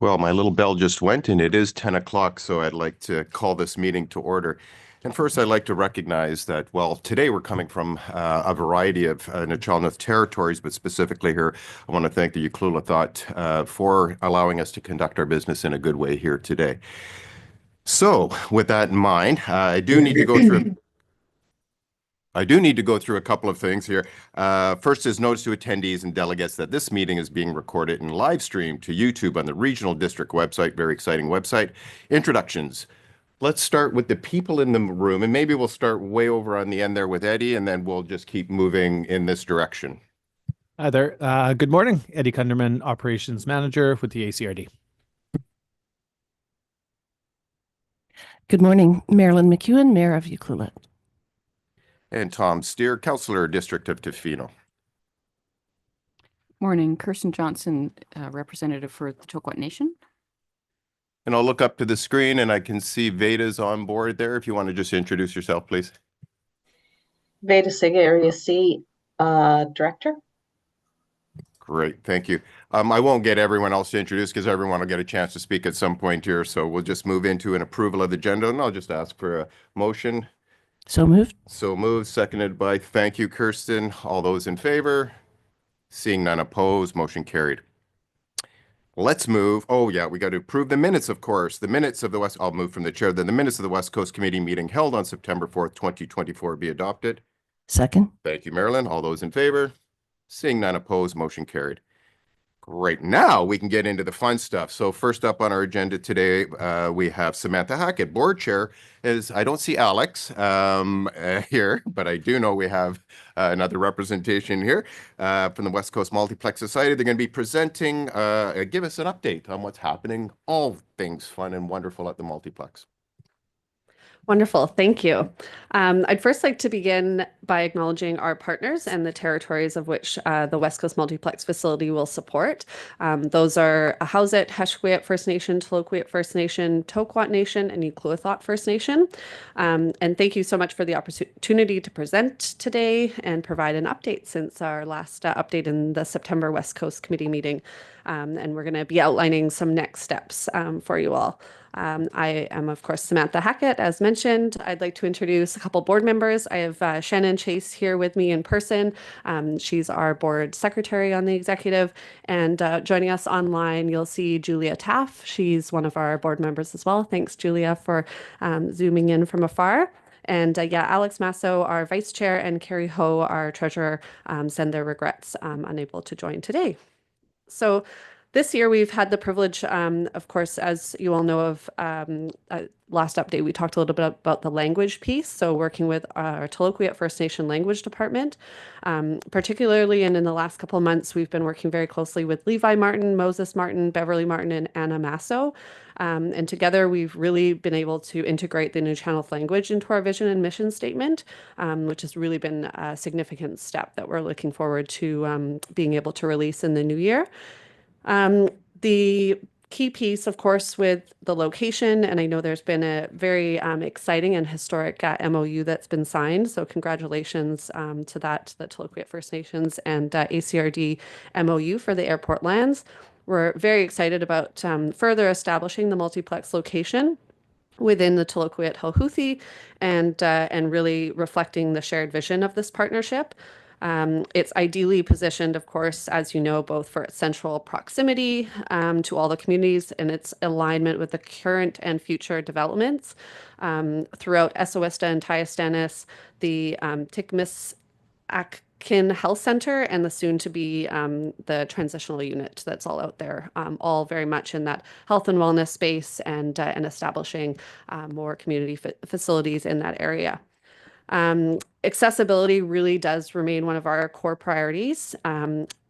Well, my little bell just went and it is 10 o'clock, so I'd like to call this meeting to order. And first, I'd like to recognize that, well, today we're coming from a variety of Nechal territories, but specifically here, I want to thank the Ucluelet Thought for allowing us to conduct our business in a good way here today. So, with that in mind, I do need to go through a couple of things here. First is notice to attendees and delegates that this meeting is being recorded and live streamed to YouTube on the Regional District website. Very exciting website. Introductions. Let's start with the people in the room, and maybe we'll start way over on the end there with Eddie, and then we'll just keep moving in this direction. Hi there. Good morning. Eddie Kunderman, Operations Manager with the ACRD. Good morning. Marilyn McEwen, Mayor of Ucluelet. And Tom Steer, Councillor, District of Tofino. Morning. Kirsten Johnson, representative for the Tokwat Nation. And I'll look up to the screen and I can see Veda's on board there. If you want to just introduce yourself, please. Veda Siga, Area C Director. Great, thank you. I won't get everyone else to introduce because everyone will get a chance to speak at some point here. So we'll just move into an approval of the agenda, and I'll just ask for a motion. So moved. So moved, seconded by, thank you, Kirsten. All those in favor? Seeing none opposed, motion carried. Let's move. Oh, yeah, we got to approve the minutes, of course. The minutes of the West, I'll move from the chair. Then the minutes of the West Coast Committee meeting held on September 4th, 2024 be adopted. Second. Thank you, Marilyn. All those in favor? Seeing none opposed, motion carried. Great. Now we can get into the fun stuff. So first up on our agenda today, we have Samantha Hackett, board chair. I don't see Alex here, but I do know we have another representation here from the West Coast Multiplex Society. They're going to be presenting, give us an update on what's happening, all things fun and wonderful at the Multiplex. Wonderful. Thank you. I'd first like to begin by acknowledging our partners and the territories of which the West Coast Multiplex facility will support. Those are Ahousaht, Heshquiyat First Nation, Tloquiyat First Nation, Tokwat Nation, and Ucluelet First Nation. And thank you so much for the opportunity to present today and provide an update since our last update in the September West Coast Committee meeting. And we're going to be outlining some next steps for you all. I am, of course, Samantha Hackett, as mentioned. I'd like to introduce a couple board members. I have Shannon Chase here with me in person. She's our board secretary on the executive. And joining us online, you'll see Julia Taff. She's one of our board members as well. Thanks, Julia, for zooming in from afar. And yeah, Alex Masso, our vice chair, and Carrie Ho, our treasurer, send their regrets, unable to join today. So this year, we've had the privilege, of course, as you all know of, last update, we talked a little bit about the language piece. So working with our Tloquiyat First Nation Language Department, particularly, and in the last couple of months, we've been working very closely with Levi Martin, Moses Martin, Beverly Martin, and Anna Masso. And together, we've really been able to integrate the Nuu-chah-nulth language into our vision and mission statement, which has really been a significant step that we're looking forward to being able to release in the new year. The key piece, of course, with the location, and I know there's been a very exciting and historic MOU that's been signed. So congratulations to that, the Tloquiyat First Nations and ACRD MOU for the airport lands. We're very excited about further establishing the multiplex location within the Tloquiyat Houthi and really reflecting the shared vision of this partnership. It's ideally positioned, of course, as you know, both for its central proximity to all the communities and its alignment with the current and future developments throughout Esowista and Tyastanis, the Tikmis-Akin Health Center, and the soon-to-be the transitional unit that's all out there, all very much in that health and wellness space and establishing more community facilities in that area. Accessibility really does remain one of our core priorities.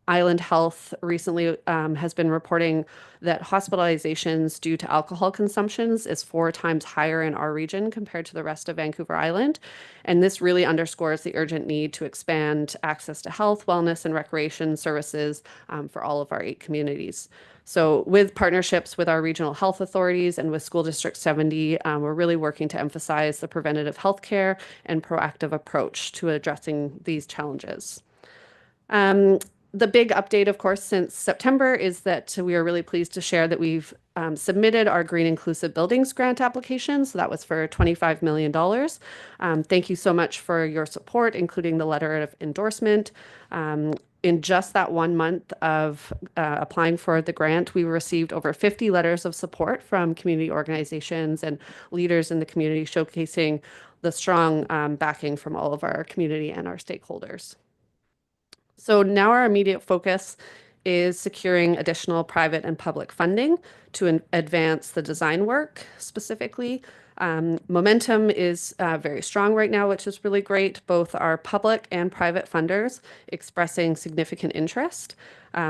Island Health recently has been reporting that hospitalizations due to alcohol consumptions is 4 times higher in our region compared to the rest of Vancouver Island. And this really underscores the urgent need to expand access to health, wellness, and recreation services for all of our 8 communities. So with partnerships with our regional health authorities and with School District 70, we're really working to emphasize the preventative healthcare and proactive approach to addressing these challenges. The big update, of course, since September is that we are really pleased to share that we've submitted our Green Inclusive Buildings grant application. So that was for $25 million. Thank you so much for your support, including the letter of endorsement. In just that 1 month of applying for the grant, we received over 50 letters of support from community organizations and leaders in the community, showcasing the strong backing from all of our community and our stakeholders. So now our immediate focus is securing additional private and public funding to advance the design work specifically. Momentum is very strong right now, which is really great. Both our public and private funders expressing significant interest.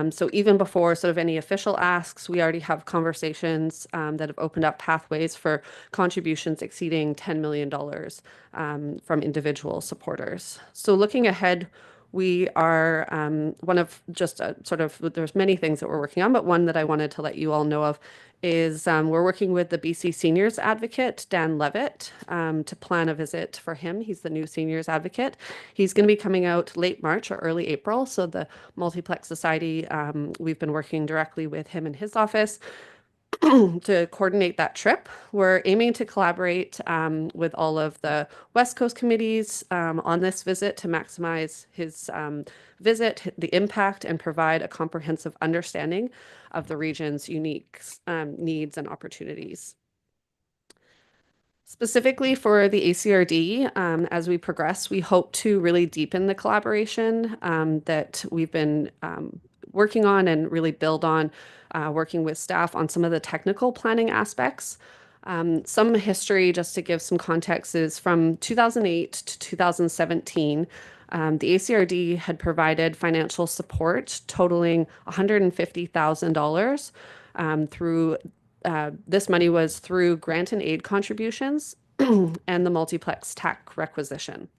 So even before sort of any official asks, we already have conversations that have opened up pathways for contributions exceeding $10 million from individual supporters. So looking ahead, we are one of just sort of, there's many things that we're working on, but one that I wanted to let you all know of is we're working with the BC Seniors Advocate, Dan Levitt, to plan a visit for him. He's the new Seniors Advocate. He's going to be coming out late March or early April. So the Multiplex Society, we've been working directly with him in his office to coordinate that trip. We're aiming to collaborate with all of the West Coast committees on this visit to maximize his visit, the impact, and provide a comprehensive understanding of the region's unique needs and opportunities. Specifically for the ACRD, as we progress, we hope to really deepen the collaboration that we've been working on and really build on, working with staff on some of the technical planning aspects. Some history, just to give some context, is from 2008 to 2017, the ACRD had provided financial support totaling $150,000 through this money was through grant and aid contributions and the multiplex TAC requisition.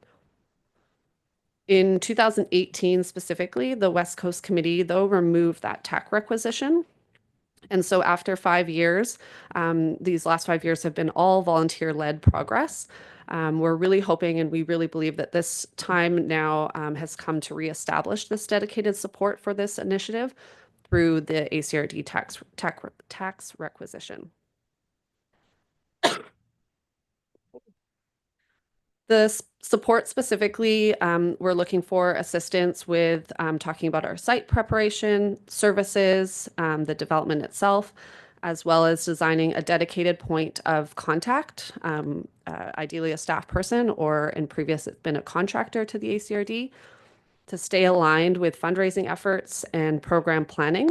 In 2018 specifically, the West Coast Committee, though, removed that TAC requisition. And so after 5 years, these last 5 years have been all volunteer-led progress. We're really hoping and we really believe that this time now has come to reestablish this dedicated support for this initiative through the ACRD tax requisition. The support specifically, we're looking for assistance with talking about our site preparation, services, the development itself, as well as designing a dedicated point of contact, ideally a staff person or in previous it's been a contractor to the ACRD, to stay aligned with fundraising efforts and program planning.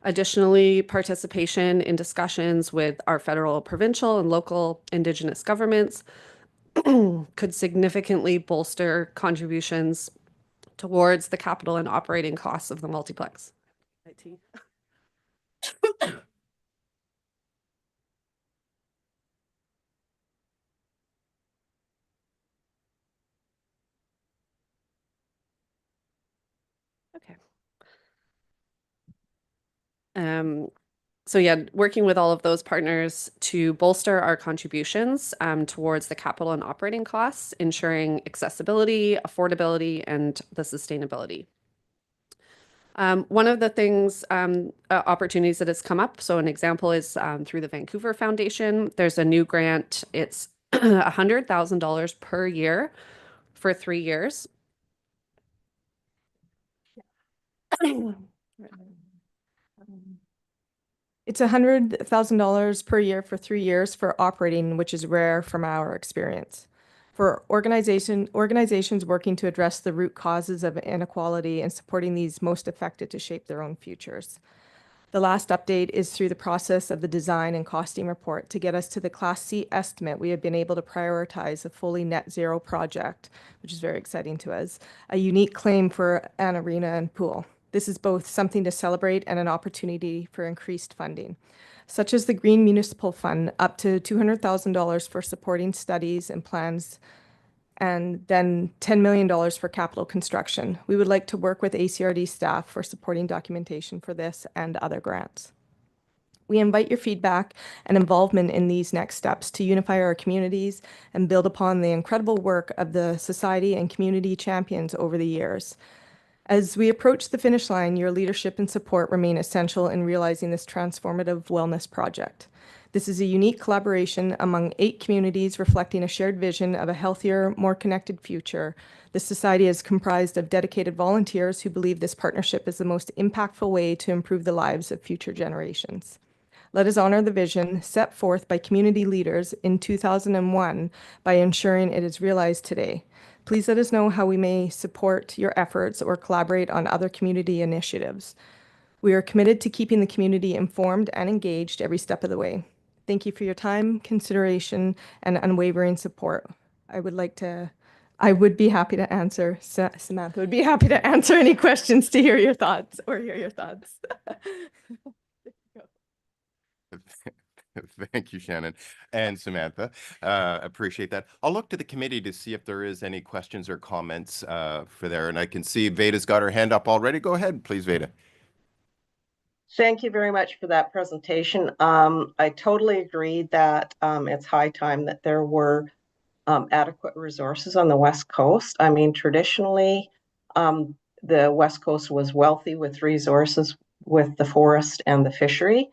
Additionally, participation in discussions with our federal, provincial, and local Indigenous governments could significantly bolster contributions towards the capital and operating costs of the multiplex. Okay. So yeah, working with all of those partners to bolster our contributions towards the capital and operating costs, ensuring accessibility, affordability, and the sustainability. One of the things, opportunities that has come up, so an example is through the Vancouver Foundation, there's a new grant. It's $100,000 per year for 3 years. It's $100,000 per year for 3 years for operating, which is rare from our experience. For organizations working to address the root causes of inequality and supporting these most affected to shape their own futures. The last update is through the process of the design and costing report. To get us to the Class C estimate, we have been able to prioritize a fully net zero project, which is very exciting to us, a unique claim for an arena and pool. This is both something to celebrate and an opportunity for increased funding, such as the Green Municipal Fund, up to $200,000 for supporting studies and plans, and then $10 million for capital construction. We would like to work with ACRD staff for supporting documentation for this and other grants. We invite your feedback and involvement in these next steps to unify our communities and build upon the incredible work of the society and community champions over the years. As we approach the finish line, your leadership and support remain essential in realizing this transformative wellness project. This is a unique collaboration among 8 communities reflecting a shared vision of a healthier, more connected future. This society is comprised of dedicated volunteers who believe this partnership is the most impactful way to improve the lives of future generations. Let us honor the vision set forth by community leaders in 2001 by ensuring it is realized today. Please let us know how we may support your efforts or collaborate on other community initiatives. We are committed to keeping the community informed and engaged every step of the way. Thank you for your time, consideration, and unwavering support. I would be happy to answer, Samantha would be happy to answer any questions to hear your thoughts. Thank you, Shannon and Samantha. Appreciate that. I'll look to the committee to see if there is any questions or comments for there. And I can see Veda's got her hand up already. Go ahead, please, Veda. Thank you very much for that presentation. I totally agree that it's high time that there were adequate resources on the West Coast. I mean, traditionally, the West Coast was wealthy with resources with the forest and the fishery.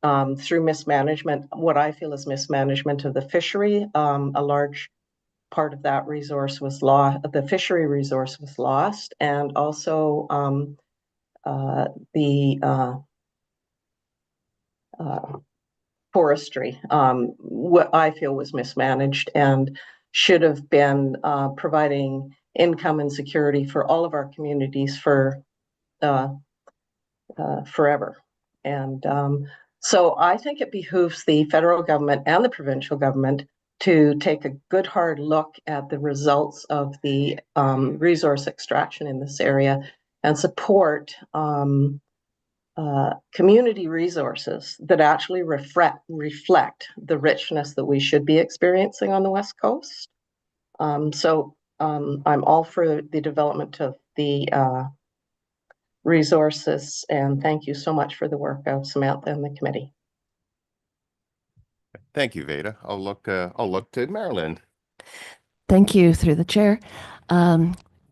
Through mismanagement, what I feel is mismanagement of the fishery, a large part of that resource was lost, the fishery resource was lost, and also the forestry, what I feel was mismanaged and should have been providing income and security for all of our communities for forever. And so I think it behooves the federal government and the provincial government to take a good hard look at the results of the resource extraction in this area and support community resources that actually reflect the richness that we should be experiencing on the West Coast. So I'm all for the development of the resources, and thank you so much for the work of Samantha and the committee. Thank you, Veda. I'll look to Marilyn. Thank you through the chair.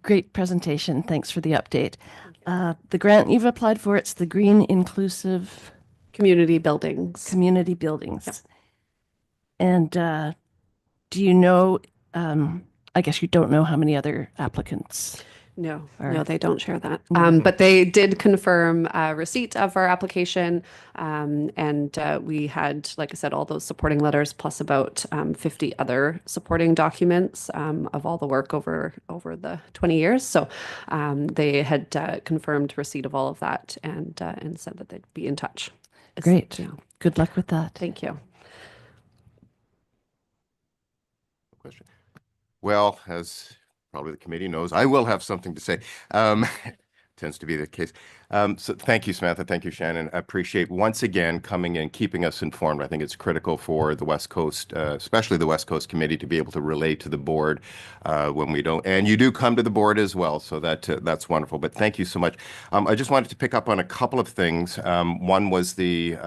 Great presentation. Thanks for the update. The grant you've applied for, it's the Green Inclusive Community buildings. Community Buildings. Yep. And do you know, I guess you don't know how many other applicants? No, Or- no, they don't share that. No. But they did confirm receipt of our application. And we had, like I said, all those supporting letters plus about 50 other supporting documents of all the work over the 20 years. So they had confirmed receipt of all of that and said that they'd be in touch. Great. Yeah. Good luck with that. Thank you. Question. Well, as probably the committee knows, I will have something to say. Tends to be the case. So thank you, Samantha. Thank you, Shannon. I appreciate once again coming in, keeping us informed. I think it's critical for the West Coast, especially the West Coast Committee, to be able to relate to the board when we don't. And you do come to the board as well, so that's wonderful. But thank you so much. I just wanted to pick up on a couple of things. One was the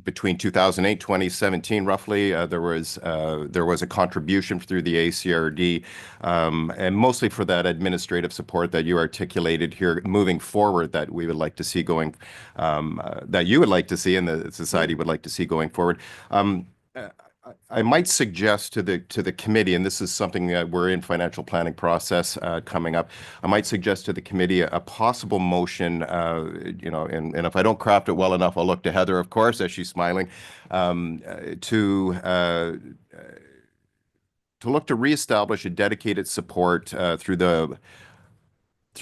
between 2008 2017 roughly there was a contribution through the ACRD and mostly for that administrative support that you articulated here moving forward that we would like to see going that you would like to see and the society would like to see going forward. I might suggest to the committee, and this is something that we're in financial planning process coming up. I might suggest to the committee a possible motion, and if I don't craft it well enough, I'll look to Heather, of course, as she's smiling, to look to reestablish a dedicated support through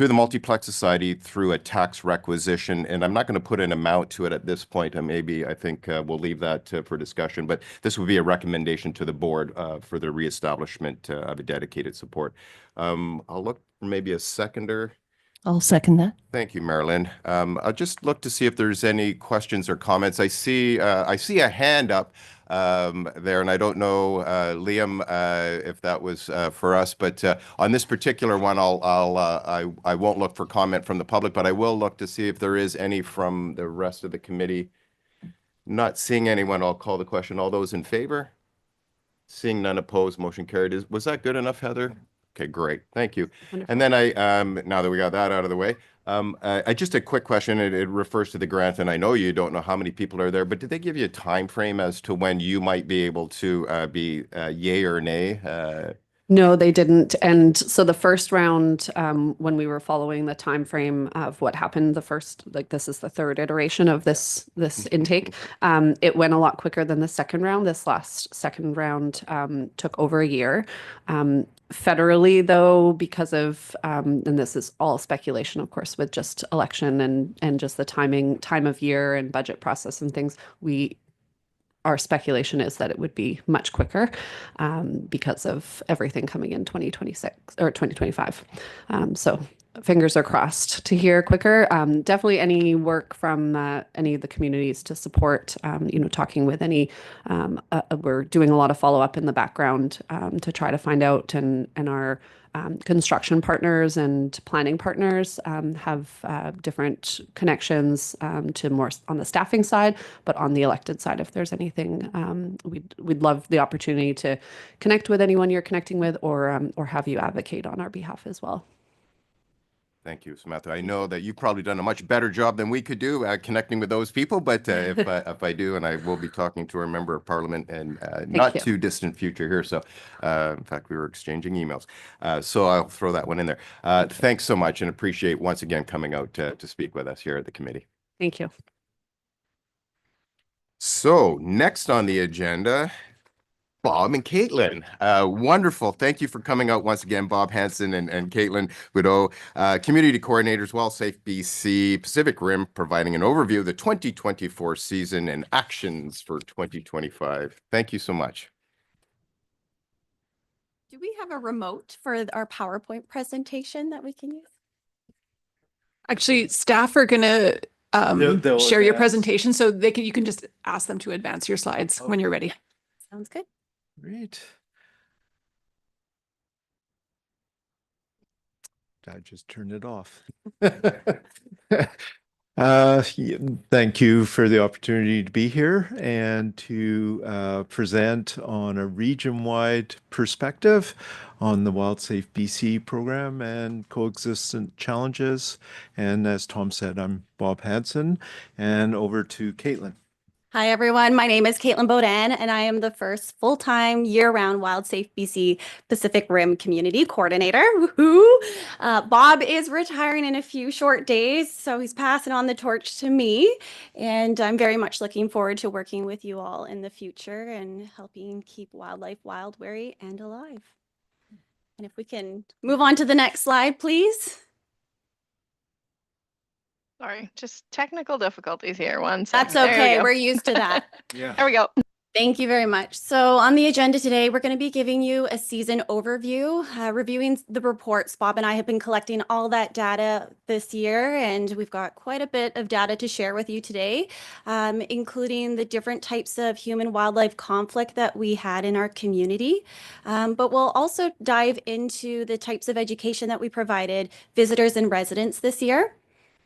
the Multiplex Society through a tax requisition, and I'm not going to put an amount to it at this point. I think we'll leave that for discussion, but this would be a recommendation to the board for the reestablishment of a dedicated support. I'll look for maybe a seconder. I'll second that. Thank you, Marilyn. I'll just look to see if there's any questions or comments. I see a hand up there, and I don't know, Liam, if that was for us, but on this particular one, I won't look for comment from the public, but I will look to see if there is any from the rest of the committee. Not seeing anyone, I'll call the question. All those in favor? Seeing none opposed, motion carried. Was that good enough, Heather? Okay, great. Thank you. Wonderful. And then now that we got that out of the way, I just a quick question. It refers to the grant, and I know you don't know how many people are there, but did they give you a time frame as to when you might be able to be yay or nay? No, they didn't. And so the first round, when we were following the time frame of what happened, the first, like this is the third iteration of this intake, it went a lot quicker than the second round. This last second round took over a year. Federally, though, because of and this is all speculation, of course, with just election and just the time of year and budget process and things, our speculation is that it would be much quicker because of everything coming in 2026 or 2025. So fingers are crossed to hear quicker. Definitely any work from any of the communities to support, talking with any, we're doing a lot of follow-up in the background to try to find out and our construction partners and planning partners have different connections to more on the staffing side, but on the elected side, if there's anything, we'd love the opportunity to connect with anyone you're connecting with, or have you advocate on our behalf as well. Thank you, Samantha. I know that you've probably done a much better job than we could do connecting with those people, but if I do, and I will be talking to a member of parliament in not you. too distant future here. So in fact, we were exchanging emails. So I'll throw that one in there. Thanks so much and appreciate once again coming out to speak with us here at the committee. Thank you. So next on the agenda, Bob and Caitlin. Wonderful. Thank you for coming out once again, Bob Hanson and Caitlin Boudreau, community coordinators, WildSafe BC, Pacific Rim, providing an overview of the 2024 season and actions for 2025. Thank you so much. Do we have a remote for our PowerPoint presentation that we can use? Actually, staff are going to They'll share your advance. presentation, so you can just ask them to advance your slides when you're ready. Sounds good. Great. I just turned it off. Thank you for the opportunity to be here and to present on a region-wide perspective on the WildSafe BC program and coexistent challenges. And as Tom said, I'm Bob Hanson, and over to Caitlin. Hi, everyone. My name is Caitlin Bodan, and I am the first full-time year-round WildSafe BC Pacific Rim Community Coordinator. Woohoo! Bob is retiring in a few short days, so he's passing on the torch to me. And I'm very much looking forward to working with you all in the future and helping keep wildlife wild, wary, and alive. And if we can move on to the next slide, please. Sorry, just technical difficulties here. One That's second. There we okay. go. We're used to that. Yeah. There we go. Thank you very much. So on the agenda today, we're going to be giving you a season overview, reviewing the reports. Bob and I have been collecting all that data this year, and we've got quite a bit of data to share with you today, including the different types of human-wildlife conflict that we had in our community. But we'll also dive into the types of education that we provided visitors and residents this year.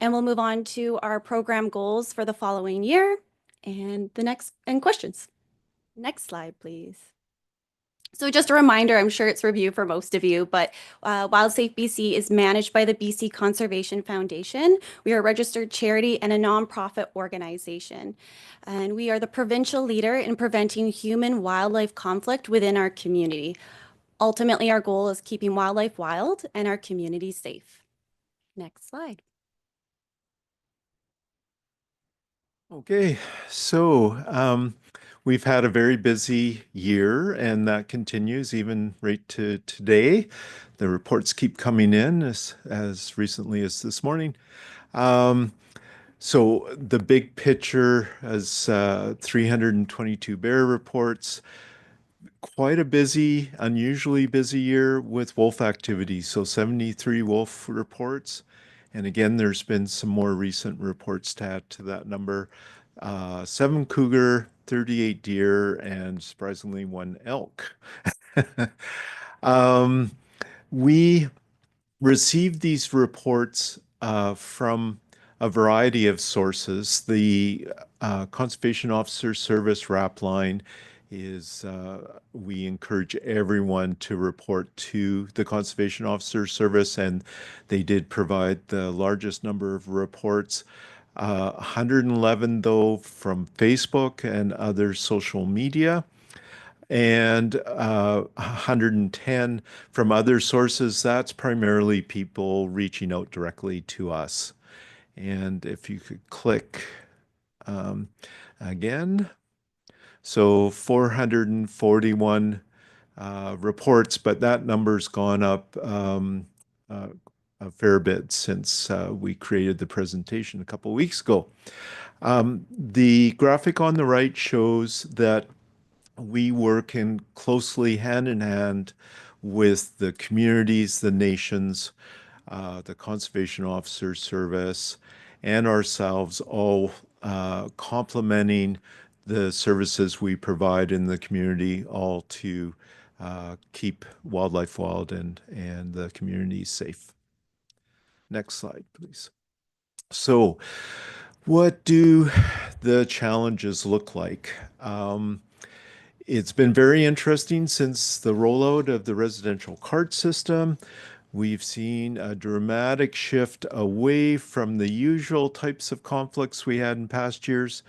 And we'll move on to our program goals for the following year and questions. Next slide, please. So just a reminder, I'm sure it's review for most of you, but WildSafe BC is managed by the BC Conservation Foundation. We are a registered charity and a nonprofit organization. And we are the provincial leader in preventing human-wildlife conflict within our community. Ultimately, our goal is keeping wildlife wild and our community safe. Next slide. Okay, so we've had a very busy year, and that continues even right to today. The reports keep coming in as recently as this morning. So the big picture is 322 bear reports. Quite a busy, unusually busy year with wolf activity. So 73 wolf reports. And again, there's been some more recent reports to add to that number. 7 cougar, 38 deer, and surprisingly 1 elk. We received these reports from a variety of sources. The Conservation Officer Service RAP line is we encourage everyone to report to the Conservation Officer Service, and they did provide the largest number of reports. 111, though, from Facebook and other social media, and 110 from other sources. That's primarily people reaching out directly to us. And if you could click again. So 441 reports, but that number's gone up a fair bit since we created the presentation a couple of weeks ago. The graphic on the right shows that we work in closely hand in hand with the communities, the nations, the Conservation Officer Service, and ourselves, all complementing the services we provide in the community, all to keep wildlife wild and the community safe. Next slide, please. So, what do the challenges look like? It's been very interesting since the rollout of the residential cart system. We've seen a dramatic shift away from the usual types of conflicts we had in past years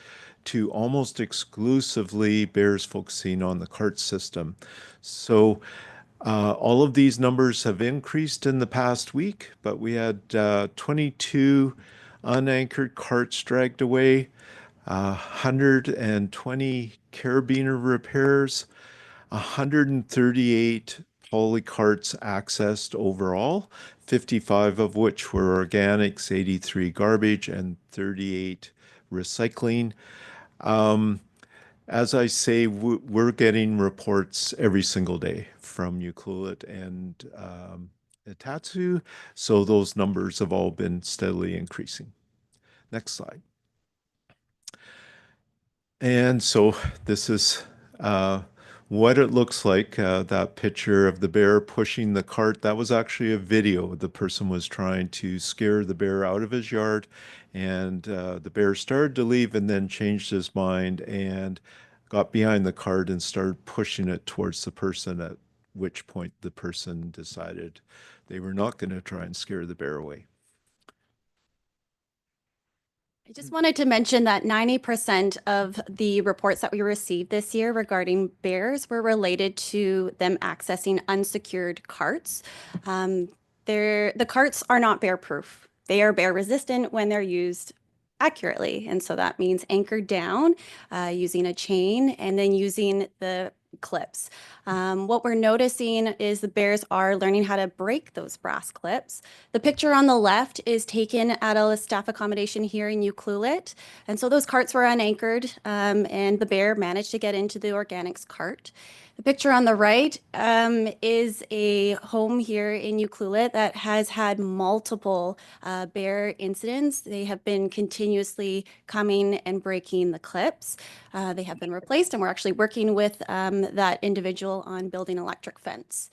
to almost exclusively bears focusing on the cart system. So all of these numbers have increased in the past week, but we had 22 unanchored carts dragged away, 120 carabiner repairs, 138 polycarts accessed overall, 55 of which were organics, 83 garbage, and 38 recycling. As I say, we're getting reports every single day from Ucluelet and Itatsu, so those numbers have all been steadily increasing. Next slide. And so this is what it looks like, that picture of the bear pushing the cart. That was actually a video. The person was trying to scare the bear out of his yard, and the bear started to leave and then changed his mind and got behind the cart and started pushing it towards the person, at which point the person decided they were not going to try and scare the bear away. I just wanted to mention that 90% of the reports that we received this year regarding bears were related to them accessing unsecured carts. The carts are not bear proof. They are bear resistant when they're used accurately. And so that means anchored down using a chain and then using the clips. What we're noticing is the bears are learning how to break those brass clips. The picture on the left is taken at a staff accommodation here in Ucluelet. And so those carts were unanchored and the bear managed to get into the organics cart. The picture on the right is a home here in Ucluelet that has had multiple bear incidents. They have been continuously coming and breaking the clips. They have been replaced, and we're actually working with that individual on building electric fence.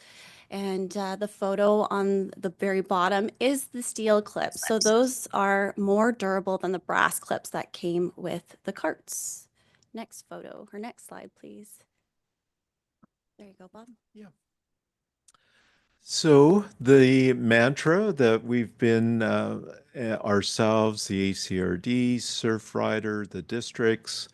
And the photo on the very bottom is the steel clips. So those are more durable than the brass clips that came with the carts. Next photo, or next slide, please. There you go, Bob. Yeah. So the mantra that we've been ourselves, the ACRD, Surfrider, the districts,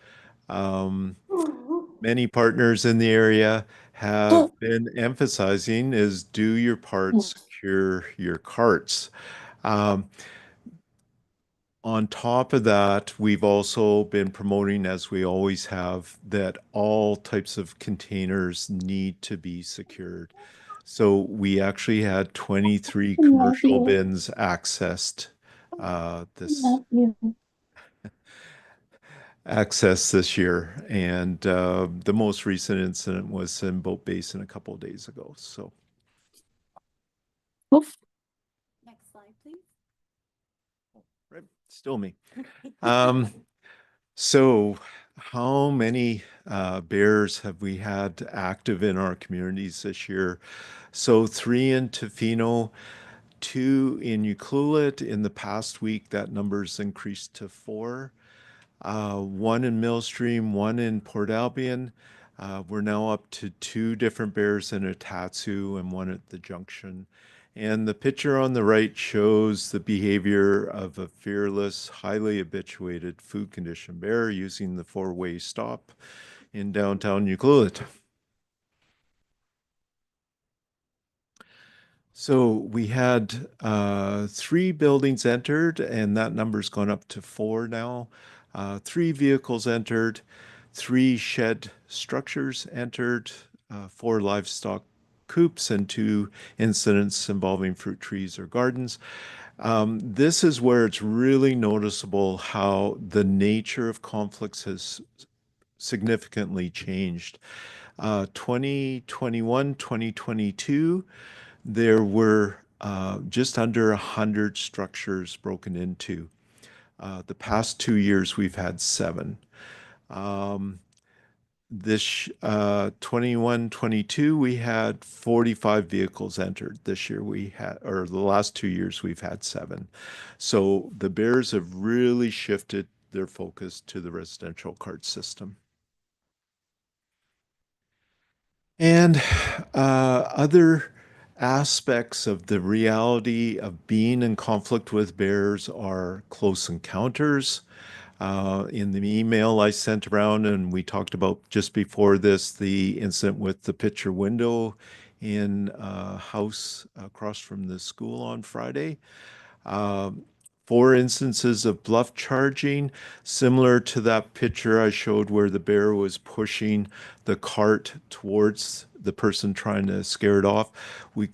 many partners in the area have been emphasizing is do your part, secure your carts. On top of that, we've also been promoting, as we always have, that all types of containers need to be secured. So we actually had 23 commercial bins accessed this year, and the most recent incident was in Boat Basin a couple of days ago. So Next slide, please. right, still me. So how many bears have we had active in our communities this year? So 3 in Tofino, 2 in Ucluelet. In the past week, that number's increased to 4. 1 in Millstream, 1 in Port Albion. We're now up to 2 different bears in a tatsu and 1 at the junction. And the picture on the right shows the behavior of a fearless, highly habituated food conditioned bear using the 4-way stop in downtown Ucluelet. So we had 3 buildings entered, and that number's gone up to 4 now. 3 vehicles entered, 3 shed structures entered, 4 livestock coops, and 2 incidents involving fruit trees or gardens. This is where it's really noticeable how the nature of conflicts has significantly changed. 2021, 2022, there were just under 100 structures broken into. The past 2 years, we've had 7. This 21, 22, we had 45 vehicles entered. This year we had, or the last 2 years, we've had 7. So the bears have really shifted their focus to the residential cart system. And other aspects of the reality of being in conflict with bears are close encounters. In the email I sent around, and we talked about just before this, the incident with the picture window in a house across from the school on Friday. 4 instances of bluff charging, similar to that picture I showed where the bear was pushing the cart towards the person trying to scare it off. We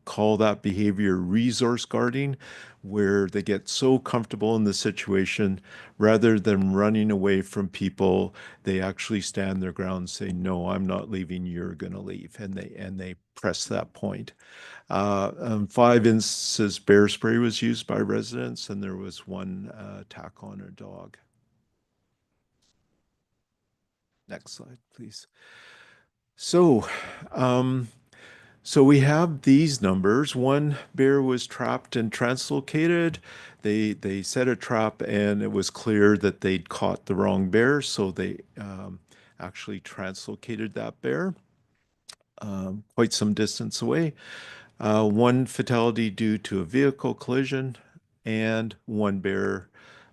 call that behavior resource guarding, where they get so comfortable in the situation, rather than running away from people, they actually stand their ground and say, "No, I'm not leaving, you're going to leave." And they press that point. 5 instances bear spray was used by residents, and there was 1 attack on a dog. Next slide, please. So, so we have these numbers. 1 bear was trapped and translocated. They set a trap, and it was clear that they'd caught the wrong bear, so they actually translocated that bear quite some distance away. 1 fatality due to a vehicle collision, and 1 bear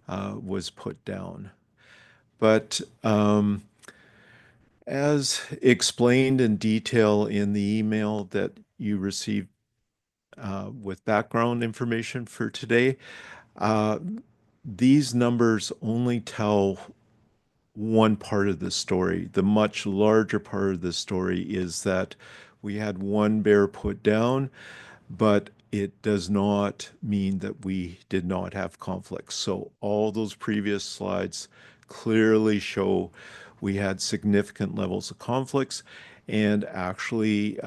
was put down. But as explained in detail in the email that you received with background information for today, these numbers only tell one part of the story. The much larger part of the story is that we had 1 bear put down, but it does not mean that we did not have conflicts. So all those previous slides clearly show we had significant levels of conflicts. And actually,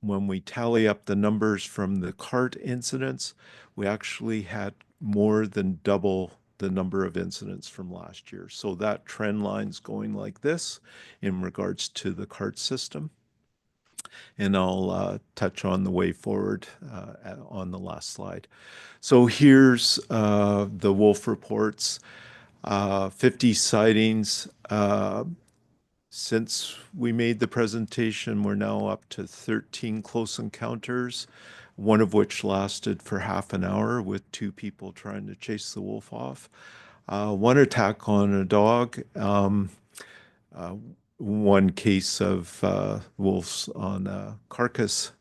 when we tally up the numbers from the cart incidents, we actually had more than double the number of incidents from last year. So that trend line's going like this in regards to the cart system. And I'll touch on the way forward on the last slide. So here's the wolf reports. 50 sightings. Since we made the presentation, we're now up to 13 close encounters, 1 of which lasted for half an hour with 2 people trying to chase the wolf off. 1 attack on a dog. 1 case of wolves on a carcass,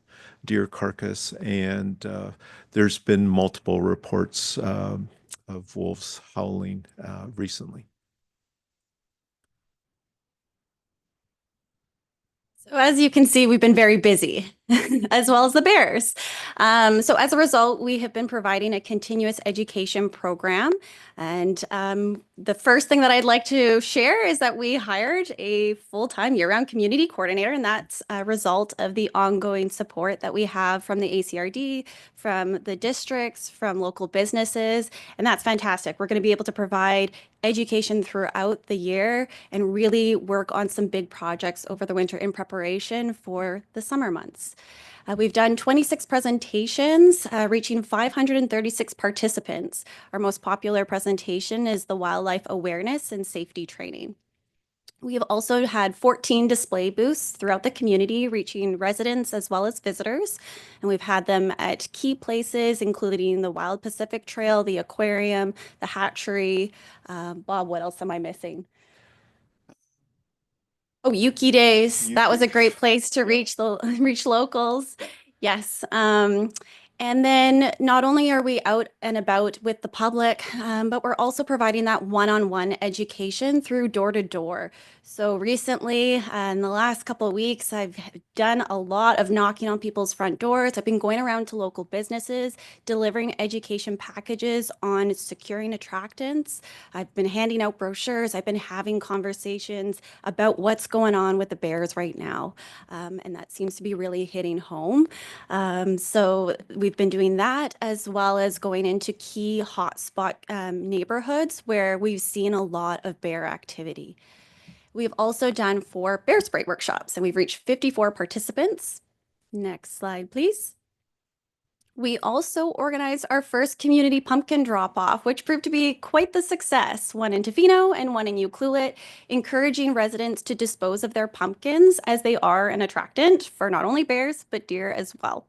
deer carcass, and there's been multiple reports of wolves howling recently. So as you can see, we've been very busy, as well as the bears. So as a result, we have been providing a continuous education program. And the first thing that I'd like to share is that we hired a full-time year-round community coordinator, and that's a result of the ongoing support that we have from the ACRD, from the districts, from local businesses, and that's fantastic. We're going to be able to provide education throughout the year and really work on some big projects over the winter in preparation for the summer months. We've done 26 presentations, reaching 536 participants. Our most popular presentation is the wildlife awareness and safety training. We have also had 14 display booths throughout the community, reaching residents as well as visitors. And we've had them at key places, including the Wild Pacific Trail, the aquarium, the hatchery. Bob, what else am I missing? Oh, Yuki Days. That was a great place to reach the reach locals. Yes. And then not only are we out and about with the public, but we're also providing that one-on-one education through door to door. So recently, in the last couple of weeks, I've done a lot of knocking on people's front doors. I've been going around to local businesses, delivering education packages on securing attractants. I've been handing out brochures. I've been having conversations about what's going on with the bears right now. And that seems to be really hitting home. So we've been doing that as well as going into key hotspot neighborhoods where we've seen a lot of bear activity. We've also done 4 bear spray workshops and we've reached 54 participants. Next slide, please. We also organized our first community pumpkin drop-off, which proved to be quite the success, one in Tofino and one in Ucluelet, encouraging residents to dispose of their pumpkins as they are an attractant for not only bears, but deer as well.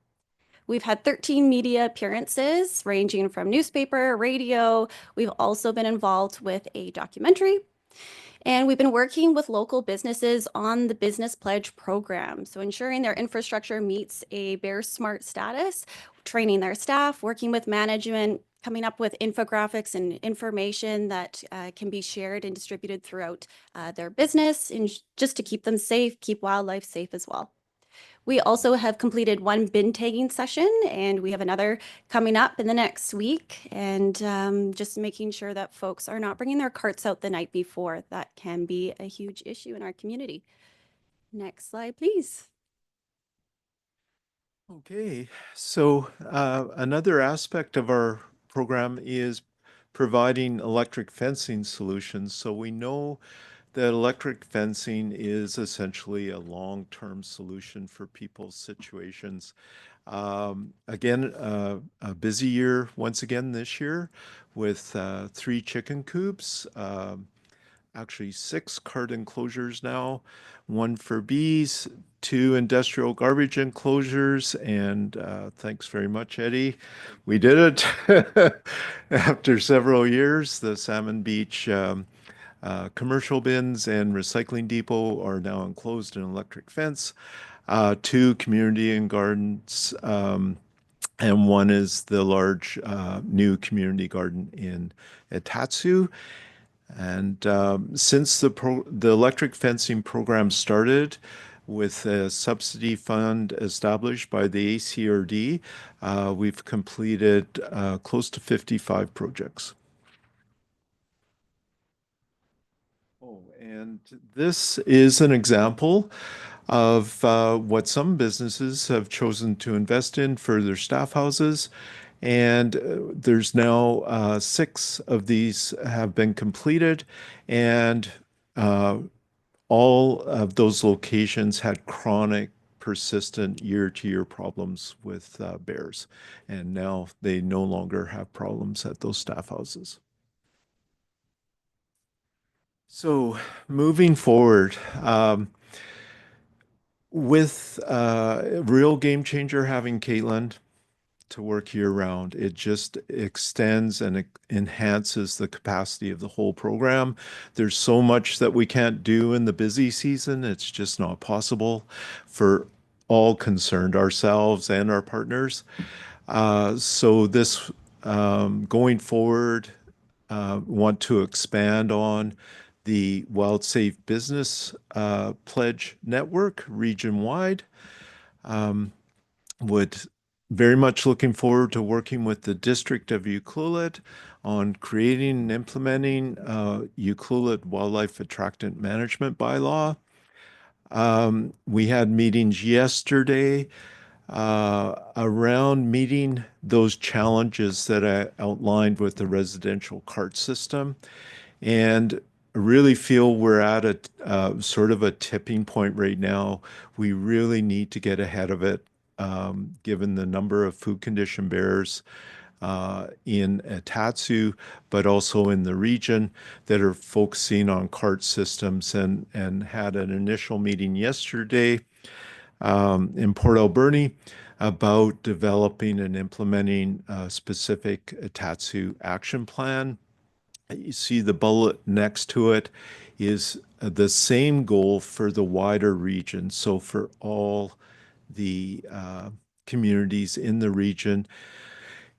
We've had 13 media appearances ranging from newspaper, radio. We've also been involved with a documentary. And we've been working with local businesses on the Business Pledge program. So ensuring their infrastructure meets a Bear Smart status, training their staff, working with management, coming up with infographics and information that can be shared and distributed throughout their business, and just to keep them safe, keep wildlife safe as well. We also have completed 1 bin tagging session, and we have another coming up in the next week. And just making sure that folks are not bringing their carts out the night before. That can be a huge issue in our community. Next slide, please. Okay, so another aspect of our program is providing electric fencing solutions. So we know that electric fencing is essentially a long-term solution for people's situations. Again, a busy year once again this year with 3 chicken coops, actually 6 cart enclosures now, 1 for bees, 2 industrial garbage enclosures, and thanks very much, Eddie. We did it after several years. The Salmon Beach commercial bins and recycling depot are now enclosed in electric fence. 2 community and gardens, and 1 is the large new community garden in Etatsu. And since the electric fencing program started with a subsidy fund established by the ACRD, we've completed close to 55 projects. Oh, and this is an example of what some businesses have chosen to invest in for their staff houses. And there's now 6 of these have been completed, and all of those locations had chronic, persistent year-to-year problems with bears. And now they no longer have problems at those staff houses. So moving forward, with a real game changer having Caitlin to work year round, it just extends and enhances the capacity of the whole program. There's so much that we can't do in the busy season. It's just not possible for all concerned, ourselves and our partners. So this going forward, want to expand on the Wild Safe Business Pledge Network region-wide. Would very much looking forward to working with the District of Ucluelet on creating and implementing Ucluelet Wildlife Attractant Management Bylaw. We had meetings yesterday around meeting those challenges that I outlined with the residential cart system. And I really feel we're at a sort of a tipping point right now. We really need to get ahead of it, given the number of food condition bears in Etatsu, but also in the region that are focusing on CART systems, and had an initial meeting yesterday in Port Alberni about developing and implementing a specific Etatsu action plan. You see the bullet next to it is the same goal for the wider region. So for all the communities in the region,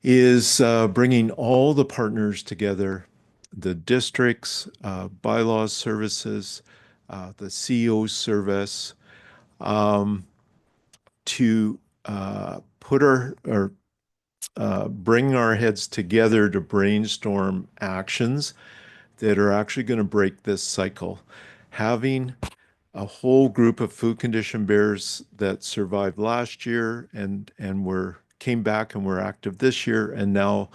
is bringing all the partners together, the districts, bylaws services, the CEO service, to put bring our heads together to brainstorm actions that are actually going to break this cycle. Having a whole group of food condition bears that survived last year and came back and were active this year, and now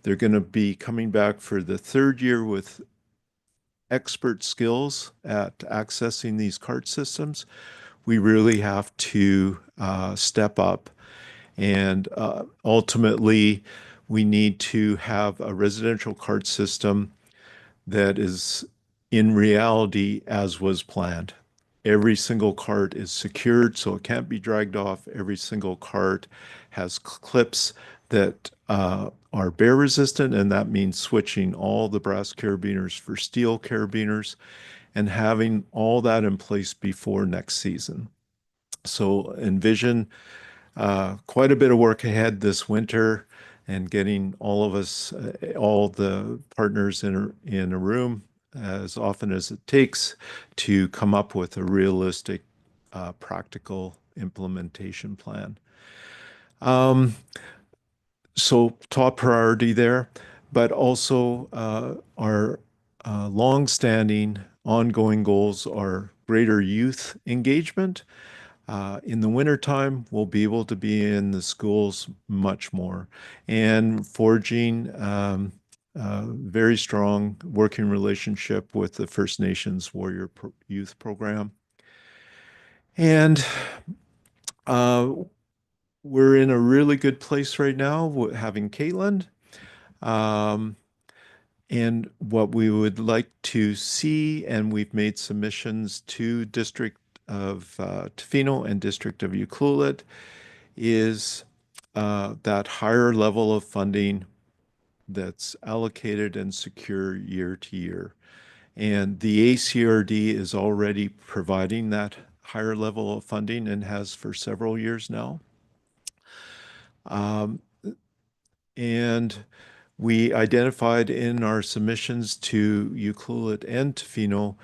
they're going to be coming back for the third year with expert skills at accessing these CART systems. We really have to step up, and ultimately we need to have a residential CART system that is in reality as was planned. Every single cart is secured, so it can't be dragged off. Every single cart has clips that are bear resistant, and that means switching all the brass carabiners for steel carabiners and having all that in place before next season. So envision quite a bit of work ahead this winter, and getting all of us, all the partners in a room as often as it takes to come up with a realistic, practical implementation plan. So top priority there, but also our long-standing ongoing goals are greater youth engagement. In the wintertime, we'll be able to be in the schools much more, and forging very strong working relationship with the First Nations Warrior Youth Program. And we're in a really good place right now, having Caitlin. And what we would like to see, and we've made submissions to District of Tofino and District of Ucluelet, is that higher level of funding that's allocated and secure year to year. And the ACRD is already providing that higher level of funding and has for several years now. And we identified in our submissions to Ucluelet and Tofino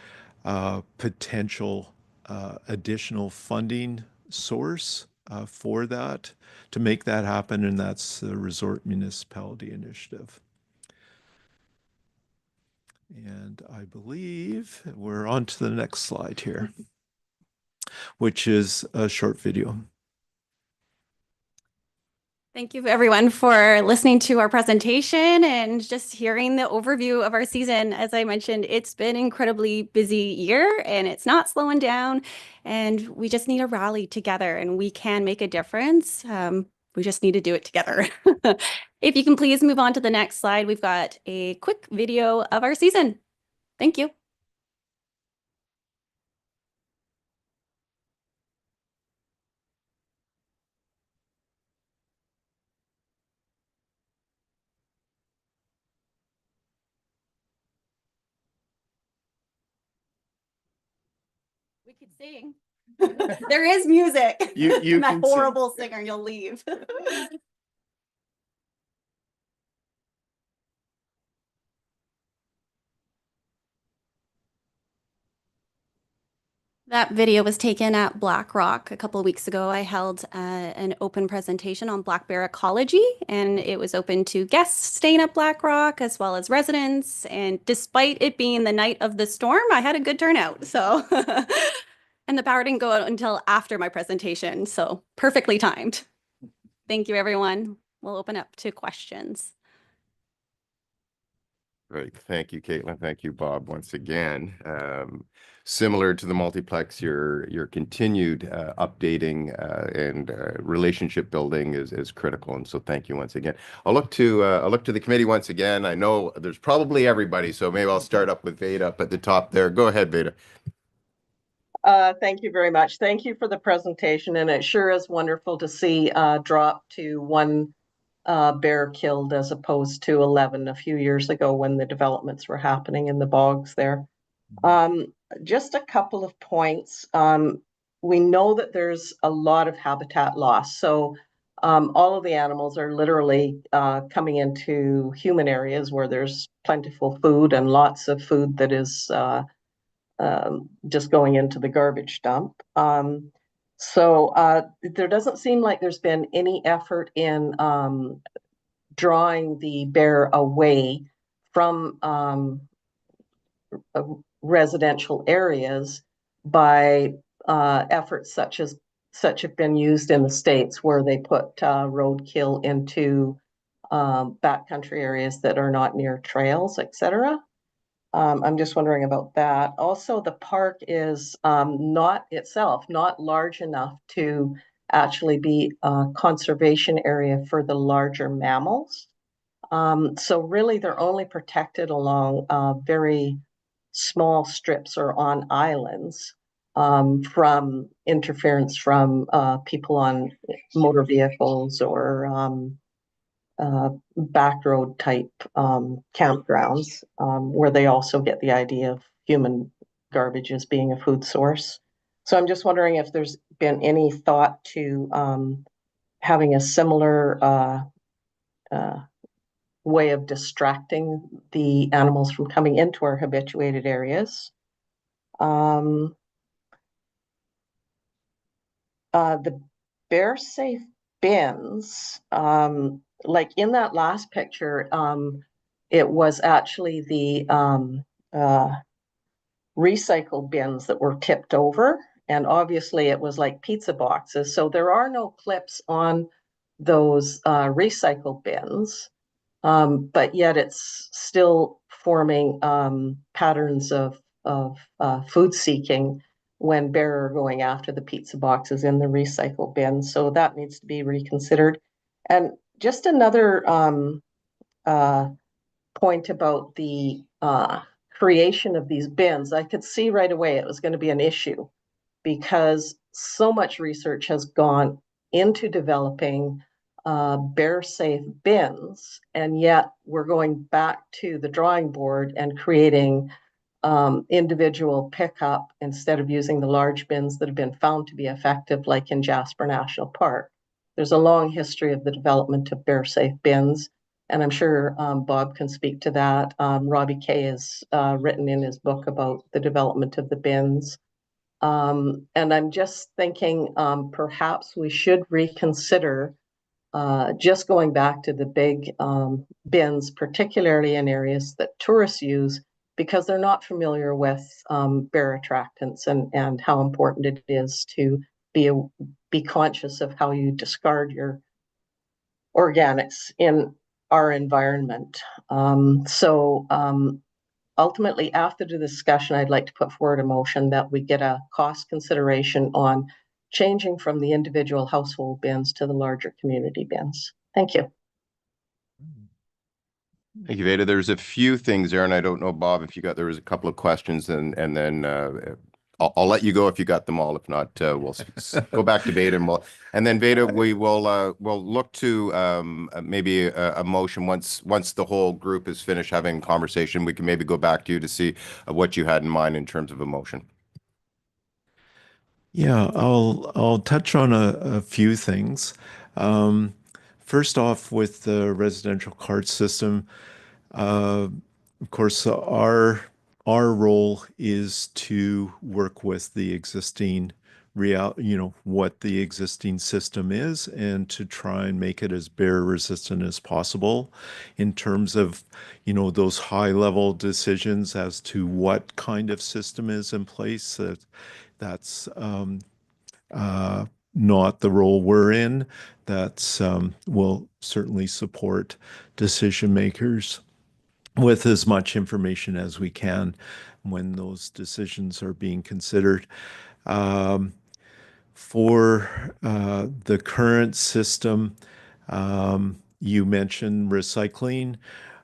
potential additional funding source for that to make that happen, and that's the Resort Municipality Initiative. And I believe we're on to the next slide here, which is a short video. Thank you everyone for listening to our presentation and just hearing the overview of our season. As I mentioned, it's been an incredibly busy year and it's not slowing down, and we just need to rally together and we can make a difference. We just need to do it together. If you can please move on to the next slide, we've got a quick video of our season. Thank you. We could sing. There is music. You I'm can a horrible singer. You'll leave. That video was taken at Black Rock a couple of weeks ago. I held an open presentation on black bear ecology, and it was open to guests staying at Black Rock as well as residents. And despite it being the night of the storm, I had a good turnout. So, and the power didn't go out until after my presentation, so perfectly timed. Thank you, everyone. We'll open up to questions. Great. Thank you, Caitlin. Thank you, Bob, once again. Similar to the multiplex, your continued updating and relationship building is critical. And so thank you once again. I'll look to the committee once again. I know there's probably everybody, so maybe I'll start up with Veda up at the top there. Go ahead, Veda. Thank you very much. Thank you for the presentation, and it sure is wonderful to see drop to one bear killed as opposed to 11 a few years ago when the developments were happening in the bogs there. Just a couple of points. We know that there's a lot of habitat loss. So all of the animals are literally coming into human areas where there's plentiful food and lots of food that is just going into the garbage dump. So there doesn't seem like there's been any effort in drawing the bear away from residential areas by efforts such have been used in the States where they put roadkill into backcountry areas that are not near trails, etc. I'm just wondering about that. Also, the park is not large enough to actually be a conservation area for the larger mammals. So really, they're only protected along very small strips or on islands from interference from people on motor vehicles or back road type campgrounds, where they also get the idea of human garbage as being a food source. So I'm just wondering if there's been any thought to having a similar way of distracting the animals from coming into our habituated areas. The bear safe bins, like in that last picture, it was actually the recycle bins that were tipped over. And obviously it was like pizza boxes. So there are no clips on those recycle bins. But yet it's still forming patterns of food seeking when bear are going after the pizza boxes in the recycle bin. So that needs to be reconsidered. And just another point about the creation of these bins, I could see right away it was going to be an issue because so much research has gone into developing bear safe bins, and yet we're going back to the drawing board and creating individual pickup instead of using the large bins that have been found to be effective, like in Jasper National Park. There's a long history of the development of bear safe bins, and I'm sure Bob can speak to that. Robbie Kay has written in his book about the development of the bins. And I'm just thinking perhaps we should reconsider just going back to the big bins, particularly in areas that tourists use, because they're not familiar with bear attractants and how important it is to be conscious of how you discard your organics in our environment. Ultimately, after the discussion, I'd like to put forward a motion that we get a cost consideration on changing from the individual household bins to the larger community bins. Thank you. Thank you, Veda. There's a few things there, and I don't know, Bob, if there was a couple of questions, and then I'll let you go if you got them all. If not, we'll go back to Veda, and then Veda, we'll look to maybe a motion once the whole group is finished having conversation. We can maybe go back to you to see what you had in mind in terms of a motion. Yeah, I'll touch on a few things. First off, with the residential cart system, of course, our role is to work with the existing what the existing system is, and to try and make it as bear resistant as possible in terms of, those high level decisions as to what kind of system is in place. That's not the role we're in. That's will certainly support decision makers with as much information as we can when those decisions are being considered. For the current system, you mentioned recycling.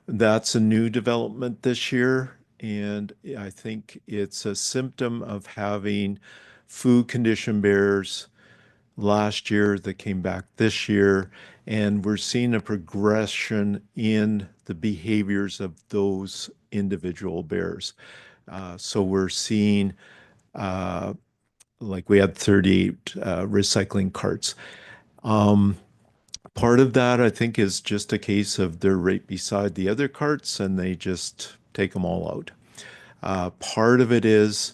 That's a new development this year, and I think it's a symptom of having food condition bears last year that came back this year, and we're seeing a progression in the behaviors of those individual bears. So we're seeing like we had 38 recycling carts. Part of that, I think, is just a case of they're right beside the other carts and they just take them all out. Part of it is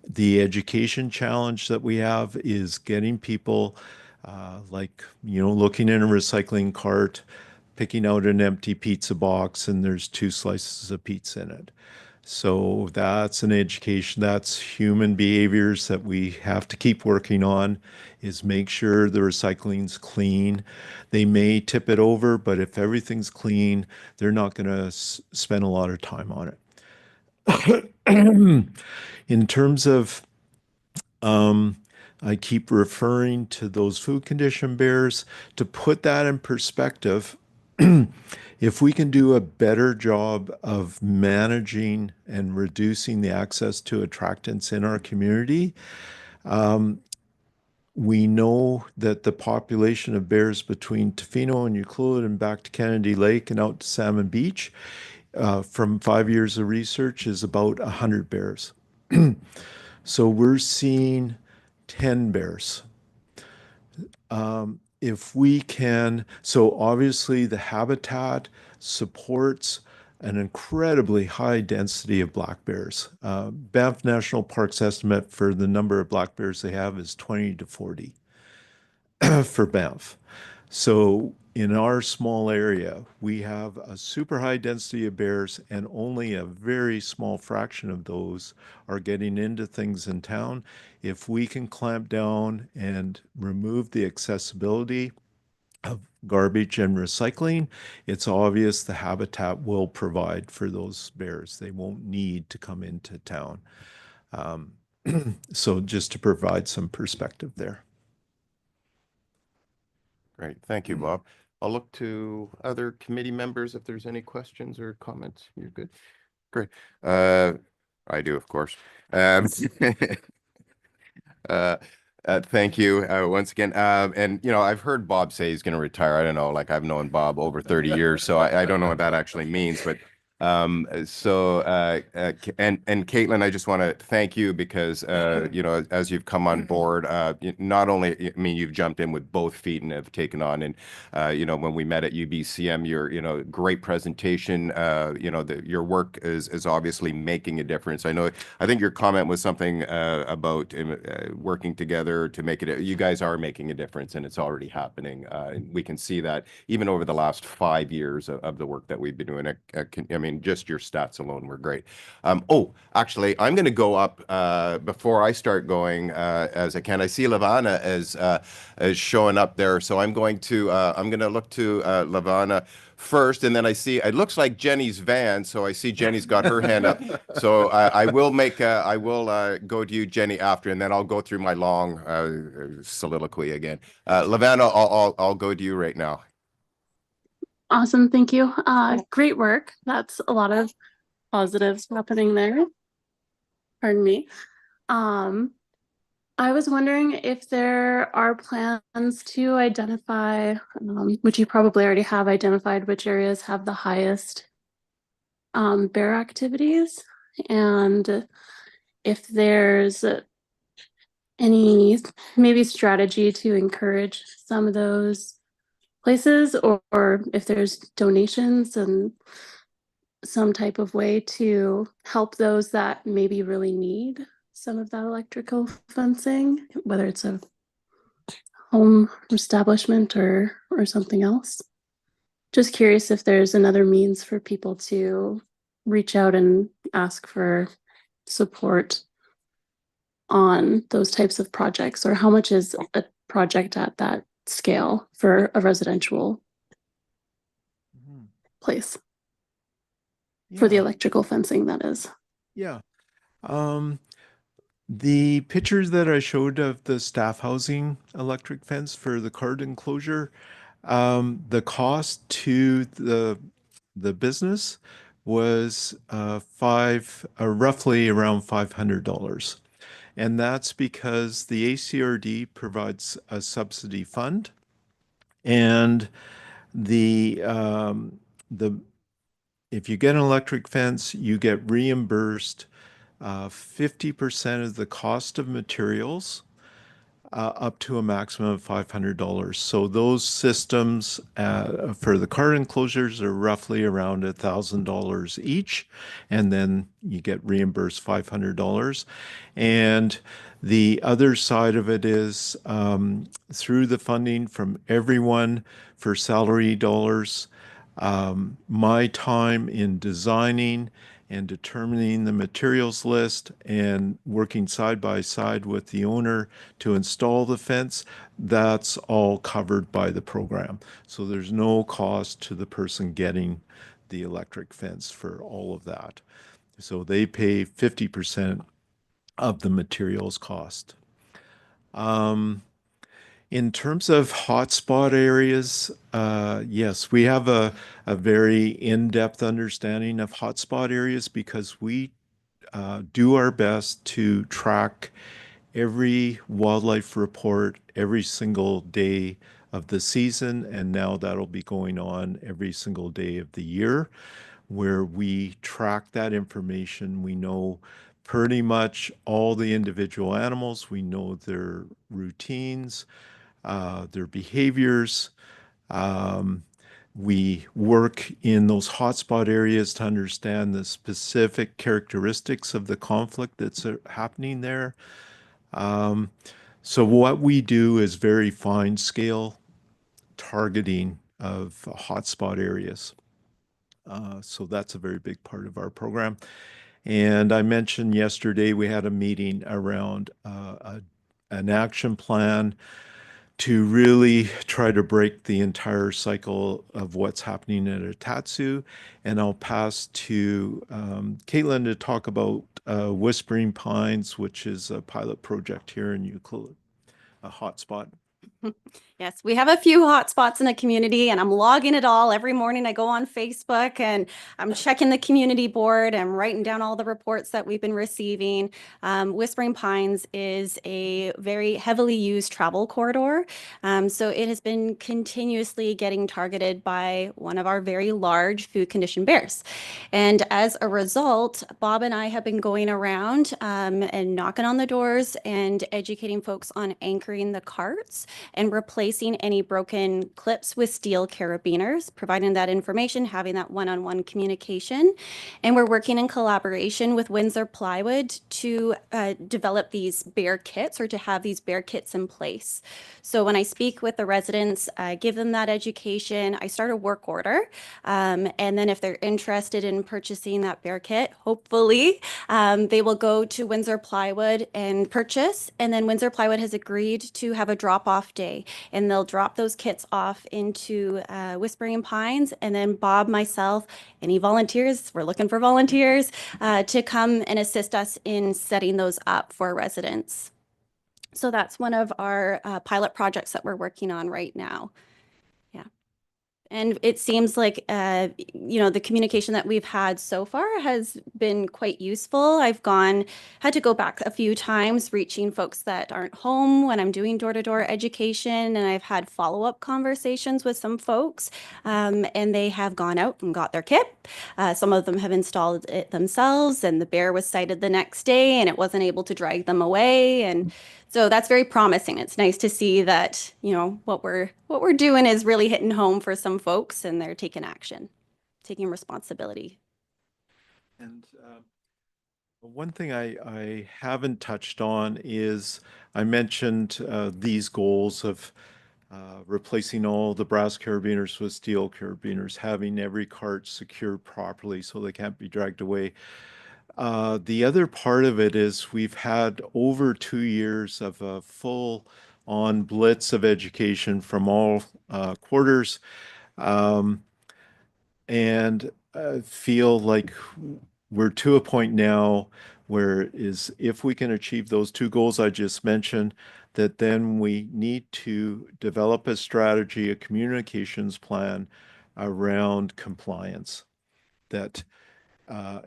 the education challenge that we have is getting people looking in a recycling cart, picking out an empty pizza box, and there's 2 slices of pizza in it. So that's an education, that's human behaviors that we have to keep working on, is make sure the recycling's clean. They may tip it over, but if everything's clean, they're not going to spend a lot of time on it. In terms of, I keep referring to those food condition bears. To put that in perspective, if we can do a better job of managing and reducing the access to attractants in our community, we know that the population of bears between Tofino and Euclid and back to Kennedy Lake and out to Salmon Beach, from 5 years of research, is about 100 bears. So we're seeing 10 bears. If we can, so obviously the habitat supports an incredibly high density of black bears. Banff National Park's estimate for the number of black bears they have is 20 to 40 for Banff. So in our small area, we have a super high density of bears, and only a very small fraction of those are getting into things in town. If we can clamp down and remove the accessibility of garbage and recycling, it's obvious the habitat will provide for those bears. They won't need to come into town. So just to provide some perspective there. Great. Thank you, Bob. I'll look to other committee members if there's any questions or comments. You're good. Great. I do, of course. Thank you once again. And, I've heard Bob say he's going to retire. I don't know, like I've known Bob over 30 years, so I don't know what that actually means. But and Caitlin, I just want to thank you because, as you've come on board, not only, you've jumped in with both feet and have taken on. And, when we met at UBCM, your, great presentation, your work is obviously making a difference. I think your comment was something about working together to make it, you guys are making a difference and it's already happening. We can see that even over the last 5 years of the work that we've been doing. Just your stats alone were great. Actually, I'm going to go up before I start going as I can. I see Lavana as showing up there, so I'm going to look to Lavana first, and then I see it looks like Jenny's van, so I see Jenny's got her hand up. So I will go to you, Jenny, after, and then I'll go through my long soliloquy again. Lavana, I'll go to you right now. Awesome, thank you. Great work. That's a lot of positives happening there. Pardon me. I was wondering if there are plans to identify, which you probably already have identified, which areas have the highest bear activities, and if there's any maybe strategy to encourage some of those places, or if there's donations and some type of way to help those that maybe really need some of that electrical fencing, whether it's a home establishment or something else. Just curious if there's another means for people to reach out and ask for support on those types of projects, or how much is a project at that scale for a residential place? for the Yeah. electrical fencing, that is. Yeah. The pictures that I showed of the staff housing electric fence for the card enclosure, the cost to the business was roughly around $500. And that's because the ACRD provides a subsidy fund, and the if you get an electric fence, you get reimbursed 50% of the cost of materials, up to a maximum of $500. So those systems for the card enclosures are roughly around $1,000 each, and then you get reimbursed $500. And the other side of it is through the funding from everyone for salary dollars. My time in designing and determining the materials list and working side by side with the owner to install the fence, that's all covered by the program. So there's no cost to the person getting the electric fence for all of that. So they pay 50% of the materials cost. In terms of hotspot areas, yes, we have a very in-depth understanding of hotspot areas because we do our best to track every wildlife report every single day of the season, and now that'll be going on every single day of the year, where we track that information. We know pretty much all the individual animals, we know their routines, their behaviors. We work in those hotspot areas to understand the specific characteristics of the conflict that's happening there. So what we do is very fine scale targeting of hotspot areas. So that's a very big part of our program. And I mentioned yesterday we had a meeting around an action plan to really try to break the entire cycle of what's happening at Atatsu. And I'll pass to Caitlin to talk about Whispering Pines, which is a pilot project here in Euclid, a hotspot. Yes, we have a few hotspots in the community, and I'm logging it all. Every morning I go on Facebook and I'm checking the community board. I'm writing down all the reports that we've been receiving. Whispering Pines is a very heavily used travel corridor. So it has been continuously getting targeted by one of our very large food condition bears. And as a result, Bob and I have been going around and knocking on the doors and educating folks on anchoring the carts and replacing any broken clips with steel carabiners, providing that information, having that one-on-one communication. And we're working in collaboration with Windsor Plywood to develop these bear kits, or to have these bear kits in place. So when I speak with the residents, give them that education, I start a work order. And then if they're interested in purchasing that bear kit, hopefully they will go to Windsor Plywood and purchase. And then Windsor Plywood has agreed to have a drop-off day, and they'll drop those kits off into Whispering Pines. And then Bob, myself, any volunteers, we're looking for volunteers to come and assist us in setting those up for residents. So that's one of our pilot projects that we're working on right now. Yeah. And it seems like, the communication that we've had so far has been quite useful. Had to go back a few times reaching folks that aren't home when I'm doing door-to-door education. And I've had follow-up conversations with some folks, and they have gone out and got their kit. Some of them have installed it themselves, and the bear was sighted the next day and it wasn't able to drag them away. And so that's very promising. It's nice to see that, what we're doing is really hitting home for some folks, and they're taking action, taking responsibility. And one thing I haven't touched on is I mentioned these goals of replacing all the brass carabiners with steel carabiners, having every cart secured properly so they can't be dragged away. The other part of it is we've had over 2 years of a full-on blitz of education from all quarters. And feel like we're to a point now where if we can achieve those two goals I just mentioned, that then we need to develop a strategy, a communications plan around compliance that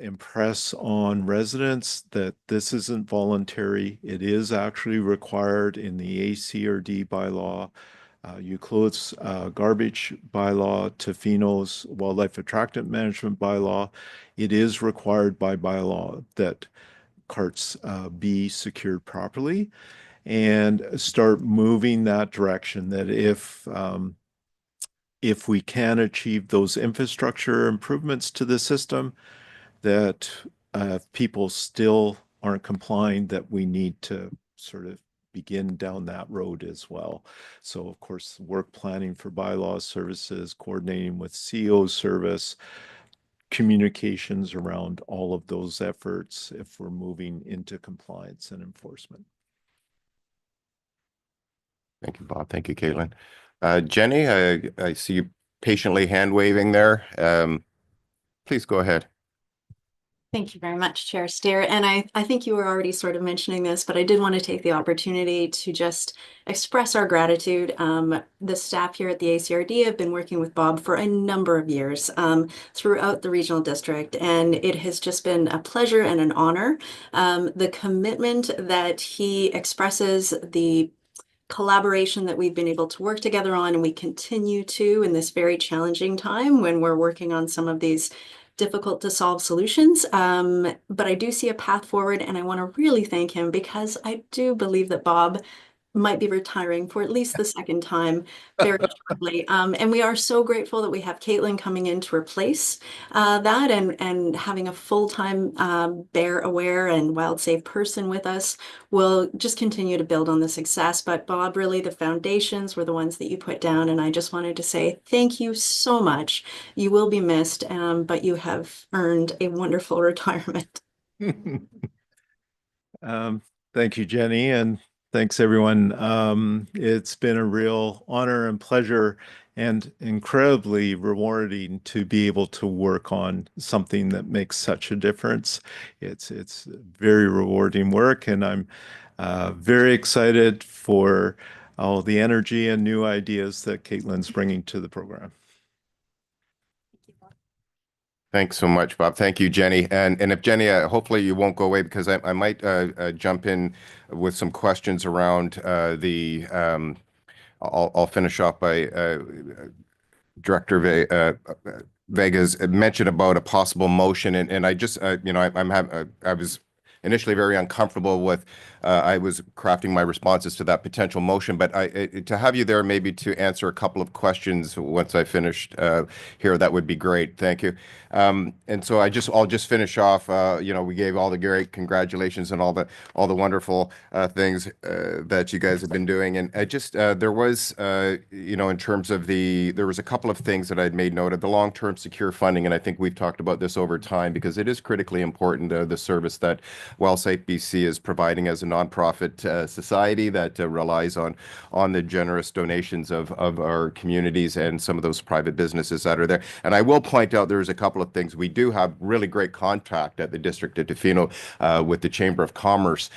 impress on residents that this isn't voluntary. It is actually required in the ACRD bylaw, Euclid's garbage bylaw, Tofino's wildlife attractant management bylaw. It is required by bylaw that carts be secured properly, and start moving that direction. That if we can achieve those infrastructure improvements to the system, that people still aren't complying, that we need to sort of begin down that road as well. So of course, work planning for bylaw services, coordinating with CO service, communications around all of those efforts if we're moving into compliance and enforcement. Thank you, Bob. Thank you, Caitlin. Jenny, I see you patiently hand waving there. Please go ahead. Thank you very much, Chair Steer. And I think you were already sort of mentioning this, but I did want to take the opportunity to just express our gratitude. The staff here at the ACRD have been working with Bob for a number of years throughout the regional district, and it has just been a pleasure and an honor. The commitment that he expresses, the collaboration that we've been able to work together on, and we continue to in this very challenging time when we're working on some of these difficult to solve solutions. But I do see a path forward, and I want to really thank him because I do believe that Bob might be retiring for at least the second time very shortly. And we are so grateful that we have Caitlin coming in to replace that, and having a full-time bear aware and wild safe person with us will just continue to build on the success. But Bob, really the foundations were the ones that you put down, and I just wanted to say thank you so much. You will be missed, but you have earned a wonderful retirement. Thank you, Jenny, and thanks everyone. It's been a real honor and pleasure and incredibly rewarding to be able to work on something that makes such a difference. It's very rewarding work, and I'm very excited for all the energy and new ideas that Caitlin's bringing to the program. Thanks so much, Bob. Thank you, Jenny. And if Jenny, hopefully you won't go away, because I might jump in with some questions around I'll finish off by Director Vega's mention about a possible motion, and I just I was initially very uncomfortable with I was crafting my responses to that potential motion, but to have you there maybe to answer a couple of questions once I finished here, that would be great. Thank you. And so I'll just finish off. We gave all the great congratulations and all the wonderful things that you guys have been doing, and there was in terms of there was a couple of things that I'd made note of: the long-term secure funding, and I think we've talked about this over time because it is critically important, the service that WellSafe BC is providing as a nonprofit society that relies on the generous donations of our communities and some of those private businesses that are there. And I will point out there's a couple of things. We do have really great contact at the District of Tofino with the Chamber of Commerce.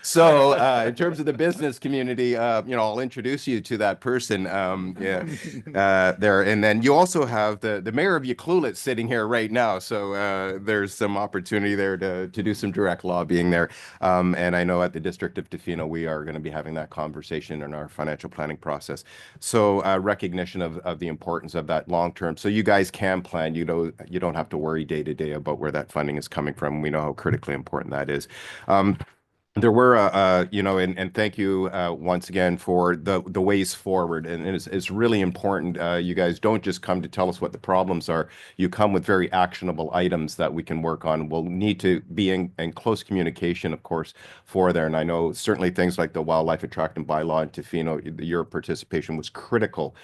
So in terms of the business community, I'll introduce you to that person there. And then you also have the mayor of Euclid sitting here right now. So there's some opportunity there to do some direct lobbying there. And I know at the District of Tofino, we are going to be having that conversation in our financial planning process. So recognition of the importance of that long term. So you guys can plan. You don't have to worry day to day about where that funding is coming from. We know how critically important that is. There were, and thank you once again for the ways forward. And it's really important. You guys don't just come to tell us what the problems are. You come with very actionable items that we can work on. We'll need to be in close communication, of course, for there. And I know certainly things like the wildlife attractant bylaw in Tofino, your participation was critical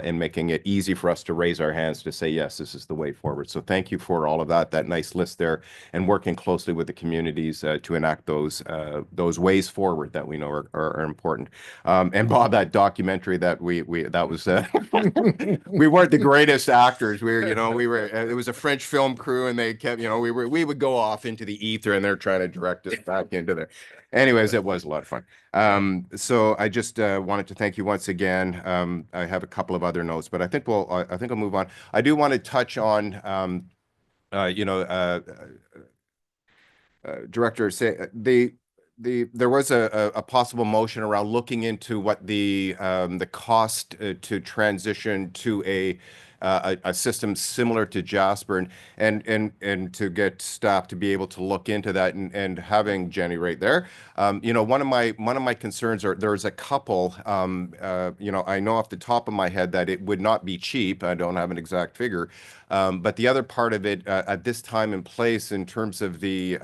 in making it easy for us to raise our hands to say, yes, this is the way forward. So thank you for all of that nice list there, and working closely with the communities to enact those those ways forward that we know are important. And Bob, that documentary that that was we weren't the greatest actors. It was a French film crew, and they kept, we would go off into the ether, and they're trying to direct us back into there. Anyways, it was a lot of fun. So I just wanted to thank you once again. I have a couple of other notes, but I think I'll move on. I do want to touch on, Director, there was a possible motion around looking into what the cost to transition to a system similar to Jasper, and to get staff to be able to look into that, and having Jenny right there. One of my concerns there's a couple. I know off the top of my head that it would not be cheap. I don't have an exact figure. But the other part of it, at this time and place, in terms of the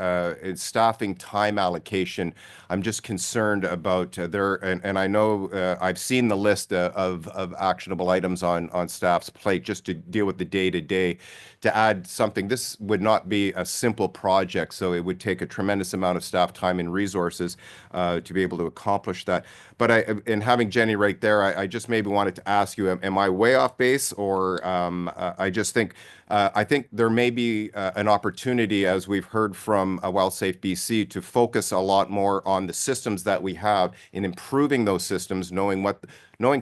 staffing time allocation, I'm just concerned about and I know I've seen the list of actionable items on staff's plate just to deal with the day-to-day. To add something, this would not be a simple project, so it would take a tremendous amount of staff time and resources to be able to accomplish that. But in having Jenny right there, I just maybe wanted to ask you, am I way off base, or I just think I think there may be an opportunity, as we've heard from WellSafe BC, to focus a lot more on the systems that we have, in improving those systems, knowing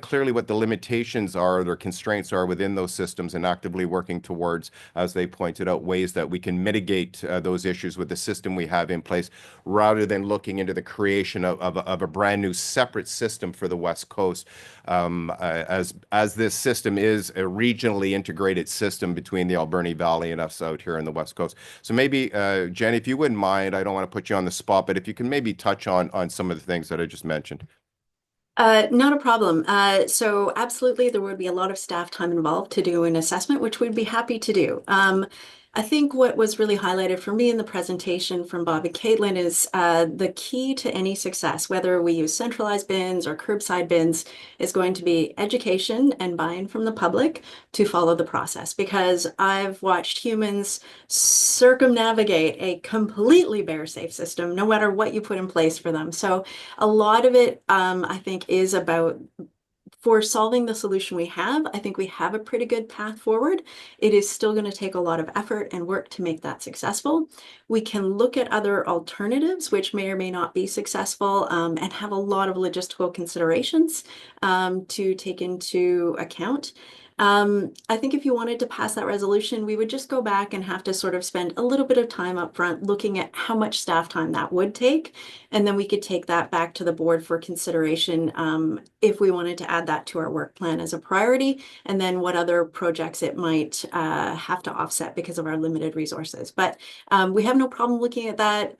clearly what the limitations are, their constraints are within those systems, and actively working towards, as they pointed out, ways that we can mitigate those issues with the system we have in place, rather than looking into the creation of a brand new separate system for the West Coast, as this system is a regionally integrated system between the Alberni Valley and us out here on the West Coast. So maybe, Jenny, if you wouldn't mind, I don't want to put you on the spot, but if you can maybe touch on some of the things that I just mentioned. Not a problem. So absolutely, there would be a lot of staff time involved to do an assessment, which we'd be happy to do. I think what was really highlighted for me in the presentation from Bob and Caitlin is the key to any success, whether we use centralized bins or curbside bins, is going to be education and buy-in from the public to follow the process. Because I've watched humans circumnavigate a completely bear-safe system, no matter what you put in place for them. So a lot of it, I think, is about, for solving the solution we have. I think we have a pretty good path forward. It is still going to take a lot of effort and work to make that successful. We can look at other alternatives, which may or may not be successful, and have a lot of logistical considerations to take into account. I think if you wanted to pass that resolution, we would just go back and have to sort of spend a little bit of time up front looking at how much staff time that would take. And then we could take that back to the board for consideration if we wanted to add that to our work plan as a priority, and then what other projects it might have to offset because of our limited resources. But we have no problem looking at that.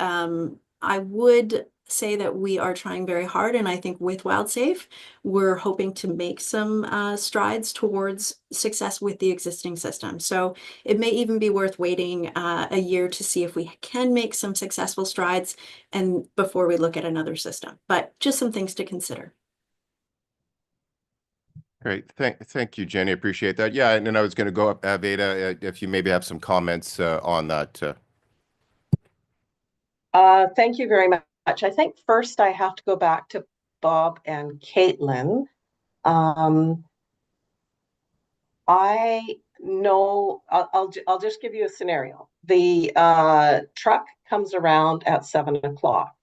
I would say that we are trying very hard, and I think with WildSafe, we're hoping to make some strides towards success with the existing system. So it may even be worth waiting a year to see if we can make some successful strides, and before we look at another system. But just some things to consider. Great. Thank you, Jenny. Appreciate that. Yeah, and then I was going to go up, Veda, if you maybe have some comments on that. Thank you very much. I think first I have to go back to Bob and Caitlin. I know, I'll just give you a scenario. The truck comes around at 7 o'clock.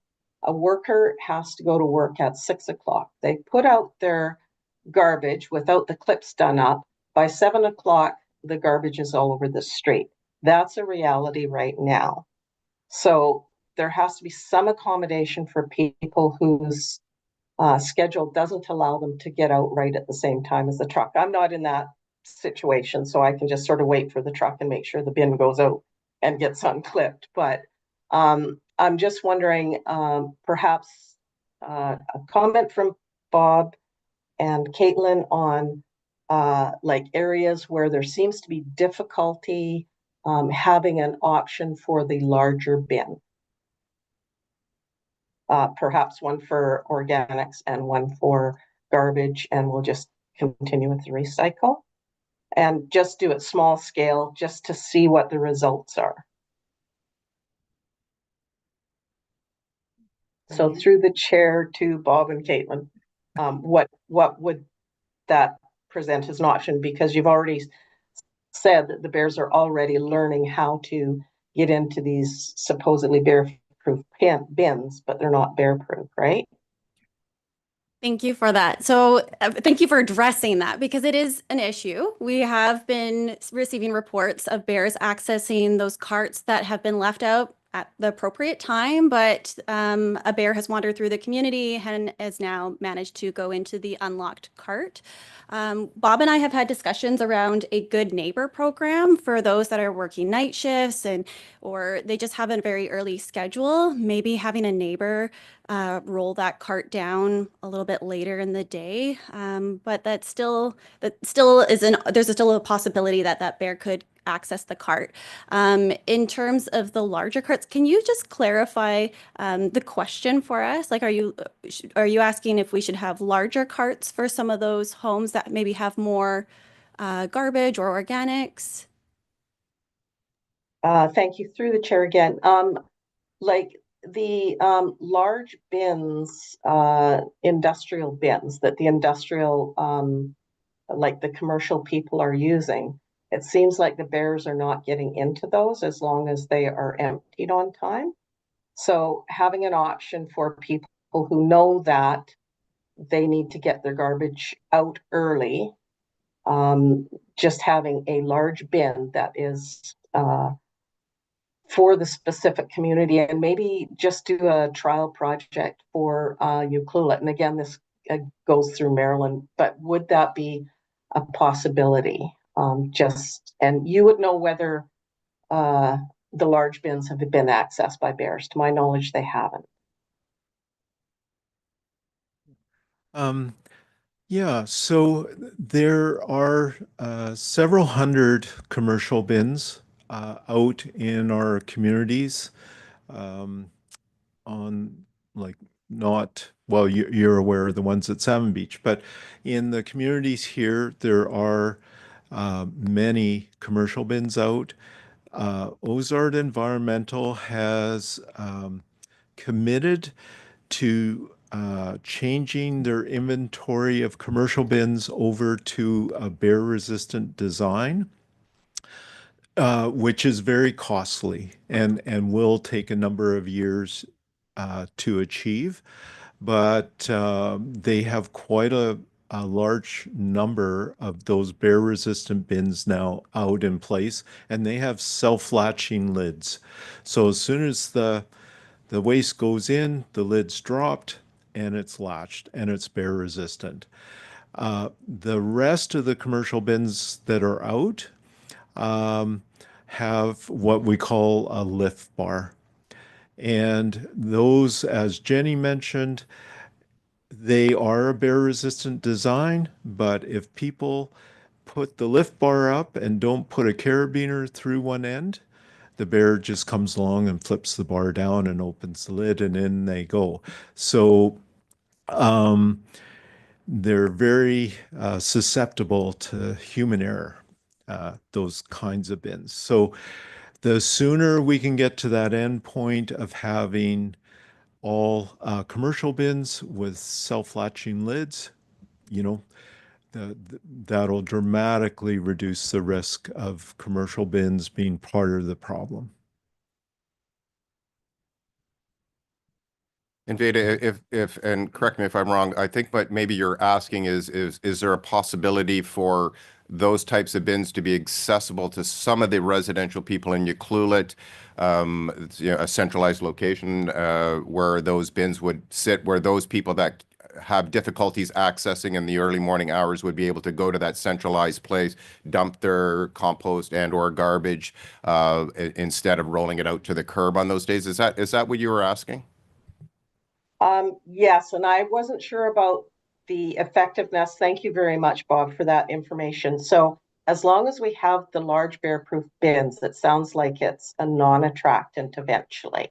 A worker has to go to work at 6 o'clock. They put out their garbage without the clips done up. By 7 o'clock, the garbage is all over the street. That's a reality right now. So there has to be some accommodation for people whose schedule doesn't allow them to get out right at the same time as the truck. I'm not in that situation, so I can just sort of wait for the truck and make sure the bin goes out and gets unclipped. But I'm just wondering, perhaps a comment from Bob and Caitlin on like areas where there seems to be difficulty having an option for the larger bin. Perhaps one for organics and one for garbage, and we'll just continue with the recycle and just do it small scale just to see what the results are. So through the chair to Bob and Caitlin, what would that present as an option? Because you've already said that the bears are already learning how to get into these supposedly bear-proof bins, but they're not bear-proof, right? Thank you for that. So thank you for addressing that because it is an issue. We have been receiving reports of bears accessing those carts that have been left out at the appropriate time, but a bear has wandered through the community and has now managed to go into the unlocked cart. Bob and I have had discussions around a good neighbor program for those that are working night shifts or they just have a very early schedule. Maybe having a neighbor roll that cart down a little bit later in the day, but there's still a possibility that that bear could access the cart. In terms of the larger carts, can you just clarify the question for us? Like, are you asking if we should have larger carts for some of those homes that maybe have more garbage or organics? Thank you. Through the chair again. Like the large bins, industrial bins that the industrial, like the commercial people are using, it seems like the bears are not getting into those as long as they are emptied on time. So having an option for people who know that they need to get their garbage out early, just having a large bin that is for the specific community, and maybe just do a trial project for Ucluelet. And again, this goes through Maryland, but would that be a possibility? And you would know whether the large bins have been accessed by bears. To my knowledge, they haven't. Yeah, so there are several hundred commercial bins out in our communities on like not, well, you're aware of the ones at Salmon Beach, but in the communities here, there are many commercial bins out. Ozark Environmental has committed to changing their inventory of commercial bins over to a bear-resistant design, which is very costly and will take a number of years to achieve. But they have quite a large number of those bear-resistant bins now out in place, and they have self-latching lids. So as soon as the waste goes in, the lid's dropped, and it's latched, and it's bear resistant. The rest of the commercial bins that are out have what we call a lift bar. And those, as Jenny mentioned, they are a bear resistant design, but if people put the lift bar up and don't put a carabiner through one end, the bear just comes along and flips the bar down and opens the lid, and in they go. So they're very susceptible to human error, those kinds of bins. So the sooner we can get to that end point of having all commercial bins with self-latching lids, that'll dramatically reduce the risk of commercial bins being part of the problem. And Veda, and correct me if I'm wrong, I think what maybe you're asking is there a possibility for those types of bins to be accessible to some of the residential people in Ucluelet, a centralized location where those bins would sit, where those people that have difficulties accessing in the early morning hours would be able to go to that centralized place, dump their compost and or garbage instead of rolling it out to the curb on those days. Is that what you were asking? Yes, and I wasn't sure about the effectiveness. Thank you very much, Bob, for that information. So as long as we have the large bear-proof bins, it sounds like it's a non-attractant eventually.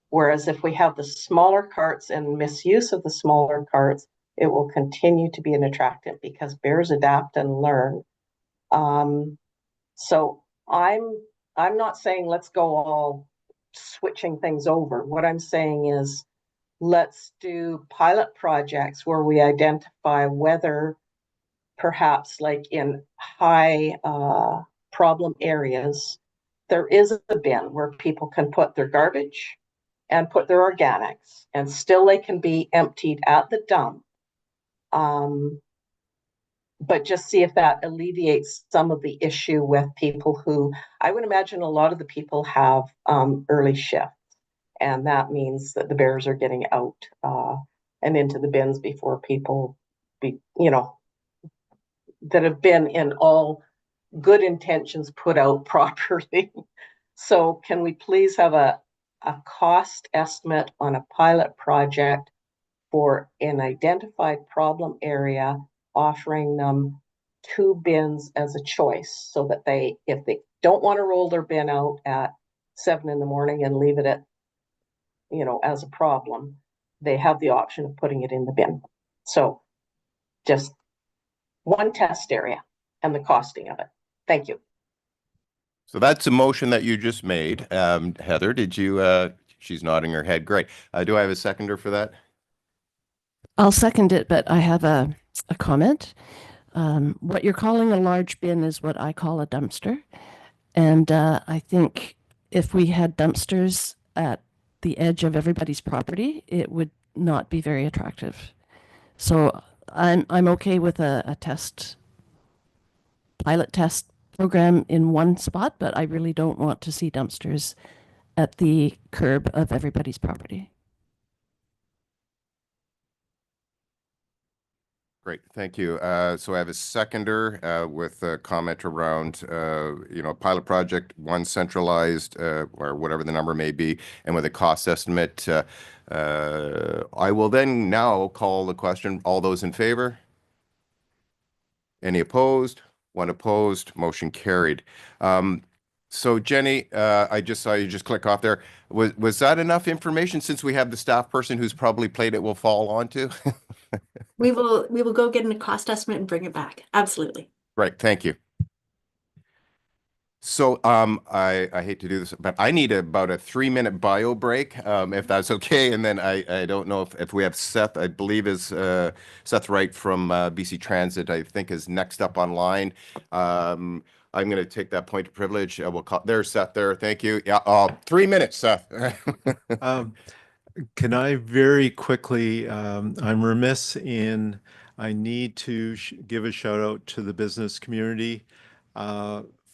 Whereas if we have the smaller carts and misuse of the smaller carts, it will continue to be an attractant because bears adapt and learn. So I'm not saying let's go all switching things over. What I'm saying is let's do pilot projects where we identify whether perhaps like in high problem areas, there is a bin where people can put their garbage and put their organics, and still they can be emptied at the dump. But just see if that alleviates some of the issue with people who, I would imagine a lot of the people have early shifts, and that means that the bears are getting out and into the bins before people that have been in all good intentions put out properly. So can we please have a cost estimate on a pilot project for an identified problem area, offering them 2 bins as a choice so that if they don't want to roll their bin out at 7 in the morning and leave it at, as a problem, they have the option of putting it in the bin. So just one test area and the costing of it. Thank you. So that's a motion that you just made. Heather, she's nodding her head. Great. Do I have a seconder for that? I'll second it, but I have a comment. What you're calling a large bin is what I call a dumpster. And I think if we had dumpsters at the edge of everybody's property, it would not be very attractive. So I'm okay with a pilot test program in one spot, but I really don't want to see dumpsters at the curb of everybody's property. Great, thank you. So I have a seconder with a comment around, pilot project, one centralized or whatever the number may be, and with a cost estimate. I will then now call the question. All those in favor? Any opposed? One opposed. Motion carried. So Jenny, I just saw you just click off there. Was that enough information, since we have the staff person who's probably played it will fall onto? We will go get a cost estimate and bring it back. Absolutely. Right, thank you. So I hate to do this, but I need about a 3-minute bio break, if that's okay. And then I don't know if we have Seth, I believe is Seth Wright from BC Transit, I think is next up online. I'm going to take that point of privilege. We'll call there's Seth there. Thank you. Yeah, 3 minutes, Seth. Can I very quickly, I'm remiss in, I need to give a shout out to the business community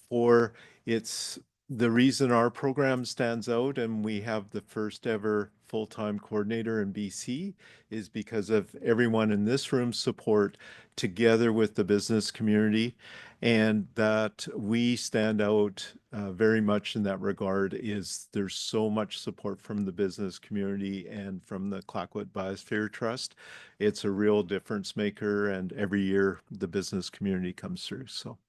for it's the reason our program stands out and we have the first ever full-time coordinator in BC is because of everyone in this room's support together with the business community, and that we stand out very much in that regard is there's so much support from the business community and from the Clayoquot Biosphere Trust. It's a real difference maker, and every year the business community comes through. So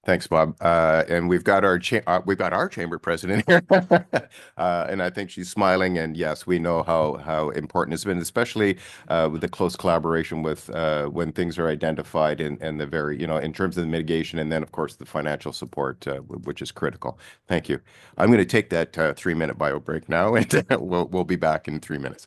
Thanks, Bob. And we've got our chamber president here, and I think she's smiling. And yes, we know how important it's been, especially with the close collaboration with when things are identified and the very in terms of the mitigation, and then of course the financial support, which is critical. Thank you. I'm going to take that 3-minute bio break now, and we'll be back in 3 minutes.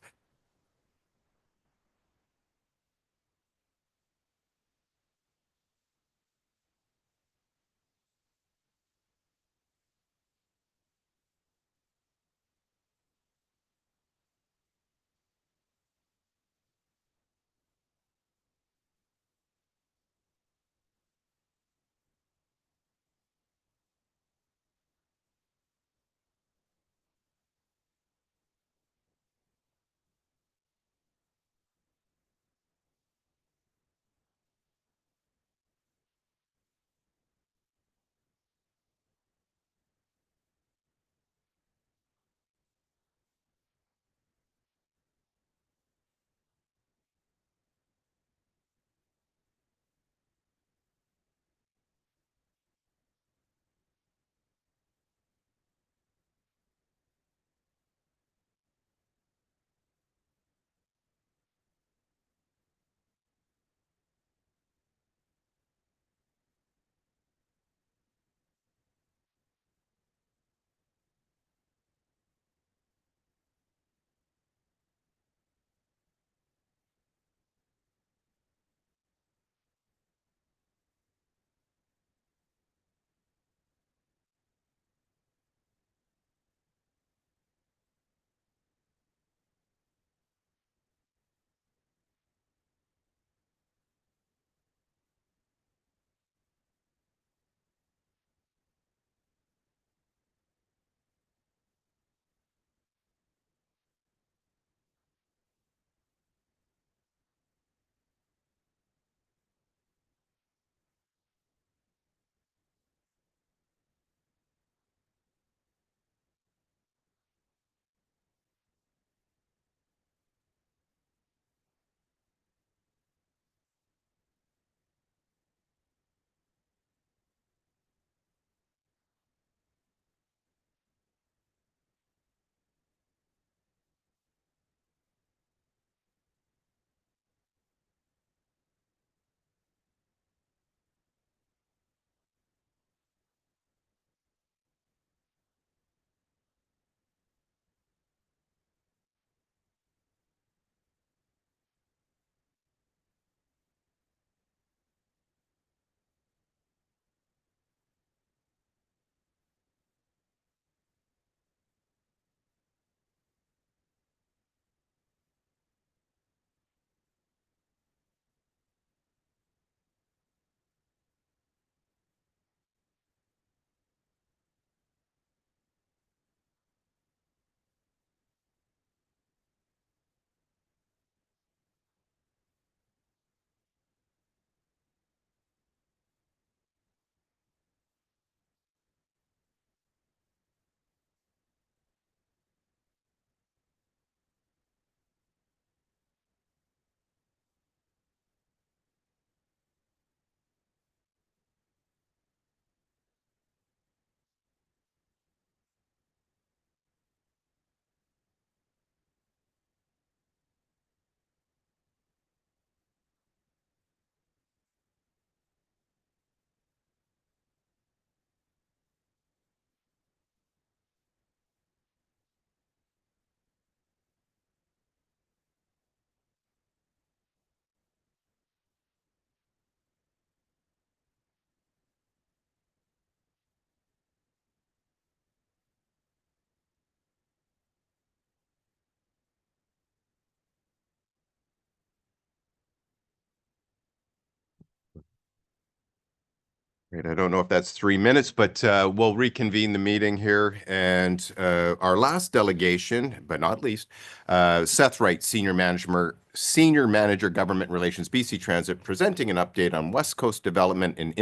Great. I don't know if that's 3 minutes, but we'll reconvene the meeting here. And our last delegation, but not least, Seth Wright, Senior Manager, Government Relations, BC Transit, presenting an update on West Coast development and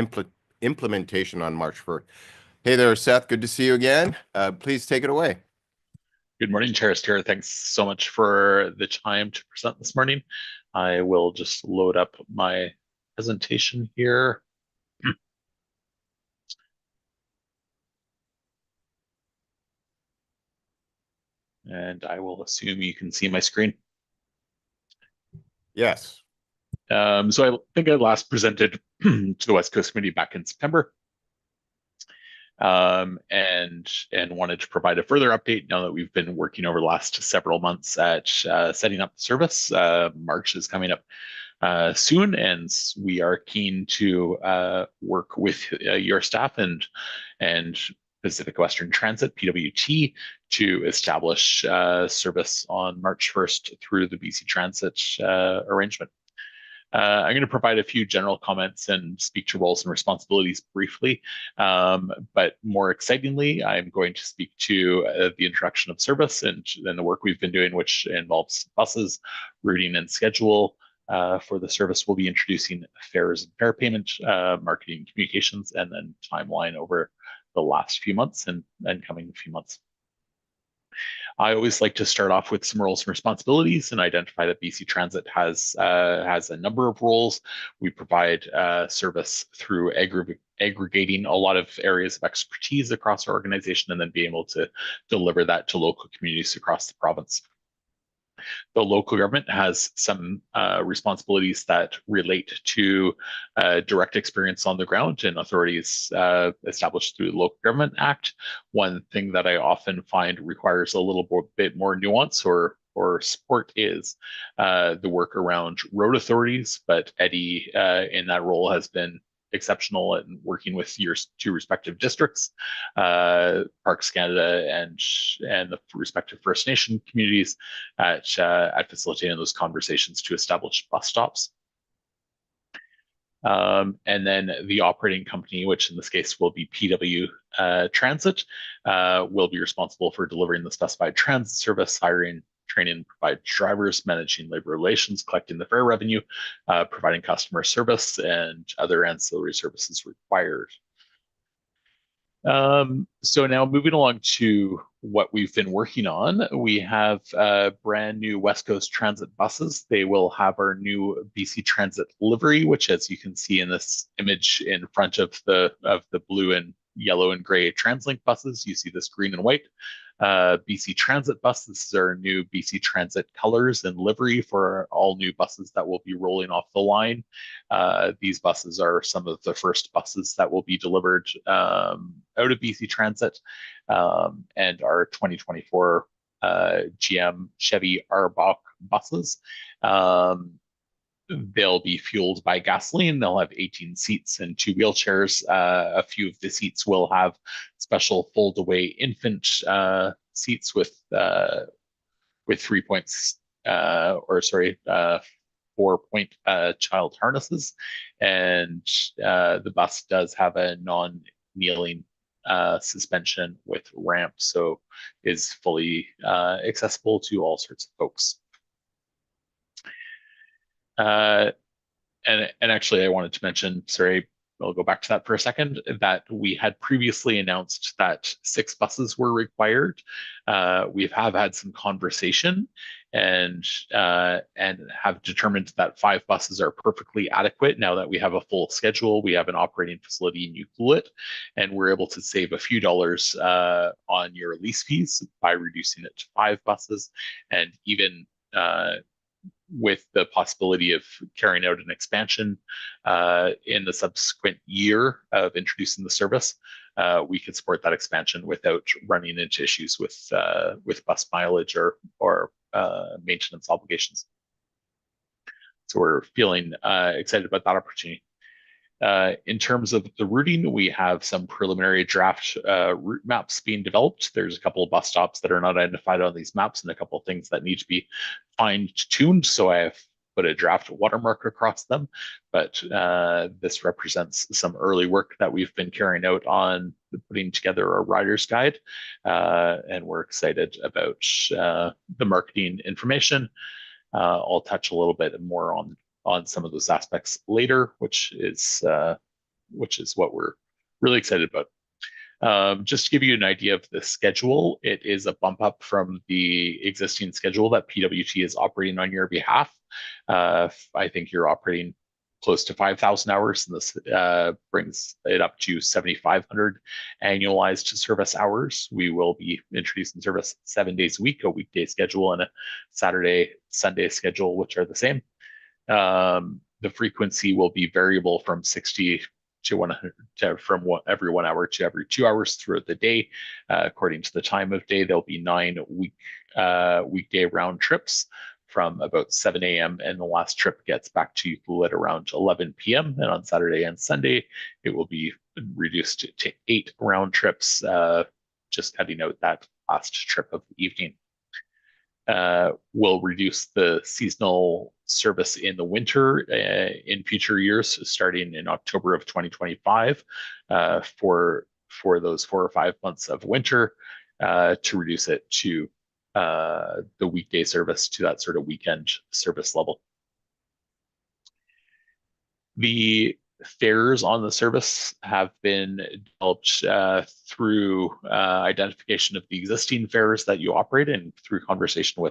implementation on March 1st. Hey there, Seth. Good to see you again. Please take it away. Good morning, Chair Steer. Thanks so much for the time to present this morning. I will just load up my presentation here. And I will assume you can see my screen. Yes. So I think I last presented to the West Coast Committee back in September. And wanted to provide a further update now that we've been working over the last several months at setting up the service. March is coming up soon, and we are keen to work with your staff and Pacific Western Transit, PWT, to establish service on March 1st through the BC Transit arrangement. I'm going to provide a few general comments and speak to roles and responsibilities briefly, but more excitingly, I'm going to speak to the introduction of service and the work we've been doing, which involves buses, routing and schedule for the service. We'll be introducing fares and fare payment, marketing communications, and then timeline over the last few months and coming few months. I always like to start off with some roles and responsibilities and identify that BC Transit has a number of roles. We provide service through aggregating a lot of areas of expertise across our organization and then being able to deliver that to local communities across the province. The local government has some responsibilities that relate to direct experience on the ground and authorities established through the Local Government Act. One thing that I often find requires a little bit more nuance or support is the work around road authorities, but Eddie in that role has been exceptional in working with your two respective districts, Parks Canada and the respective First Nation communities at facilitating those conversations to establish bus stops. And then the operating company, which in this case will be PW Transit, will be responsible for delivering the specified transit service, hiring, training, provide drivers, managing labor relations, collecting the fare revenue, providing customer service, and other ancillary services required. So now moving along to what we've been working on, we have brand new West Coast Transit buses. They will have our new BC Transit livery, which, as you can see in this image in front of the blue and yellow and gray TransLink buses, you see this green and white. BC Transit bus. This is our new BC Transit colors and livery for all new buses that will be rolling off the line. These buses are some of the first buses that will be delivered out of BC Transit, and our 2024 GM Chevy Arbok buses. They'll be fueled by gasoline. They'll have 18 seats and 2 wheelchairs. A few of the seats will have special fold-away infant seats with 3 points, 4-point child harnesses. And the bus does have a non-kneeling suspension with ramp, so is fully accessible to all sorts of folks. And actually, I wanted to mention, sorry, I'll go back to that for a second, that we had previously announced that 6 buses were required. We have had some conversation and have determined that 5 buses are perfectly adequate now that we have a full schedule. We have an operating facility in Euclid, and we're able to save a few dollars on your lease fees by reducing it to 5 buses, and even with the possibility of carrying out an expansion in the subsequent year of introducing the service, we could support that expansion without running into issues with bus mileage or maintenance obligations. So we're feeling excited about that opportunity. In terms of the routing, we have some preliminary draft route maps being developed. There's a couple of bus stops that are not identified on these maps and a couple of things that need to be fine-tuned. So I have put a draft watermark across them, but this represents some early work that we've been carrying out on putting together a rider's guide, and we're excited about the marketing information. I'll touch a little bit more on some of those aspects later, which is what we're really excited about. Just to give you an idea of the schedule, it is a bump up from the existing schedule that PWT is operating on your behalf. I think you're operating close to 5,000 hours, and this brings it up to 7,500 annualized service hours. We will be introducing service 7 days a week, a weekday schedule and a Saturday, Sunday schedule, which are the same. The frequency will be variable from 60 to 100 every 1 hour to every 2 hours throughout the day. According to the time of day, there'll be 9 weekday round trips from about 7 a.m. and the last trip gets back to you at around 11 p.m. And on Saturday and Sunday, it will be reduced to 8 round trips, just cutting out that last trip of the evening. Will reduce the seasonal service in the winter in future years, starting in October of 2025 for those 4 or 5 months of winter, to reduce it to the weekday service to that sort of weekend service level. The fares on the service have been developed through identification of the existing fares that you operate and through conversation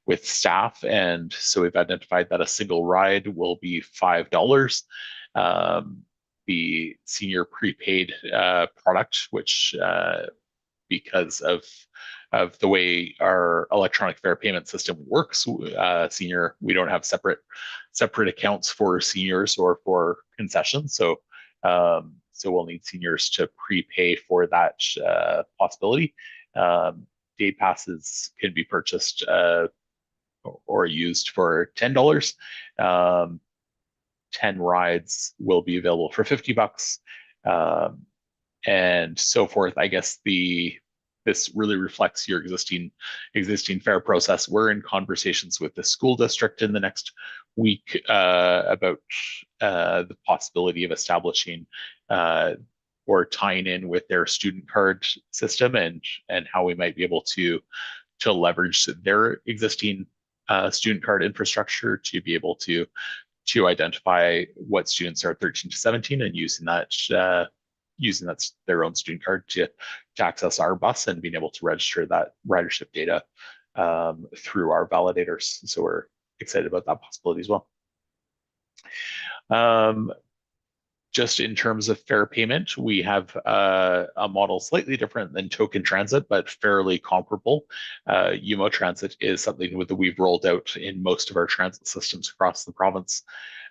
with staff. And so we've identified that a single ride will be $5. The senior prepaid product, which because of the way our electronic fare payment system works, senior, we don't have separate accounts for seniors or for concessions. So we'll need seniors to prepay for that possibility. Day passes can be purchased or used for $10. 10 rides will be available for $50. And so forth. I guess this really reflects your existing fare process. We're in conversations with the school district in the next week about the possibility of establishing or tying in with their student card system and how we might be able to leverage their existing student card infrastructure to be able to identify what students are 13 to 17 and using that's their own student card to access our bus and being able to register that ridership data through our validators. So we're excited about that possibility as well. Just in terms of fare payment, we have a model slightly different than token transit, but fairly comparable. UMO Transit is something that we've rolled out in most of our transit systems across the province,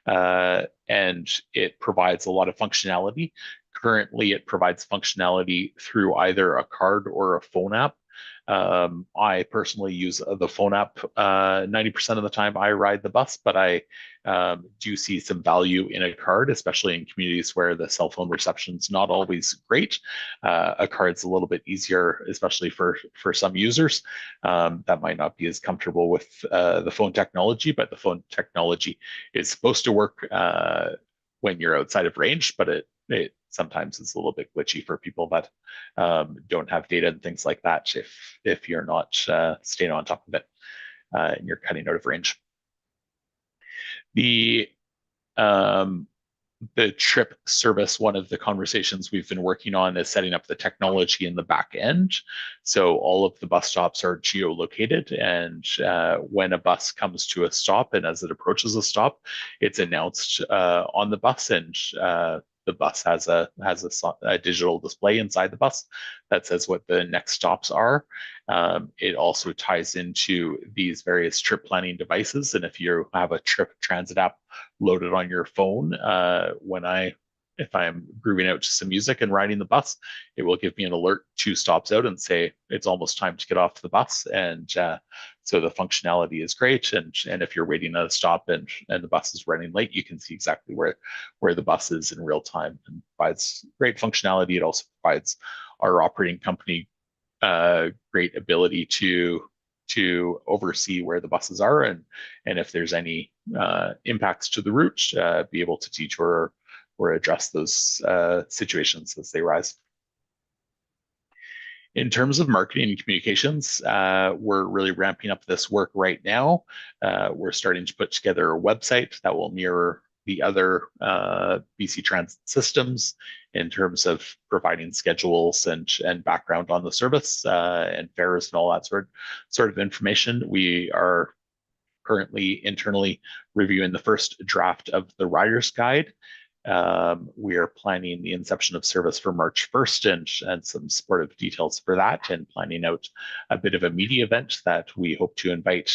and it provides a lot of functionality. Currently, it provides functionality through either a card or a phone app. I personally use the phone app 90% of the time I ride the bus, but I do see some value in a card, especially in communities where the cell phone reception is not always great. A card's a little bit easier, especially for some users that might not be as comfortable with the phone technology, but the phone technology is supposed to work when you're outside of range, but it sometimes is a little bit glitchy for people that don't have data and things like that if you're not staying on top of it and you're cutting out of range. The trip service, one of the conversations we've been working on is setting up the technology in the back end. So all of the bus stops are geolocated, and when a bus comes to a stop and as it approaches a stop, it's announced on the bus, and the bus has a digital display inside the bus that says what the next stops are. It also ties into these various trip planning devices. And if you have a trip transit app loaded on your phone, if I'm grooving out to some music and riding the bus, it will give me an alert 2 stops out and say it's almost time to get off the bus. And so the functionality is great. And if you're waiting at a stop and the bus is running late, you can see exactly where the bus is in real time, and provides great functionality. It also provides our operating company great ability to to oversee where the buses are, and if there's any impacts to the route, be able to detour or address those situations as they rise. In terms of marketing and communications, we're really ramping up this work right now. We're starting to put together a website that will mirror the other BC Transit systems in terms of providing schedules and background on the service and fares and all that sort of information. We are currently internally reviewing the first draft of the Rider's Guide. We are planning the inception of service for March 1st and some supportive details for that, and planning out a bit of a media event that we hope to invite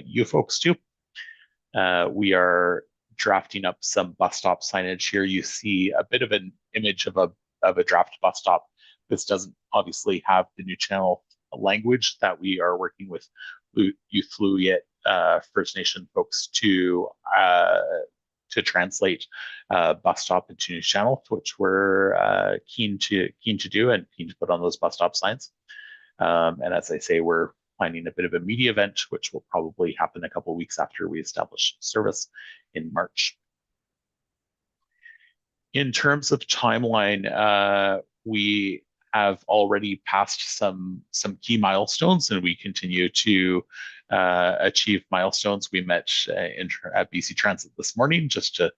you folks to. We are drafting up some bus stop signage here. You see a bit of an image of a draft bus stop. This doesn't obviously have the new channel language that we are working with Youth Fluid First Nation folks to translate bus stop into new channel, which we're keen to do and keen to put on those bus stop signs. And as I say, we're planning a bit of a media event, which will probably happen a couple of weeks after we establish service in March. In terms of timeline, we have already passed some key milestones, and we continue to achieve milestones. We met at BC Transit this morning just to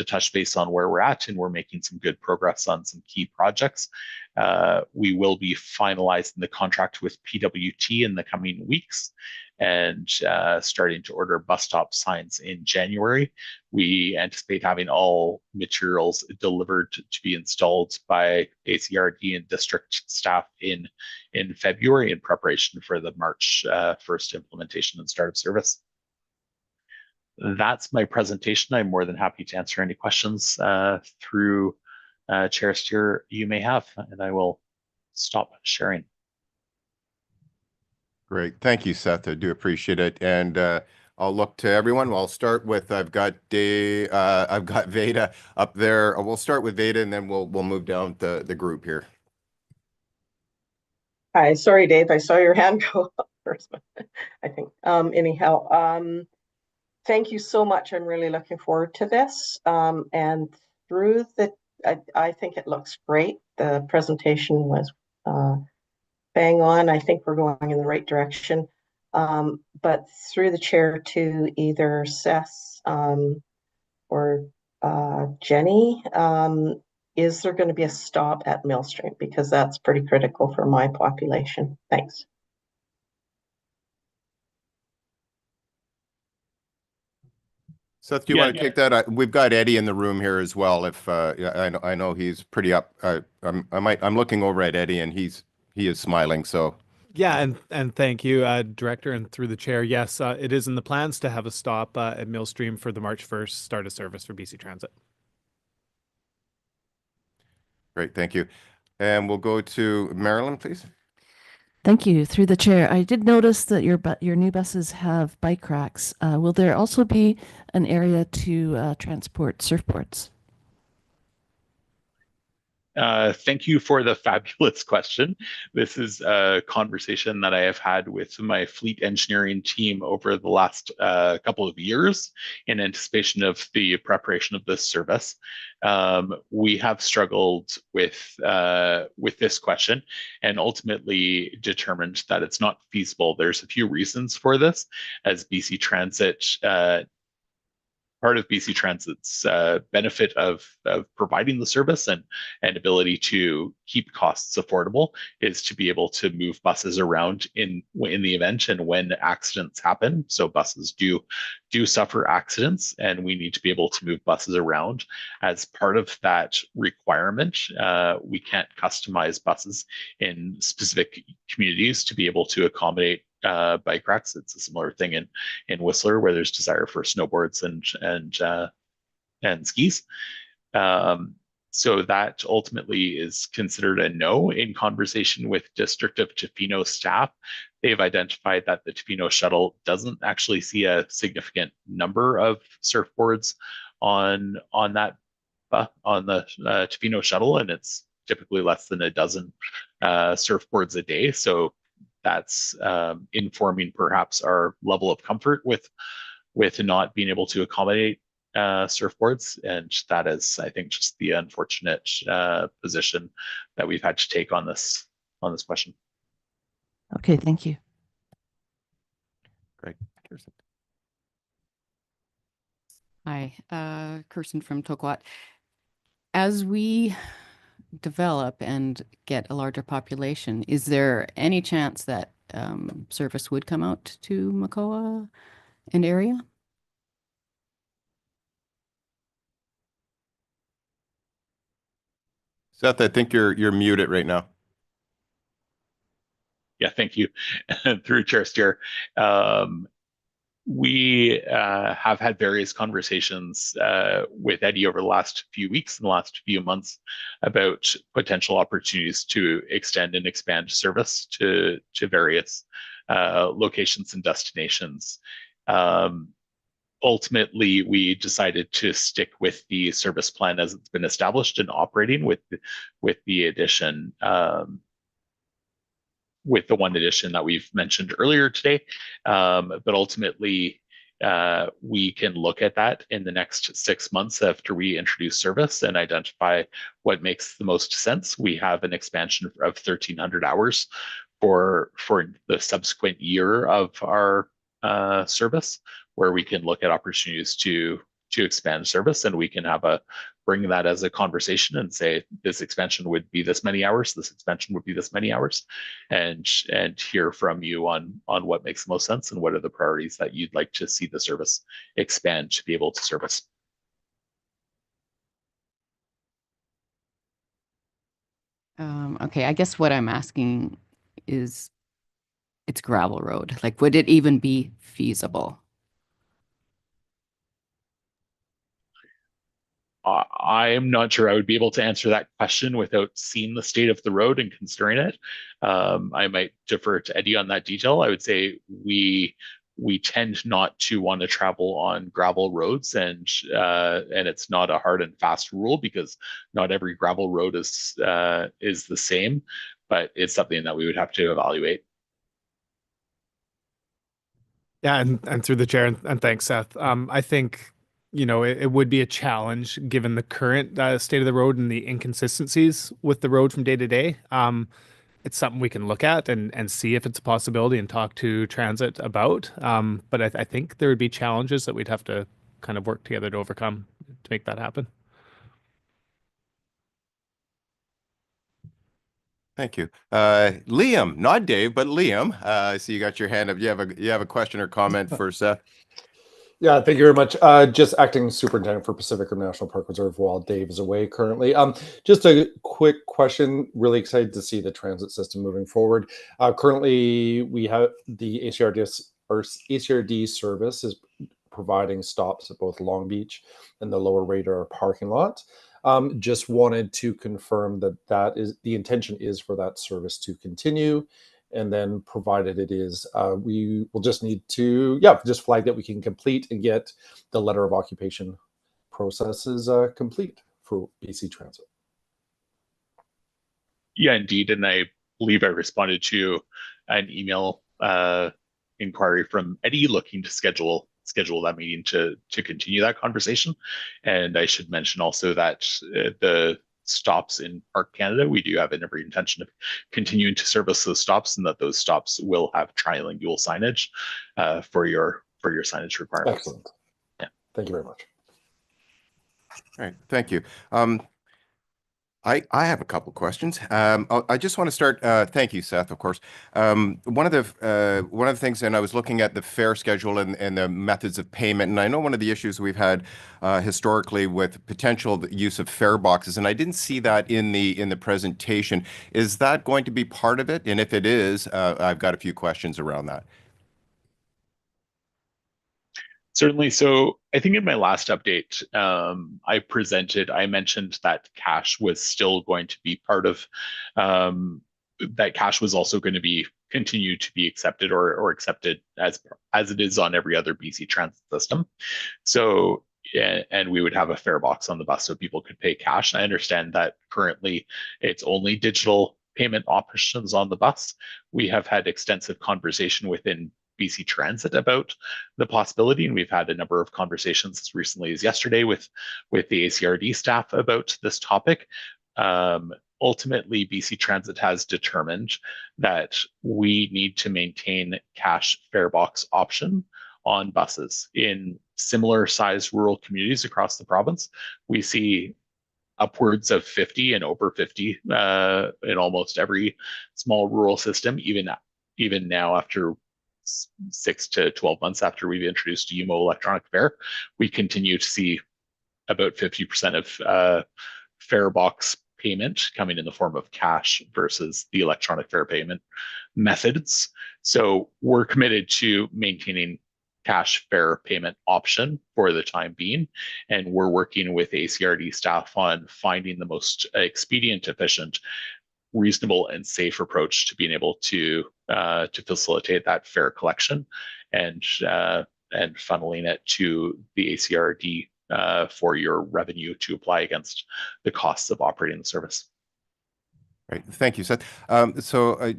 touch base on where we're at, and we're making some good progress on some key projects. We will be finalizing the contract with PWT in the coming weeks and starting to order bus stop signs in January. We anticipate having all materials delivered to be installed by ACRD and district staff in February in preparation for the March 1st implementation and start of service. That's my presentation. I'm more than happy to answer any questions through Chair Steer you may have, and I will stop sharing. Great. Thank you, Seth. I do appreciate it. And I'll look to everyone. I'll start with, I've got Veda up there. We'll start with Veda, and then we'll move down the group here. Hi, sorry, Dave. I saw your hand go up first, I think. Anyhow, thank you so much. I'm really looking forward to this. And through I think it looks great. The presentation was bang on. I think we're going in the right direction. But through the chair to either Seth or Jenny, is there going to be a stop at Millstream? Because that's pretty critical for my population. Thanks. Seth, do you want to take that? We've got Eddie in the room here as well. If I know he's pretty up. I'm looking over at Eddie, and he is smiling. So yeah, and thank you, Director, and through the chair. Yes, it is in the plans to have a stop at Millstream for the March 1st start of service for BC Transit. Great, thank you. And we'll go to Marilyn, please. Thank you. Through the chair, I did notice that your new buses have bike racks. Will there also be an area to transport surfboards? Thank you for the fabulous question. This is a conversation that I have had with my fleet engineering team over the last couple of years in anticipation of the preparation of this service. We have struggled with this question and ultimately determined that it's not feasible. There's a few reasons for this, as BC Transit part of BC Transit's benefit of providing the service and ability to keep costs affordable is to be able to move buses around in the event and when accidents happen. So buses do suffer accidents, and we need to be able to move buses around. As part of that requirement, we can't customize buses in specific communities to be able to accommodate bike racks. It's a similar thing in Whistler, where there's desire for snowboards and skis. So that ultimately is considered a no. In conversation with District of Tofino staff, they've identified that the Tofino shuttle doesn't actually see a significant number of surfboards on the Tofino shuttle, and it's typically less than a dozen surfboards a day. So that's informing perhaps our level of comfort with not being able to accommodate surfboards, and that is, I think, just the unfortunate position that we've had to take on this question. Okay, thank you. Great. Kirsten. Hi, Kirsten from Tokwat. As we develop and get a larger population, is there any chance that service would come out to Makoa and area? Seth, I think you're muted right now. Yeah, thank you. Through Chair Steer. We have had various conversations with Eddie over the last few weeks and the last few months about potential opportunities to extend and expand service to various locations and destinations. Ultimately, we decided to stick with the service plan as it's been established and operating with the addition with the one addition that we've mentioned earlier today. But ultimately, we can look at that in the next 6 months after we introduce service and identify what makes the most sense. We have an expansion of 1,300 hours for the subsequent year of our service, where we can look at opportunities to expand service, and we can bring that as a conversation and say this expansion would be this many hours, this expansion would be this many hours, and hear from you on what makes the most sense and what are the priorities that you'd like to see the service expand to be able to service. Okay, I guess what I'm asking is, it's gravel road. Like, would it even be feasible? I am not sure I would be able to answer that question without seeing the state of the road and considering it. I might defer to Eddie on that detail. I would say we tend not to want to travel on gravel roads, and it's not a hard and fast rule because not every gravel road is the same, but it's something that we would have to evaluate. Yeah, and through the chair, and thanks, Seth. I think, it would be a challenge given the current state of the road and the inconsistencies with the road from day to day. It's something we can look at and see if it's a possibility and talk to transit about. But I think there would be challenges that we'd have to kind of work together to overcome to make that happen. Thank you. Liam, not Dave, but Liam. I see you got your hand up. You have a question or comment for Seth? Yeah, thank you very much. Just acting superintendent for Pacific Rim National Park Reserve while Dave is away currently. Just a quick question. Really excited to see the transit system moving forward. Currently, we have the ACRD service is providing stops at both Long Beach and the Lower Radar parking lot. Just wanted to confirm that is the intention is for that service to continue. And then provided it is, we will just need to, just flag that we can complete and get the letter of occupation processes complete for BC Transit. Yeah, indeed. And I believe I responded to an email inquiry from Eddie looking to schedule that meeting to continue that conversation. And I should mention also that the stops in Park Canada, we do have every intention of continuing to service those stops, and that those stops will have trilingual signage for your signage requirements. Excellent. Yeah. Thank you very much. All right, thank you. I have a couple questions. I just want to start. Thank you, Seth. Of course, one of the things, and I was looking at the fare schedule and the methods of payment, and I know one of the issues we've had historically with potential use of fare boxes, and I didn't see that in the presentation. Is that going to be part of it? And if it is, I've got a few questions around that. Certainly. So I think in my last update, I mentioned that cash was still going to be part of, that cash was also going to continue to be accepted or accepted as it is on every other BC transit system. So, and we would have a fare box on the bus so people could pay cash. I understand that currently it's only digital payment options on the bus. We have had extensive conversation within BC Transit about the possibility, and we've had a number of conversations as recently as yesterday with the ACRD staff about this topic. Ultimately, BC Transit has determined that we need to maintain cash fare box option on buses. In similar sized rural communities across the province, we see upwards of 50 and over 50 in almost every small rural system, even now after 6 to 12 months after we've introduced UMO electronic fare, we continue to see about 50% of fare box payment coming in the form of cash versus the electronic fare payment methods. So we're committed to maintaining cash fare payment option for the time being, and we're working with ACRD staff on finding the most expedient, efficient, reasonable, and safe approach to being able to facilitate that fare collection and funneling it to the ACRD for your revenue to apply against the costs of operating the service. Right. Thank you, Seth.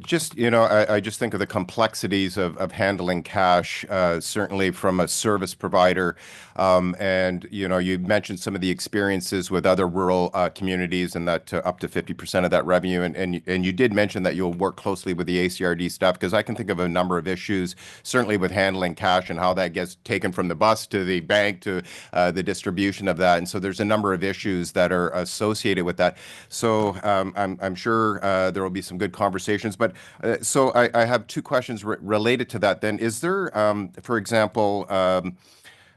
Just, I just think of the complexities of handling cash, certainly from a service provider. And, you mentioned some of the experiences with other rural communities and that up to 50% of that revenue. And you did mention that you'll work closely with the ACRD staff, because I can think of a number of issues, certainly with handling cash and how that gets taken from the bus to the bank to the distribution of that. And so there's a number of issues that are associated with that. So I'm sure there will be some good conversations. But so I have two questions related to that then. Is there, for example,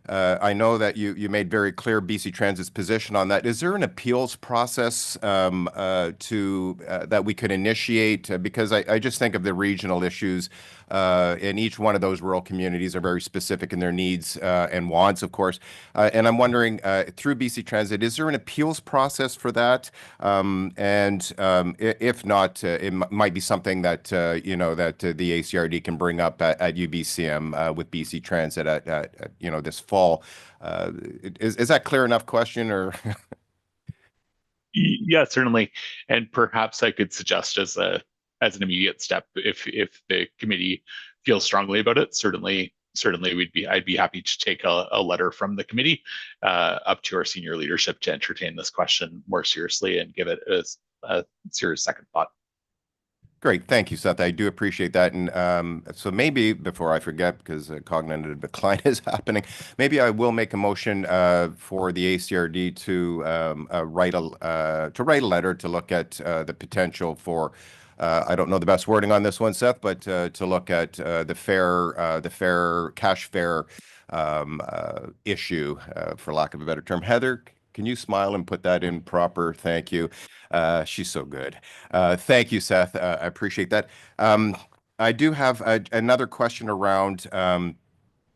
I know that you made very clear BC Transit's position on that. Is there an appeals process that we could initiate? Because I just think of the regional issues, and each one of those rural communities are very specific in their needs and wants, of course. And I'm wondering, through BC Transit, is there an appeals process for that? If not, it might be something that that the ACRD can bring up at UBCM with BC Transit at this fall. Is that clear enough question or? Yeah, certainly. And perhaps I could suggest as an immediate step, if the committee feels strongly about it, certainly I'd be happy to take a letter from the committee up to our senior leadership to entertain this question more seriously and give it a serious second thought. Great. Thank you, Seth. I do appreciate that. And so maybe before I forget, because cognitive decline is happening, maybe I will make a motion for the ACRD to write a letter to look at the potential for, I don't know the best wording on this one, Seth, but to look at the cash fare issue, for lack of a better term. Heather, can you smile and put that in proper? Thank you. She's so good. Thank you, Seth. I appreciate that. I do have another question around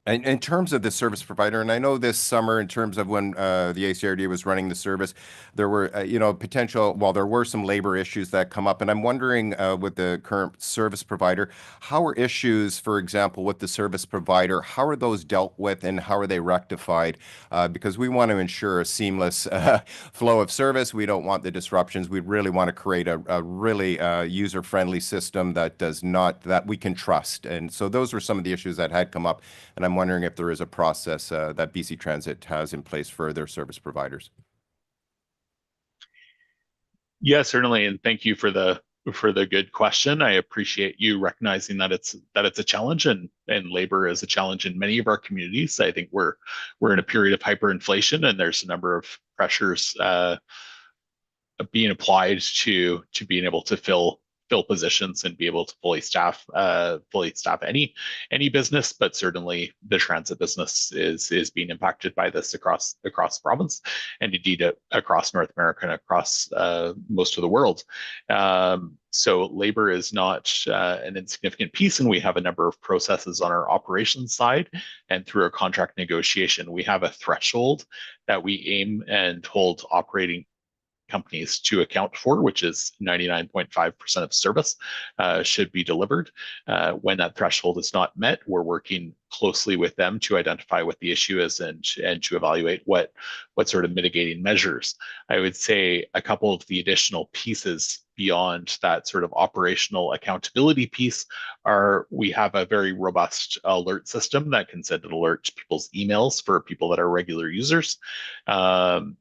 in terms of the service provider, and I know this summer, in terms of when the ACRD was running the service, there were, there were some labor issues that come up, and I'm wondering with the current service provider, how are issues, for example, with the service provider, how are those dealt with and how are they rectified? Because we want to ensure a seamless flow of service. We don't want the disruptions. We really want to create a really user-friendly system that we can trust. And so those were some of the issues that had come up. And I'm wondering if there is a process that BC Transit has in place for their service providers. Yeah, certainly, and thank you for the good question. I appreciate you recognizing that it's a challenge, and labor is a challenge in many of our communities. I think we're in a period of hyperinflation, and there's a number of pressures being applied to being able to fill positions and be able to fully staff any business, but certainly the transit business is being impacted by this across the province, and indeed across North America and across most of the world. So labor is not an insignificant piece, and we have a number of processes on our operations side, and through our contract negotiation, we have a threshold that we aim and hold operating companies to account for, which is 99.5% of service should be delivered. When that threshold is not met, we're working closely with them to identify what the issue is and to evaluate what sort of mitigating measures. I would say a couple of the additional pieces beyond that sort of operational accountability piece, we have a very robust alert system that can send an alert to people's emails for people that are regular users. And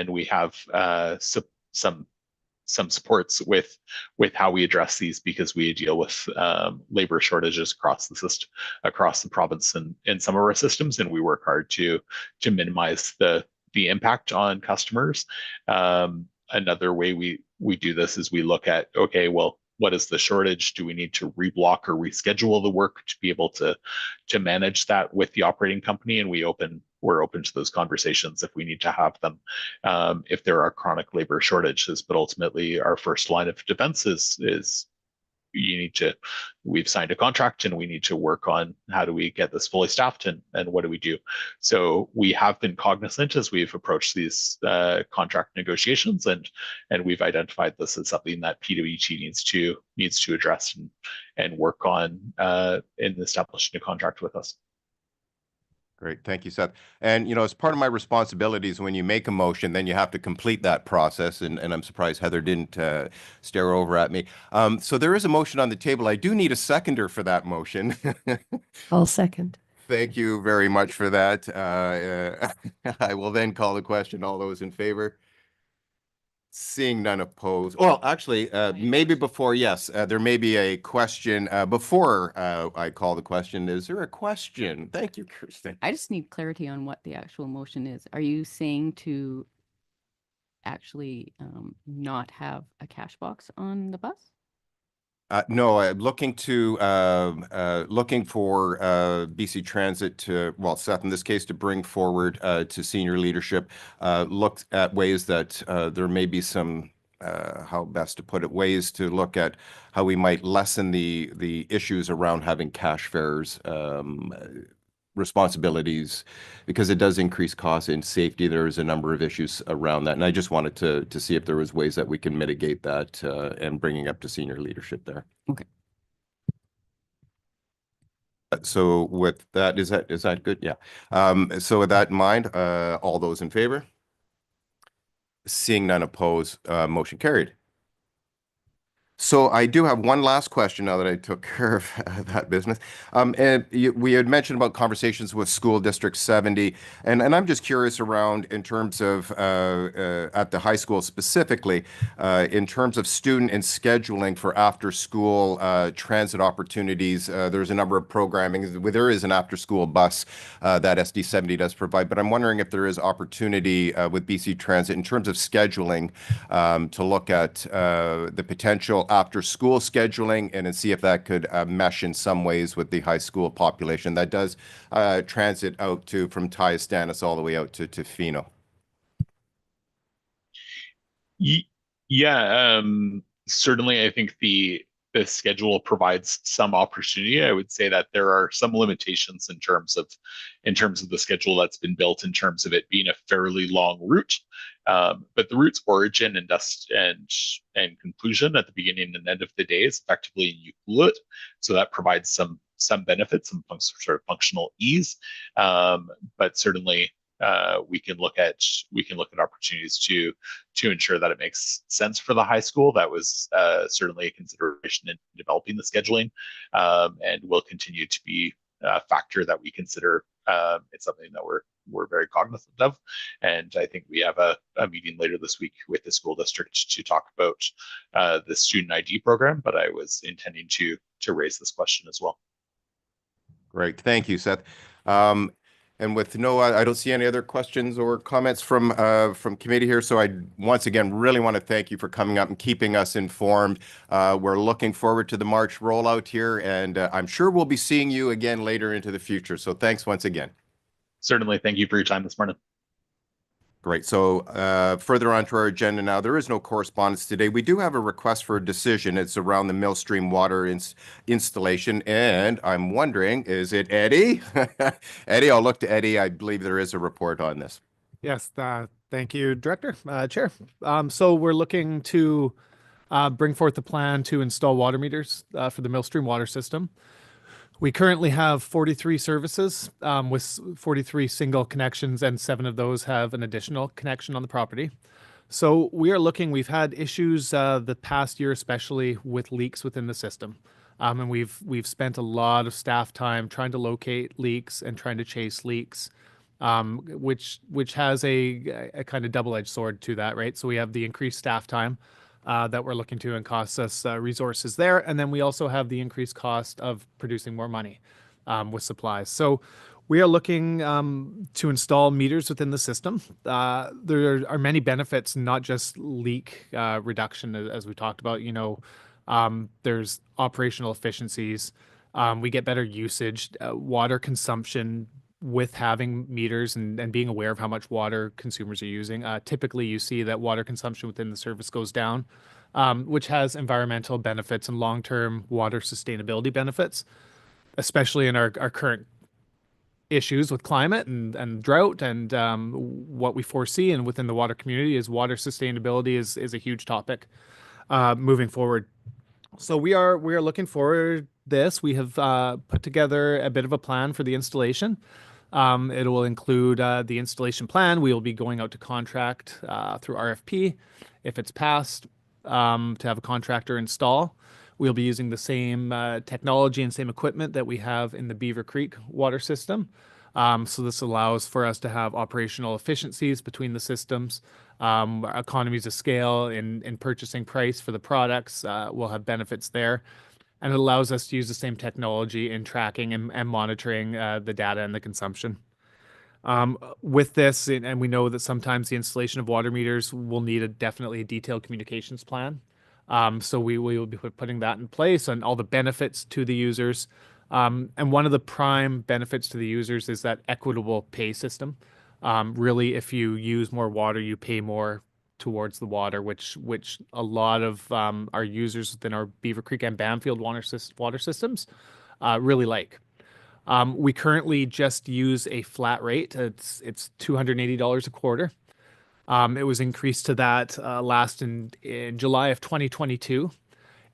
we have some supports with how we address these, because we deal with labor shortages across the system, across the province, and in some of our systems, and we work hard to minimize the impact on customers. Another way we do this is we look at, okay, well, what is the shortage? Do we need to reblock or reschedule the work to be able to manage that with the operating company? And we're open to those conversations if we need to have them, if there are chronic labor shortages. But ultimately, our first line of defense is we've signed a contract and we need to work on how do we get this fully staffed, and what do we do? So we have been cognizant as we've approached these contract negotiations, and we've identified this as something that PWT needs to address and work on in establishing a contract with us. Great. Thank you, Seth. And, as part of my responsibilities, when you make a motion, then you have to complete that process. And I'm surprised Heather didn't stare over at me. So there is a motion on the table. I do need a seconder for that motion. I'll second. Thank you very much for that. I will then call the question. All those in favor? Seeing none opposed. Well, actually, maybe before, yes, there may be a question before I call the question. Is there a question? Thank you, Kirsten. I just need clarity on what the actual motion is. Are you saying to actually not have a cash box on the bus? No, I'm looking for BC Transit to, well, Seth, in this case, to bring forward to senior leadership, look at ways that there may be some, how best to put it, ways to look at how we might lessen the issues around having cash fares responsibilities, because it does increase costs and safety. There's a number of issues around that. And I just wanted to see if there was ways that we can mitigate that and bringing up to senior leadership there. Okay. So with that, is that good? Yeah. So with that in mind, all those in favor? Seeing none opposed, motion carried. So I do have one last question now that I took care of that business. And we had mentioned about conversations with School District 70, and I'm just curious around in terms of at the high school specifically, in terms of student and scheduling for after-school transit opportunities. There's a number of programming. There is an after-school bus that SD 70 does provide, but I'm wondering if there is opportunity with BC Transit in terms of scheduling to look at the potential after school scheduling and see if that could mesh in some ways with the high school population that does transit out to from Tyastanis all the way out to Fino. Yeah, certainly I think the schedule provides some opportunity. I would say that there are some limitations in terms of the schedule that's been built, in terms of it being a fairly long route. But the route's origin and conclusion at the beginning and end of the day is effectively in Euclid. So that provides some benefits, some sort of functional ease. But certainly we can look at opportunities to ensure that it makes sense for the high school. That was certainly a consideration in developing the scheduling, and will continue to be a factor that we consider. It's something that we're very cognizant of, and I think we have a meeting later this week with the school district to talk about the student ID program. But I was intending to raise this question as well. Great, thank you, Seth. And with I don't see any other questions or comments from committee here. So I once again really want to thank you for coming up and keeping us informed. We're looking forward to the March rollout here, and I'm sure we'll be seeing you again later into the future. So thanks once again. Certainly, thank you for your time this morning. Great. So further on to our agenda now, there is no correspondence today. We do have a request for a decision. It's around the Millstream water installation. And I'm wondering, is it Eddie? Eddie, I'll look to Eddie. I believe there is a report on this. Yes, thank you, Director, Chair. So we're looking to bring forth the plan to install water meters for the Millstream water system. We currently have 43 services with 43 single connections, and 7 of those have an additional connection on the property. So we are looking, we've had issues the past year, especially with leaks within the system. And we've spent a lot of staff time trying to locate leaks and trying to chase leaks, which has a kind of double-edged sword to that, right? So we have the increased staff time that we're looking to and costs us resources there. And then we also have the increased cost of producing more money with supplies. So we are looking to install meters within the system. There are many benefits, not just leak reduction, as we talked about. There's operational efficiencies. We get better usage, water consumption with having meters and being aware of how much water consumers are using. Typically, you see that water consumption within the service goes down, which has environmental benefits and long-term water sustainability benefits, especially in our current issues with climate and drought and what we foresee and within the water community is water sustainability is a huge topic moving forward. So we are looking forward this. We have put together a bit of a plan for the installation. It will include the installation plan. We will be going out to contract through RFP if it's passed to have a contractor install. We'll be using the same technology and same equipment that we have in the Beaver Creek water system. So this allows for us to have operational efficiencies between the systems, economies of scale in purchasing price for the products. We'll have benefits there. And it allows us to use the same technology in tracking and monitoring the data and the consumption. With this, and we know that sometimes the installation of water meters will need definitely a detailed communications plan. So we will be putting that in place and all the benefits to the users. And one of the prime benefits to the users is that equitable pay system. Really, if you use more water, you pay more towards the water, which a lot of our users within our Beaver Creek and Bamfield water systems really like. We currently just use a flat rate. It's $280 a quarter. It was increased to that last in July of 2022.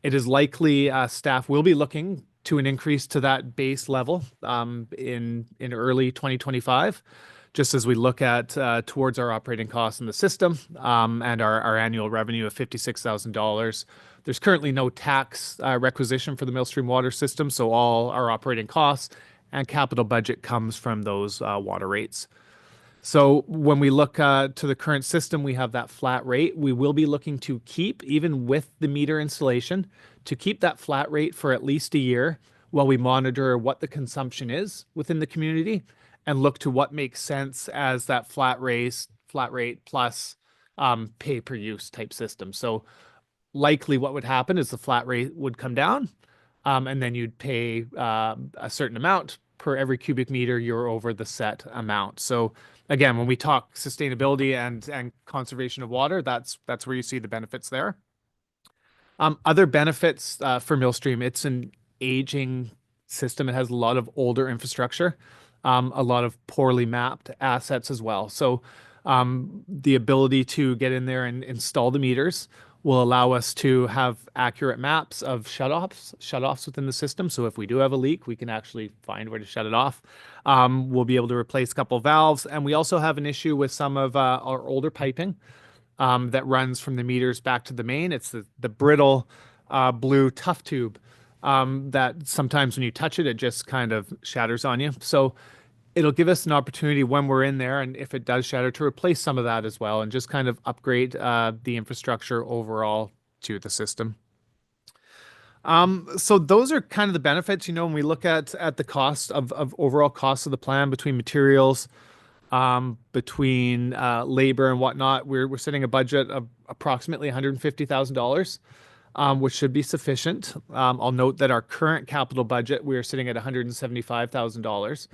It is likely staff will be looking to an increase to that base level in early 2025, just as we look at towards our operating costs in the system and our annual revenue of $56,000. There's currently no tax requisition for the Millstream water system, so all our operating costs and capital budget comes from those water rates. So when we look to the current system, we have that flat rate. We will be looking to keep, even with the meter installation, to keep that flat rate for at least a year while we monitor what the consumption is within the community and look to what makes sense as that flat rate plus pay per use type system. So likely what would happen is the flat rate would come down and then you'd pay a certain amount per every cubic meter you're over the set amount. So again, when we talk sustainability and conservation of water, that's where you see the benefits there. Other benefits for Millstream, it's an aging system. It has a lot of older infrastructure, a lot of poorly mapped assets as well. So the ability to get in there and install the meters will allow us to have accurate maps of shutoffs within the system. So if we do have a leak, we can actually find where to shut it off. We'll be able to replace a couple valves. And we also have an issue with some of our older piping that runs from the meters back to the main. It's the brittle blue tough tube that sometimes when you touch it, it just kind of shatters on you. So it'll give us an opportunity when we're in there, and if it does shatter, to replace some of that as well and just kind of upgrade the infrastructure overall to the system. So those are kind of the benefits, when we look at the cost of overall costs of the plan between materials, between labor and whatnot. We're setting a budget of approximately $150,000. Which should be sufficient. I'll note that our current capital budget, we are sitting at $175,000.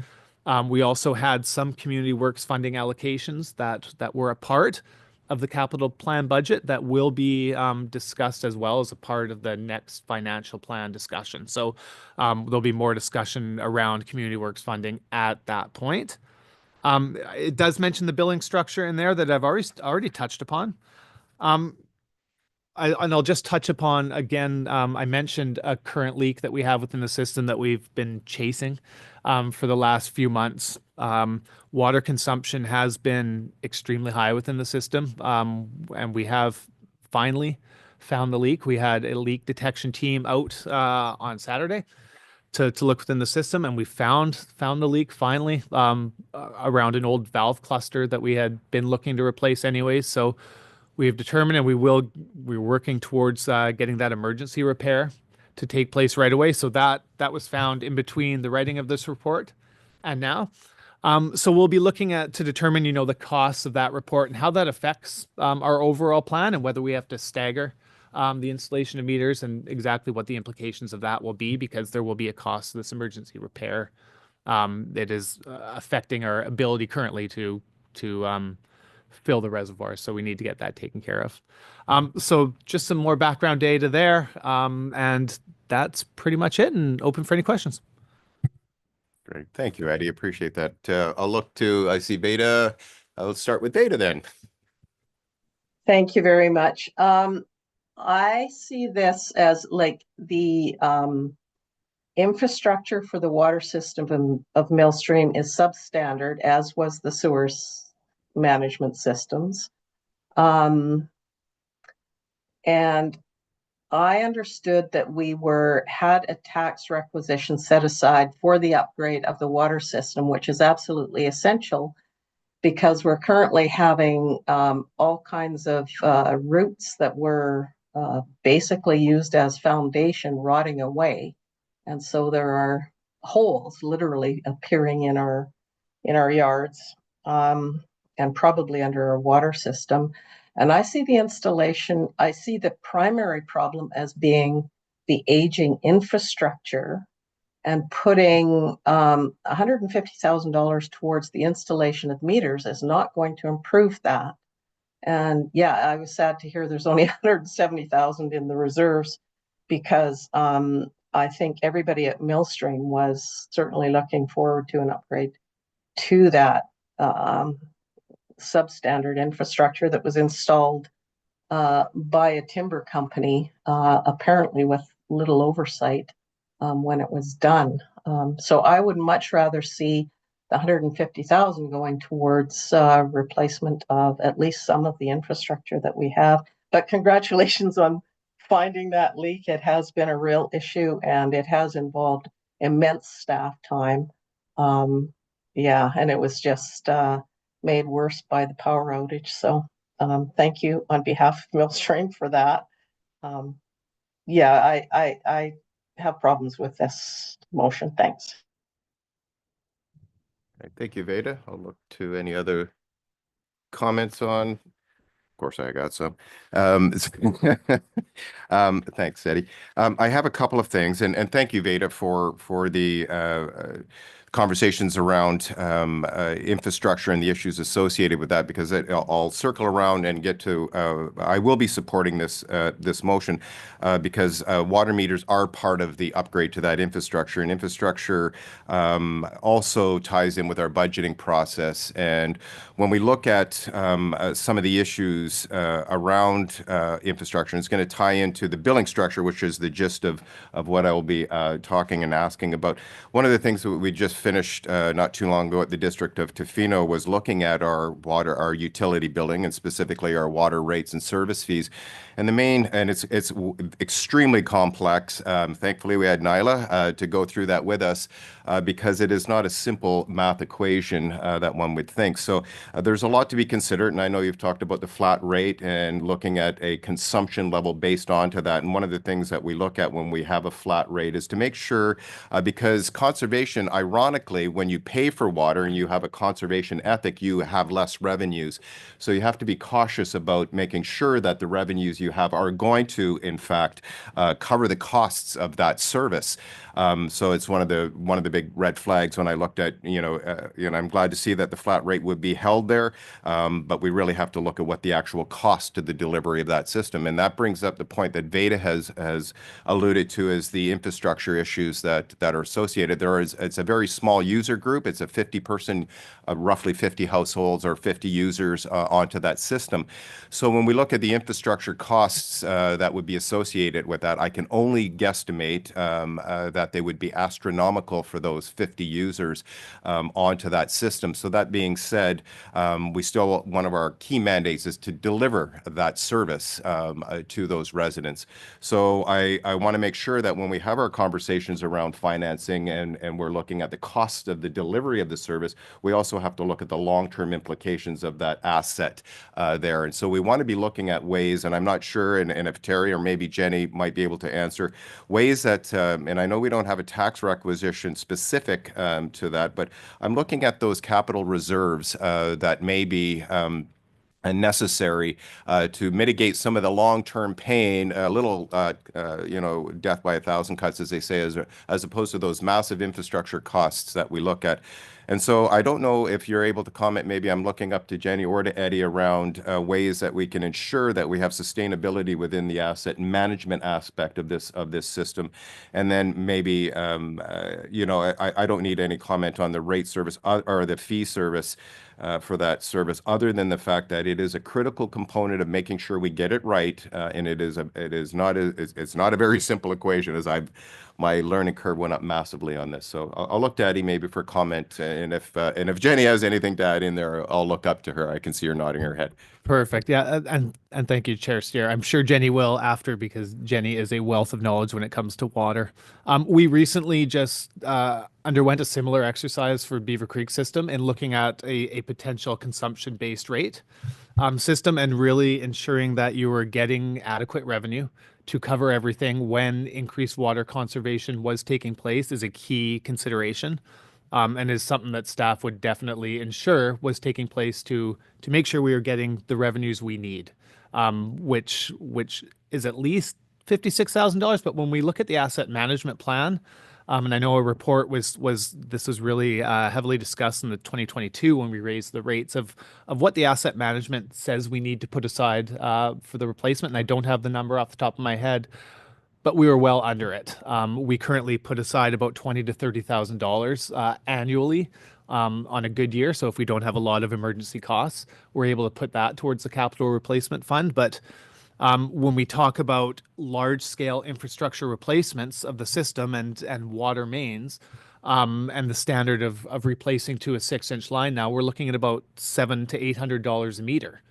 We also had some community works funding allocations that were a part of the capital plan budget that will be discussed as well as a part of the next financial plan discussion. So there'll be more discussion around community works funding at that point. It does mention the billing structure in there that I've already touched upon. I'll just touch upon again. I mentioned a current leak that we have within the system that we've been chasing. for the last few months. Water consumption has been extremely high within the system, and we have finally found the leak. We had a leak detection team out on Saturday to look within the system, and we found the leak finally around an old valve cluster that we had been looking to replace anyways. So we have determined, and we're working towards getting that emergency repair to take place right away. So that was found in between the writing of this report and now. So we'll be looking at to determine, the costs of that report and how that affects our overall plan, and whether we have to stagger the installation of meters, and exactly what the implications of that will be, because there will be a cost to this emergency repair that is affecting our ability currently to fill the reservoir. So we need to get that taken care of. So just some more background data there, and that's pretty much it, and open for any questions. Great. Thank you, Eddie. Appreciate that. I see Veda. Let's start with Veda then. Thank you very much. I see this as like the infrastructure for the water system of Millstream is substandard, as was the sewers management systems. And I understood that we had a tax requisition set aside for the upgrade of the water system, which is absolutely essential, because we're currently having all kinds of roots that were basically used as foundation rotting away. And so there are holes literally appearing in our yards, and probably under our water system. And I see the primary problem as being the aging infrastructure, and putting $150,000 towards the installation of meters is not going to improve that. And yeah, I was sad to hear there's only 170,000 in the reserves, because I think everybody at Millstream was certainly looking forward to an upgrade to that substandard infrastructure that was installed by a timber company, apparently with little oversight when it was done. So I would much rather see the 150,000 going towards replacement of at least some of the infrastructure that we have. But congratulations on finding that leak. It has been a real issue, and it has involved immense staff time. Yeah, and it was just made worse by the power outage. So thank you on behalf of Millstream for that. Yeah, I have problems with this motion. Thanks. Right, thank you, Veda. I'll look to any other comments on. Of course, I got some. Thanks, Eddie. I have a couple of things, and thank you, Veda, for the conversations around infrastructure and the issues associated with that, because I'll circle around and get to. I will be supporting this motion because water meters are part of the upgrade to that infrastructure, and infrastructure also ties in with our budgeting process. And when we look at some of the issues around infrastructure, it's going to tie into the billing structure, which is the gist of what I will be talking and asking about. One of the things that we just finished not too long ago at the District of Tofino was looking at our utility billing, and specifically our water rates and service fees. And it's extremely complex. Thankfully, we had Nyla to go through that with us, because it is not a simple math equation that one would think. So there's a lot to be considered, and I know you've talked about the flat rate and looking at a consumption level based onto that. And one of the things that we look at when we have a flat rate is to make sure, because conservation, ironically, when you pay for water and you have a conservation ethic, you have less revenues. So you have to be cautious about making sure that the revenues you have are going to, in fact, cover the costs of that service. So it's one of the big red flags when I looked at, I'm glad to see that the flat rate would be held there, but we really have to look at what the actual cost to the delivery of that system. And that brings up the point that Veda has alluded to, is the infrastructure issues that are associated. It's a very small small user group. It's a 50-person, roughly 50 households or 50 users onto that system. So when we look at the infrastructure costs that would be associated with that, I can only guesstimate that they would be astronomical for those 50 users onto that system. So that being said, we still, one of our key mandates is to deliver that service to those residents. So I want to make sure that when we have our conversations around financing and we're looking at the cost of the delivery of the service, we also have to look at the long-term implications of that asset there. And so we want to be looking at ways, and I'm not sure, and if Terry or maybe Jenny might be able to answer, ways that, and I know we don't have a tax requisition specific to that, but I'm looking at those capital reserves that may be and necessary to mitigate some of the long-term pain, a little, death by a thousand cuts, as they say, as opposed to those massive infrastructure costs that we look at. And so I don't know if you're able to comment, maybe I'm looking up to Jenny or to Eddie around ways that we can ensure that we have sustainability within the asset management aspect of this system. And then maybe, I don't need any comment on the rate service or the fee service for that service, other than the fact that it is a critical component of making sure we get it right, and it's not a very simple equation, as my learning curve went up massively on this. So I'll look to Eddie maybe for comment, and if Jenny has anything to add in there, I'll look up to her. I can see her nodding her head. Perfect. Yeah, and thank you, Chair Steer. I'm sure Jenny will after, because Jenny is a wealth of knowledge when it comes to water. We recently just underwent a similar exercise for Beaver Creek system and looking at a potential consumption-based rate system, and really ensuring that you were getting adequate revenue to cover everything when increased water conservation was taking place is a key consideration. And is something that staff would definitely ensure was taking place to make sure we are getting the revenues we need, which is at least $56,000. But when we look at the asset management plan, and I know a report was really heavily discussed in the 2022 when we raised the rates of what the asset management says we need to put aside for the replacement. And I don't have the number off the top of my head, but we were well under it. We currently put aside about $20,000 to $30,000 annually on a good year. So if we don't have a lot of emergency costs, we're able to put that towards the capital replacement fund. But when we talk about large-scale infrastructure replacements of the system and water mains, and the standard of replacing to a 6-inch line, now we're looking at about $700 to $800 a meter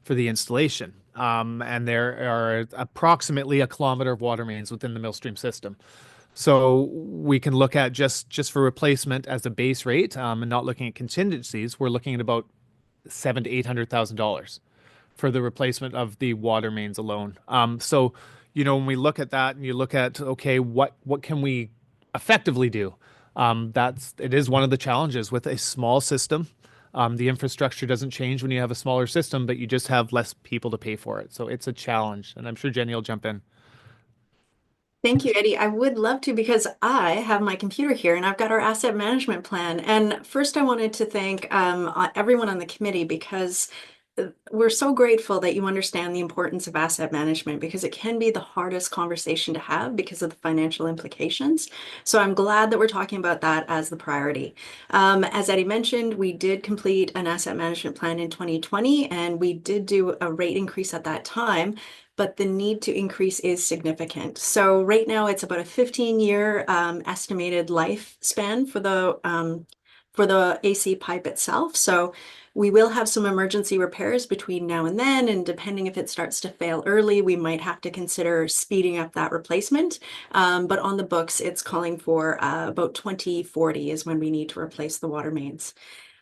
for the installation. And there are approximately a kilometer of water mains within the Millstream system. So we can look at just for replacement as a base rate, and not looking at contingencies, we're looking at about $700,000 to $800,000 for the replacement of the water mains alone. So, when we look at that and you look at, okay, what can we effectively do? It is one of the challenges with a small system. The infrastructure doesn't change when you have a smaller system, but you just have less people to pay for it. So it's a challenge, and I'm sure Jenny will jump in. Thank you, Eddie. I would love to, because I have my computer here and I've got our asset management plan. And first, I wanted to thank everyone on the committee, because we're so grateful that you understand the importance of asset management, because it can be the hardest conversation to have because of the financial implications. So I'm glad that we're talking about that as the priority. As Eddie mentioned, we did complete an asset management plan in 2020, and we did do a rate increase at that time, but the need to increase is significant. So right now it's about a 15-year estimated lifespan for the AC pipe itself. So we will have some emergency repairs between now and then, and depending if it starts to fail early, we might have to consider speeding up that replacement. But on the books, it's calling for about 2040 is when we need to replace the water mains.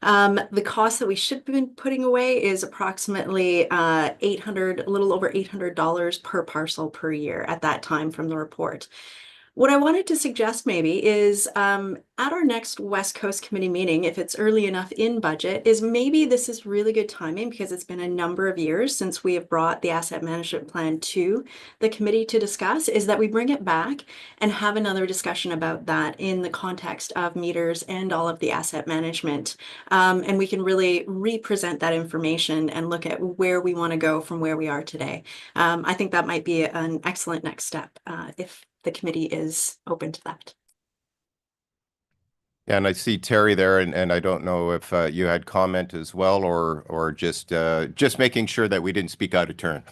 The cost that we should be putting away is approximately a little over $800 per parcel per year at that time from the report. What I wanted to suggest maybe is at our next West Coast Committee meeting, if it's early enough in budget, is maybe this is really good timing, because it's been a number of years since we have brought the asset management plan to the committee to discuss, is that we bring it back and have another discussion about that in the context of meters and all of the asset management. And we can really represent that information and look at where we want to go from where we are today. I think that might be an excellent next step if the committee is open to that. Yeah, and I see Terry there, and I don't know if you had comment as well, or just making sure that we didn't speak out of turn.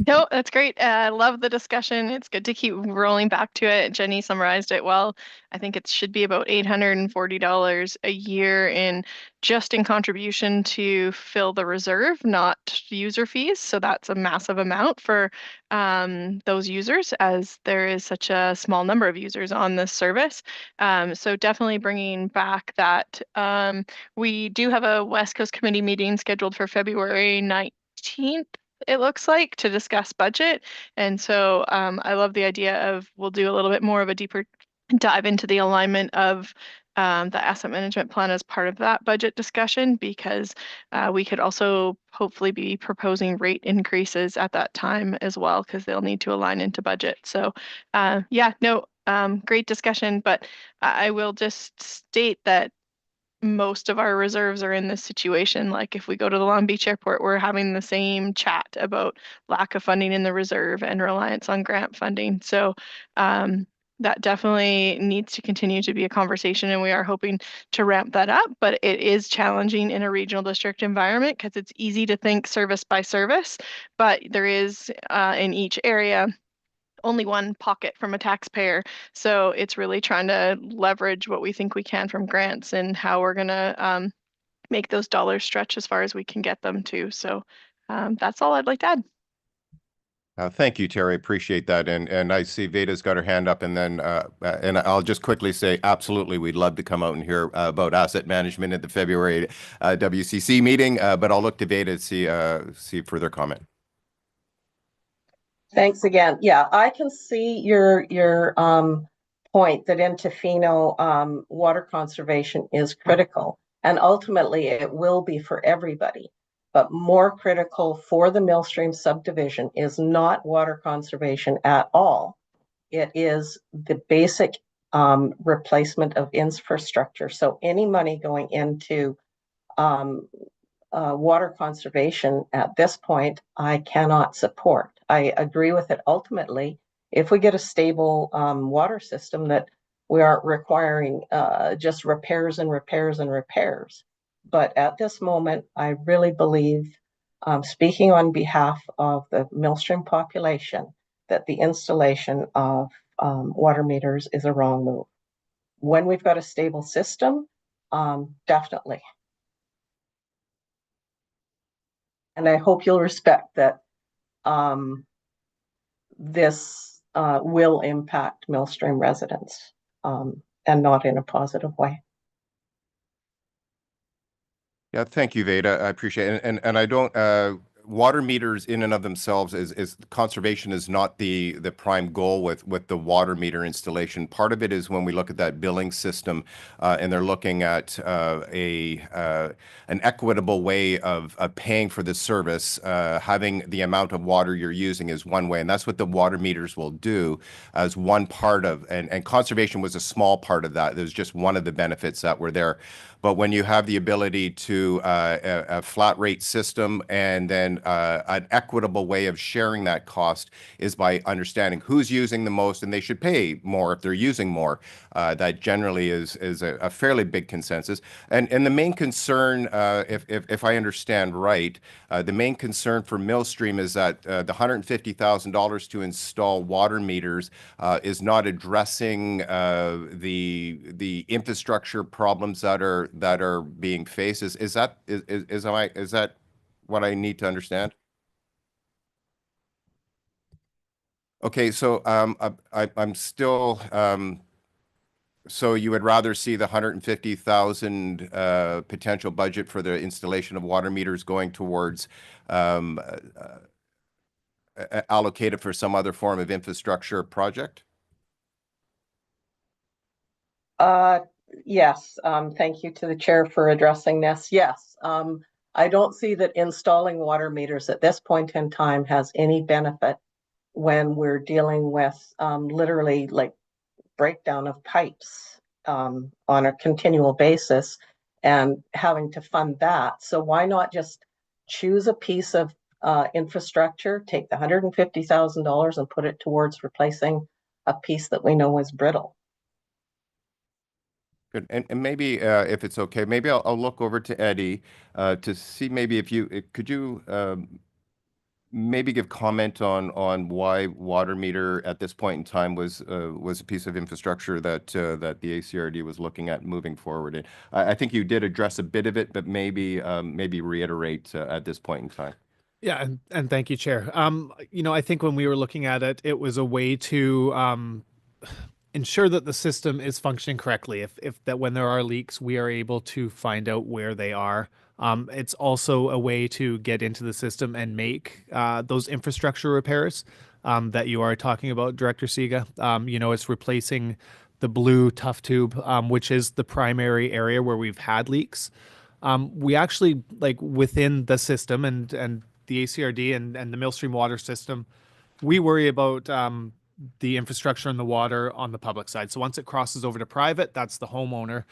No, that's great. I love the discussion. It's good to keep rolling back to it. Jenny summarized it well. I think it should be about $840 a year in contribution to fill the reserve, not user fees. So that's a massive amount for those users, as there is such a small number of users on this service. So definitely bringing back that. We do have a West Coast Committee meeting scheduled for February 19th, it looks like, to discuss budget. And so I love the idea of we'll do a little bit more of a deeper dive into the alignment of the asset management plan as part of that budget discussion, because we could also hopefully be proposing rate increases at that time as well, because they'll need to align into budget. So yeah, no, great discussion, but I will just state that most of our reserves are in this situation. Like if we go to the Long Beach airport, we're having the same chat about lack of funding in the reserve and reliance on grant funding. So that definitely needs to continue to be a conversation, and we are hoping to ramp that up. But it is challenging in a regional district environment because it's easy to think service by service, but there is in each area only one pocket from a taxpayer. So it's really trying to leverage what we think we can from grants and how we're going to make those dollars stretch as far as we can get them to. So that's all I'd like to add. Thank you, Terry. Appreciate that. And I see Veda's got her hand up, and then and I'll just quickly say, absolutely, we'd love to come out and hear about asset management at the February WCC meeting. But I'll look to Veda to see further comment. Thanks again. Yeah, I can see your point that in Tofino, water conservation is critical, and ultimately it will be for everybody. But more critical for the Millstream subdivision is not water conservation at all. It is the basic replacement of infrastructure. So any money going into water conservation at this point, I cannot support. I agree with it ultimately. If we get a stable water system, that we aren't requiring just repairs and repairs and repairs. But at this moment, I really believe, speaking on behalf of the Millstream population, that the installation of water meters is a wrong move. When we've got a stable system, definitely. And I hope you'll respect that this will impact Millstream residents and not in a positive way. Yeah, thank you, Veda. I appreciate it. And I don't water meters in and of themselves is conservation is not the prime goal with the water meter installation. Part of it is when we look at that billing system and they're looking at an equitable way of paying for the service. Having the amount of water you're using is one way, and that's what the water meters will do as one part of, and conservation was a small part of that. It was just one of the benefits that were there. But when you have the ability to a flat rate system, and then an equitable way of sharing that cost is by understanding who's using the most, and they should pay more if they're using more. That generally is a fairly big consensus. And the main concern, if I understand right, the main concern for Millstream is that the $150,000 to install water meters is not addressing the infrastructure problems that are being faced. Is that what I need to understand? Okay, so I'm still so you would rather see the 150,000 potential budget for the installation of water meters going towards allocated for some other form of infrastructure project? Yes, thank you to the chair for addressing this. Yes, I don't see that installing water meters at this point in time has any benefit when we're dealing with literally like breakdown of pipes on a continual basis and having to fund that. So why not just choose a piece of infrastructure, take the $150,000 and put it towards replacing a piece that we know is brittle? Good. And maybe if it's okay, maybe I'll look over to Eddie to see maybe if you could you maybe give comment on why water meter at this point in time was a piece of infrastructure that that the ACRD was looking at moving forward. And I think you did address a bit of it, but maybe maybe reiterate at this point in time. Yeah, and thank you, Chair. You know, I think when we were looking at it, it was a way to ensure that the system is functioning correctly. If that when there are leaks, we are able to find out where they are. It's also a way to get into the system and make those infrastructure repairs that you are talking about, Director Siga. You know, it's replacing the blue tough tube, which is the primary area where we've had leaks. We actually, like within the system and the ACRD and the Millstream water system, we worry about the infrastructure and the water on the public side. So once it crosses over to private, that's the homeowner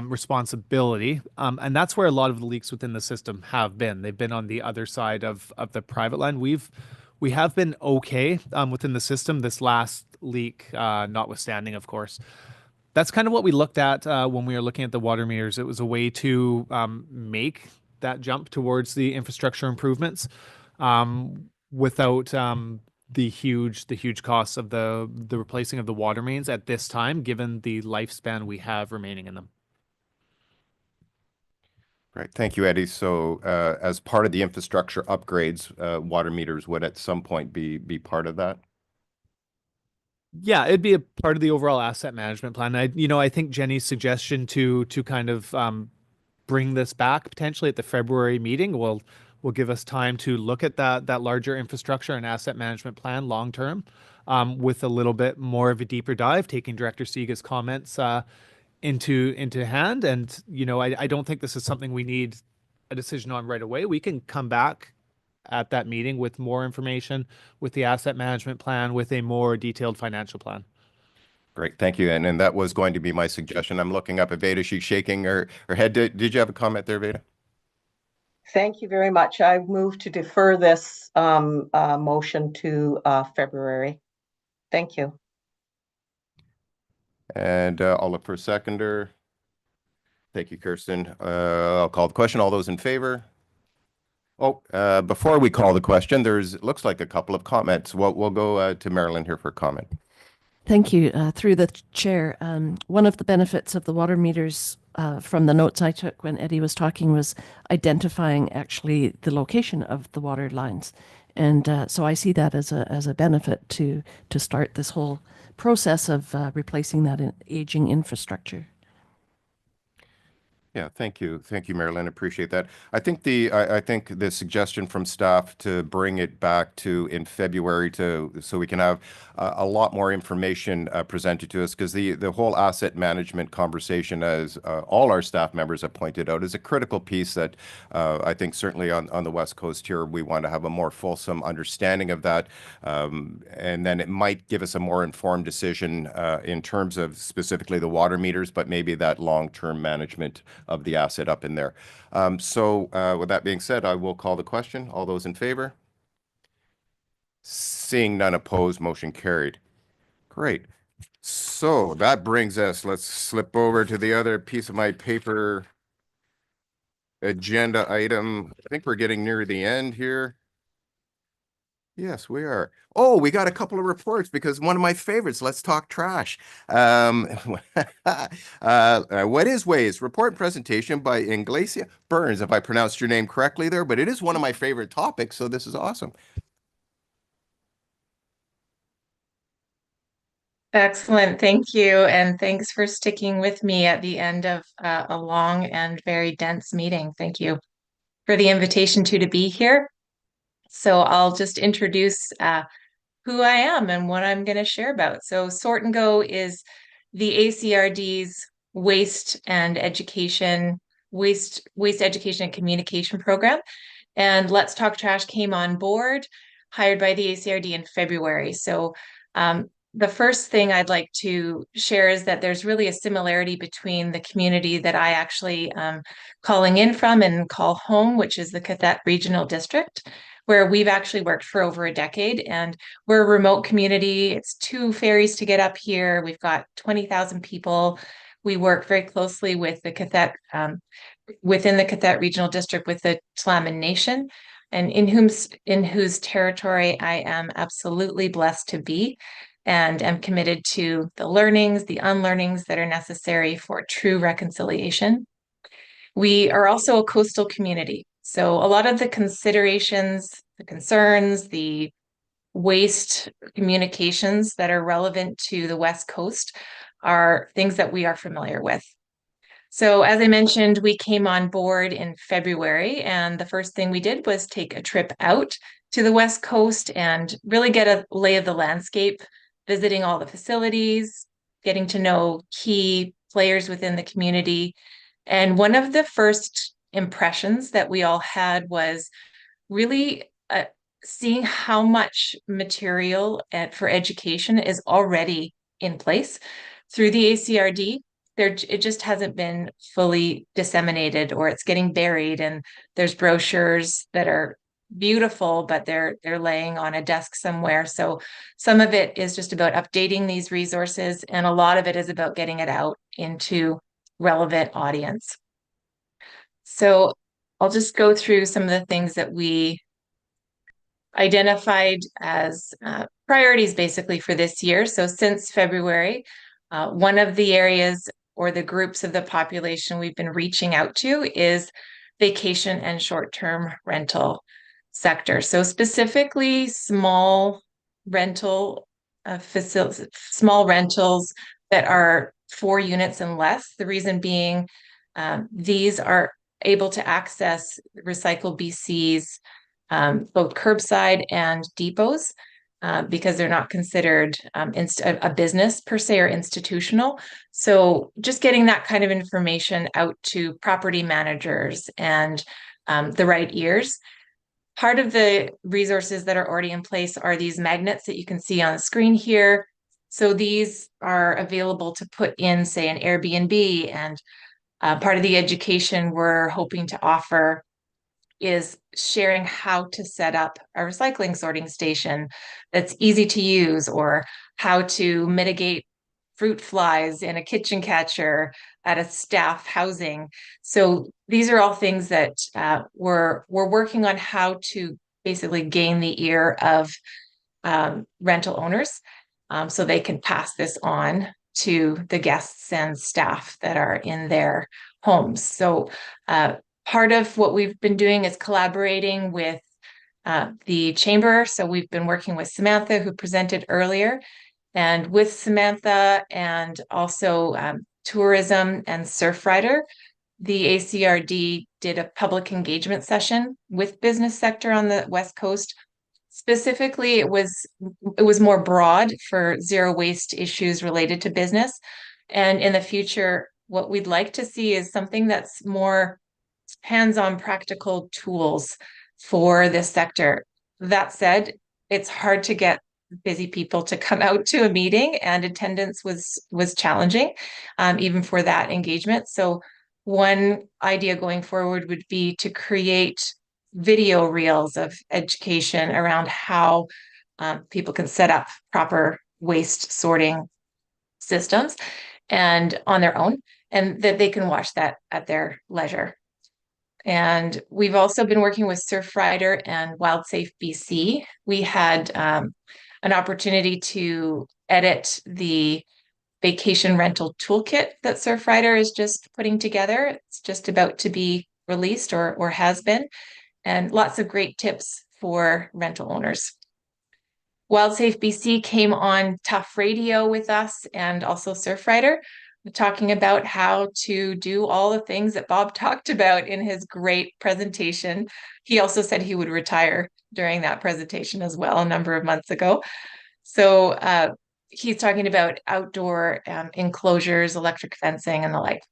responsibility. And that's where a lot of the leaks within the system have been. They've been on the other side of the private line. We have been okay within the system. This last leak, notwithstanding, of course. That's kind of what we looked at when we were looking at the water meters. It was a way to make that jump towards the infrastructure improvements without the huge costs of the replacing of the water mains at this time, given the lifespan we have remaining in them. Great. Thank you, Eddie. So as part of the infrastructure upgrades, water meters would at some point be part of that? Yeah, it'd be a part of the overall asset management plan. I think Jenny's suggestion to kind of bring this back potentially at the February meeting will give us time to look at that larger infrastructure and asset management plan long term, with a little bit more of a deeper dive, taking Director Siga's comments into hand. And I don't think this is something we need a decision on right away. We can come back at that meeting with more information, with the asset management plan, with a more detailed financial plan. Great, thank you. And that was going to be my suggestion. I'm looking up at Veda. She's shaking her head. Did you have a comment there, Veda? Thank you very much. I move to defer this motion to February. Thank you. And I'll look for a seconder. Thank you, Kirsten. I'll call the question. All those in favor? Oh, before we call the question, looks like a couple of comments. We'll go to Marilyn here for a comment. Thank you. Through the chair, one of the benefits of the water meters from the notes I took when Eddie was talking was identifying actually the location of the water lines. And so I see that as a benefit to start this whole process of replacing that aging infrastructure. Yeah, thank you, Marilyn. Appreciate that. I think the suggestion from staff to bring it back to in February so we can have a lot more information presented to us, because the whole asset management conversation, as all our staff members have pointed out, is a critical piece that I think certainly on the West Coast here we want to have a more fulsome understanding of that, and then it might give us a more informed decision in terms of specifically the water meters, but maybe that long-term management of the asset up in there. So with that being said, I will call the question. All those in favor? Seeing none opposed, motion carried. Great. So that brings us, let's slip over to the other piece of my paper agenda item. I think we're getting near the end here. Yes, we are. Oh, we got a couple of reports because one of my favorites, let's talk trash. What is Waste? Report and presentation by Inglacia Burns, if I pronounced your name correctly there, but it is one of my favorite topics, so this is awesome. Excellent. Thank you. And thanks for sticking with me at the end of a long and very dense meeting. Thank you for the invitation to be here. So I'll just introduce who I am and what I'm going to share about. So Sort and Go is the ACRD's waste education and communication program. And Let's Talk Trash came on board, hired by the ACRD in February. So the first thing I'd like to share is that there's really a similarity between the community that I actually calling in from and call home, which is the Cathett Regional District, where we've actually worked for over a decade. And we're a remote community. It's 2 ferries to get up here. We've got 20,000 people. We work very closely with the Cathet, within the Cathet Regional District with the Tla'amin Nation, and in whose territory I am absolutely blessed to be, and am committed to the learnings, the unlearnings that are necessary for true reconciliation. We are also a coastal community. So a lot of the considerations, the concerns, the waste communications that are relevant to the West Coast are things that we are familiar with. So as I mentioned, we came on board in February, and the first thing we did was take a trip out to the West Coast and really get a lay of the landscape, visiting all the facilities, getting to know key players within the community. And one of the first impressions that we all had was really seeing how much material for education is already in place through the ACRD. It just hasn't been fully disseminated, or it's getting buried, and there's brochures that are beautiful, but they're laying on a desk somewhere. So some of it is just about updating these resources, and a lot of it is about getting it out into relevant audience. So I'll just go through some of the things that we identified as priorities basically for this year. So since February, one of the areas or the groups of the population we've been reaching out to is vacation and short-term rental sector. So specifically small rental facilities, small rentals that are 4 units and less. The reason being these are able to access Recycle BC's both curbside and depots because they're not considered a business per se or institutional. So just getting that kind of information out to property managers and the right ears. Part of the resources that are already in place are these magnets that you can see on the screen here. So these are available to put in, say, an Airbnb, and part of the education we're hoping to offer is sharing how to set up a recycling sorting station that's easy to use, or how to mitigate fruit flies in a kitchen catcher at a staff housing. So these are all things that we're working on how to basically gain the ear of rental owners so they can pass this on to the guests and staff that are in their homes. So part of what we've been doing is collaborating with the chamber. So we've been working with Samantha, who presented earlier, and with Samantha and also tourism and Surfrider, the ACRD did a public engagement session with business sector on the West Coast. Specifically, it was more broad for zero waste issues related to business. And in the future, what we'd like to see is something that's more hands-on practical tools for this sector. That said, it's hard to get busy people to come out to a meeting, and attendance was challenging, even for that engagement. So one idea going forward would be to create video reels of education around how people can set up proper waste sorting systems and on their own, and that they can watch that at their leisure. And we've also been working with Surfrider and WildSafe BC. We had an opportunity to edit the vacation rental toolkit that Surfrider is just putting together. It's just about to be released, or has been, and lots of great tips for rental owners. WildSafe BC came on Tough Radio with us, and also Surfrider, talking about how to do all the things that Bob talked about in his great presentation. He also said he would retire during that presentation as well a number of months ago. So he's talking about outdoor enclosures, electric fencing, and the like.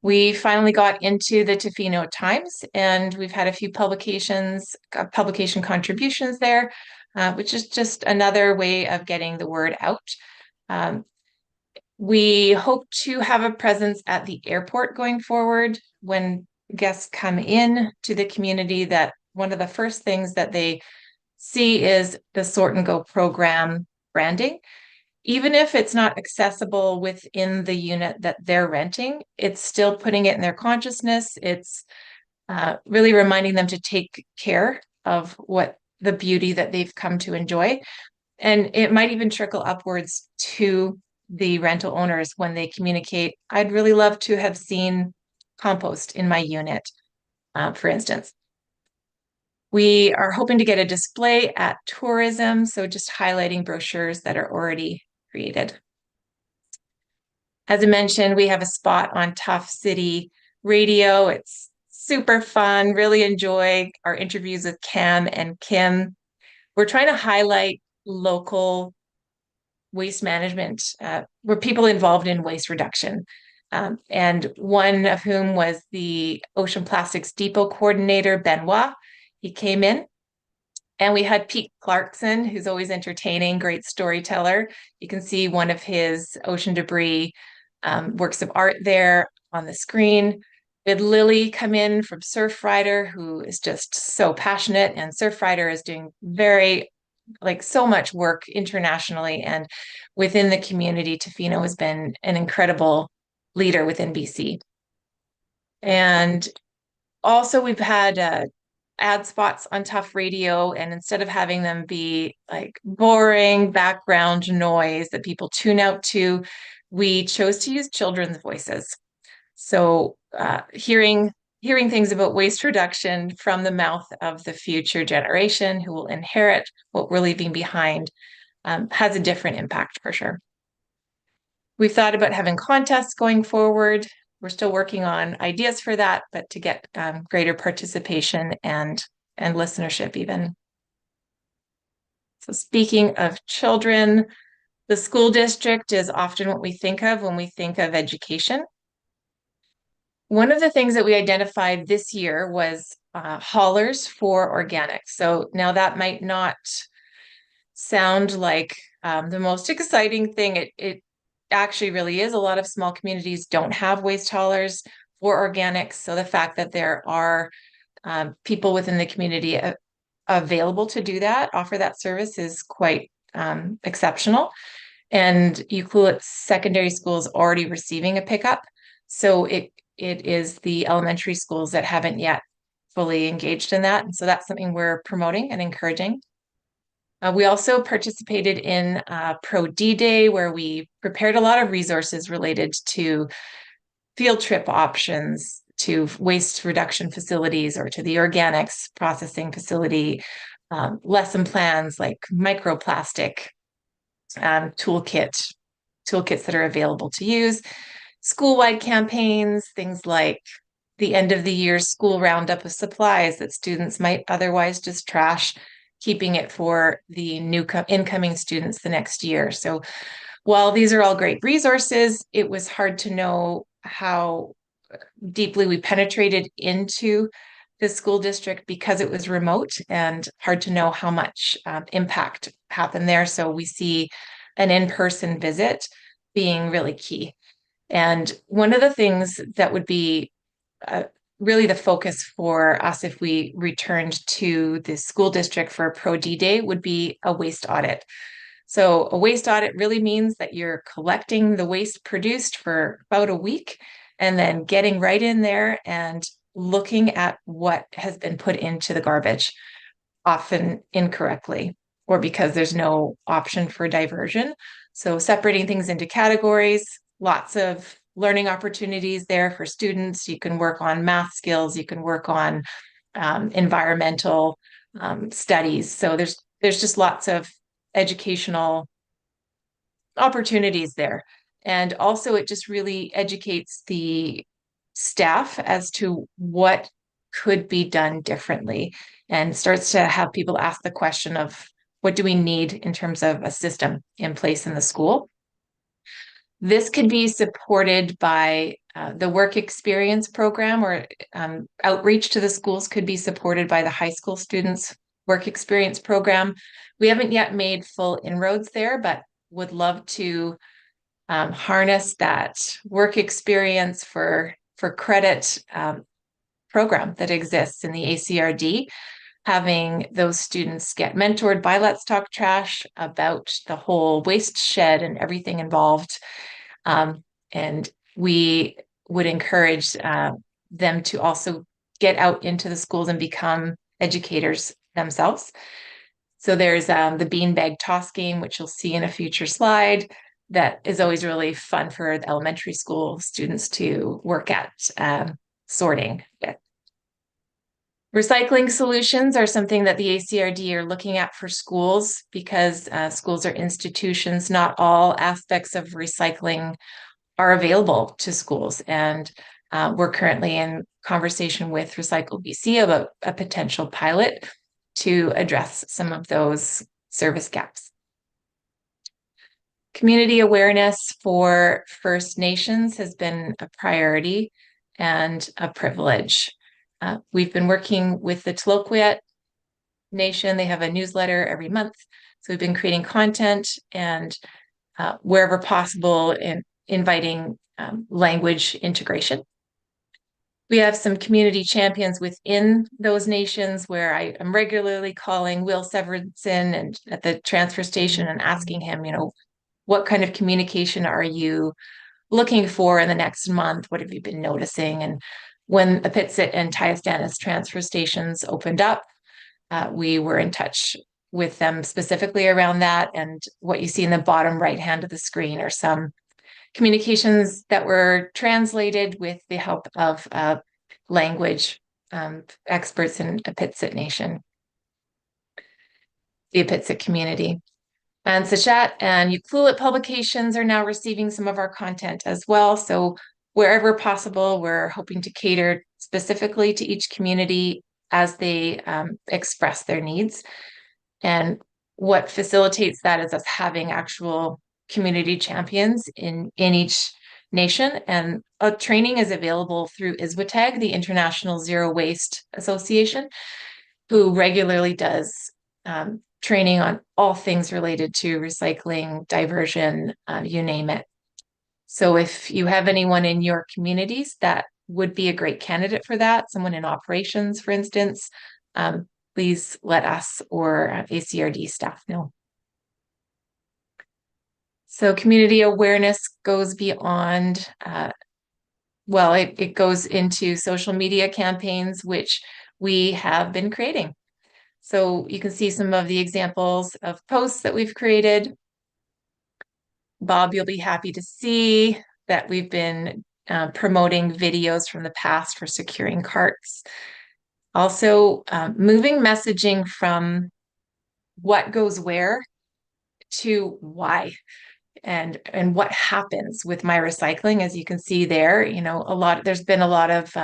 We finally got into the Tofino Times, and we've had a few publication contributions there, which is just another way of getting the word out. We hope to have a presence at the airport going forward. When guests come in to the community, that one of the first things that they see is the Sort and Go program branding. even if it's not accessible within the unit that they're renting, it's still putting it in their consciousness. It's really reminding them to take care of what the beauty that they've come to enjoy. And it might even trickle upwards to the rental owners when they communicate, I'd really love to have seen compost in my unit, for instance. We are hoping to get a display at tourism, so just highlighting brochures that are already created. As I mentioned, we have a spot on Tough City Radio. It's super fun, really enjoy our interviews with Cam and Kim. We're trying to highlight local waste management, were people involved in waste reduction. And one of whom was the Ocean Plastics Depot coordinator, Benoit. He came in, and we had Pete Clarkson, who's always entertaining, great storyteller. You can see one of his ocean debris works of art there on the screen. We had Lily come in from Surfrider, who is just so passionate, and Surfrider is doing so much work internationally and within the community. Tofino has been an incredible leader within BC. And also we've had ad spots on Tough Radio, and instead of having them be like boring background noise that people tune out to, we chose to use children's voices. So hearing things about waste reduction from the mouth of the future generation who will inherit what we're leaving behind has a different impact for sure. We've thought about having contests going forward. We're still working on ideas for that, but to get greater participation and listenership even. So speaking of children, the school district is often what we think of when we think of education. One of the things that we identified this year was haulers for organics. So now that might not sound like the most exciting thing. It actually really is. A lot of small communities don't have waste haulers for organics. So the fact that there are people within the community available to do that, offer that service, is quite exceptional. And Ucluelet Secondary School is already receiving a pickup. So it is the elementary schools that haven't yet fully engaged in that. And so that's something we're promoting and encouraging. We also participated in Pro D-Day, where we prepared a lot of resources related to field trip options, to waste reduction facilities, or to the organics processing facility, lesson plans like microplastic, toolkits that are available to use, school-wide campaigns, things like the end of the year school roundup of supplies that students might otherwise just trash, keeping it for the new incoming students the next year. So while these are all great resources, it was hard to know how deeply we penetrated into the school district because it was remote, and hard to know how much impact happened there. So we see an in-person visit being really key. And one of the things that would be really the focus for us if we returned to the school district for a Pro D-Day would be a waste audit. So a waste audit really means that you're collecting the waste produced for about a week and then getting right in there and looking at what has been put into the garbage, often incorrectly, or because there's no option for diversion. So separating things into categories, lots of learning opportunities there for students. You can work on math skills, you can work on environmental studies. So there's just lots of educational opportunities there. And also it just really educates the staff as to what could be done differently, and starts to have people ask the question of what do we need in terms of a system in place in the school. This could be supported by the work experience program, or outreach to the schools could be supported by the high school students work experience program. We haven't yet made full inroads there, but would love to harness that work experience for credit program that exists in the ACRD. having those students get mentored by Let's Talk Trash about the whole waste shed and everything involved. And we would encourage them to also get out into the schools and become educators themselves. So there's the beanbag toss game, which you'll see in a future slide, that is always really fun for the elementary school students to work at sorting with. Recycling solutions are something that the ACRD are looking at for schools because schools are institutions. Not all aspects of recycling are available to schools. And we're currently in conversation with Recycle BC about a potential pilot to address some of those service gaps. Community awareness for First Nations has been a priority and a privilege. We've been working with the Tlilquet Nation. They have a newsletter every month. So we've been creating content and wherever possible inviting language integration. We have some community champions within those nations where I am regularly calling Will Severinson and at the transfer station and asking him, what kind of communication are you looking for in the next month? What have you been noticing? And when the Pitsit and Tyastanis transfer stations opened up, we were in touch with them specifically around that. And what you see in the bottom right hand of the screen are some communications that were translated with the help of language experts in a Pitsit Nation, the Pitsit community. And Sachat and Ucluelet publications are now receiving some of our content as well. So wherever possible, we're hoping to cater specifically to each community as they express their needs. And what facilitates that is us having actual community champions in each nation. And training is available through ISWATAG, the International Zero Waste Association, who regularly does training on all things related to recycling, diversion, you name it. So if you have anyone in your communities that would be a great candidate for that, someone in operations, for instance, please let us or ACRD staff know. So community awareness goes beyond, it goes into social media campaigns, which we have been creating. So you can see some of the examples of posts that we've created. Bob, you'll be happy to see that we've been promoting videos from the past for securing carts. Also, moving messaging from what goes where to why and what happens with my recycling. As you can see there, there's been a lot of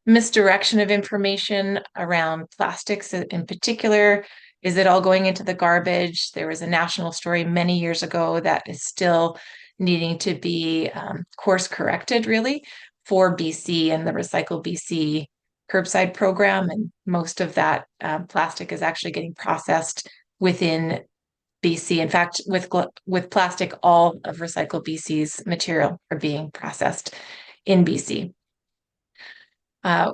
misdirection of information around plastics in particular. Is it all going into the garbage? There was a national story many years ago that is still needing to be course corrected really for BC and the Recycle BC curbside program. And most of that plastic is actually getting processed within BC. In fact, with plastic, all of Recycle BC's material are being processed in BC.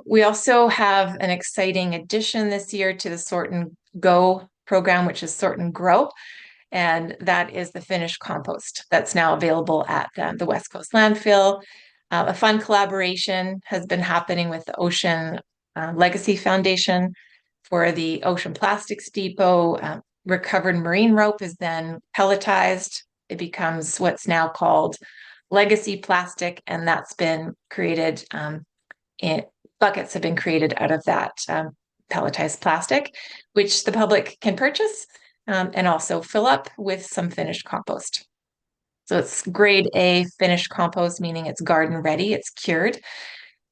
We also have an exciting addition this year to the Sort and Go program, which is Sort and Grow. And that is the finished compost that's now available at the West Coast landfill. A fun collaboration has been happening with the Ocean Legacy Foundation for the Ocean Plastics Depot. Recovered marine rope is then pelletized. It becomes what's now called legacy plastic, and that's been created buckets have been created out of that pelletized plastic, which the public can purchase and also fill up with some finished compost. So it's grade A finished compost, meaning it's garden ready, it's cured,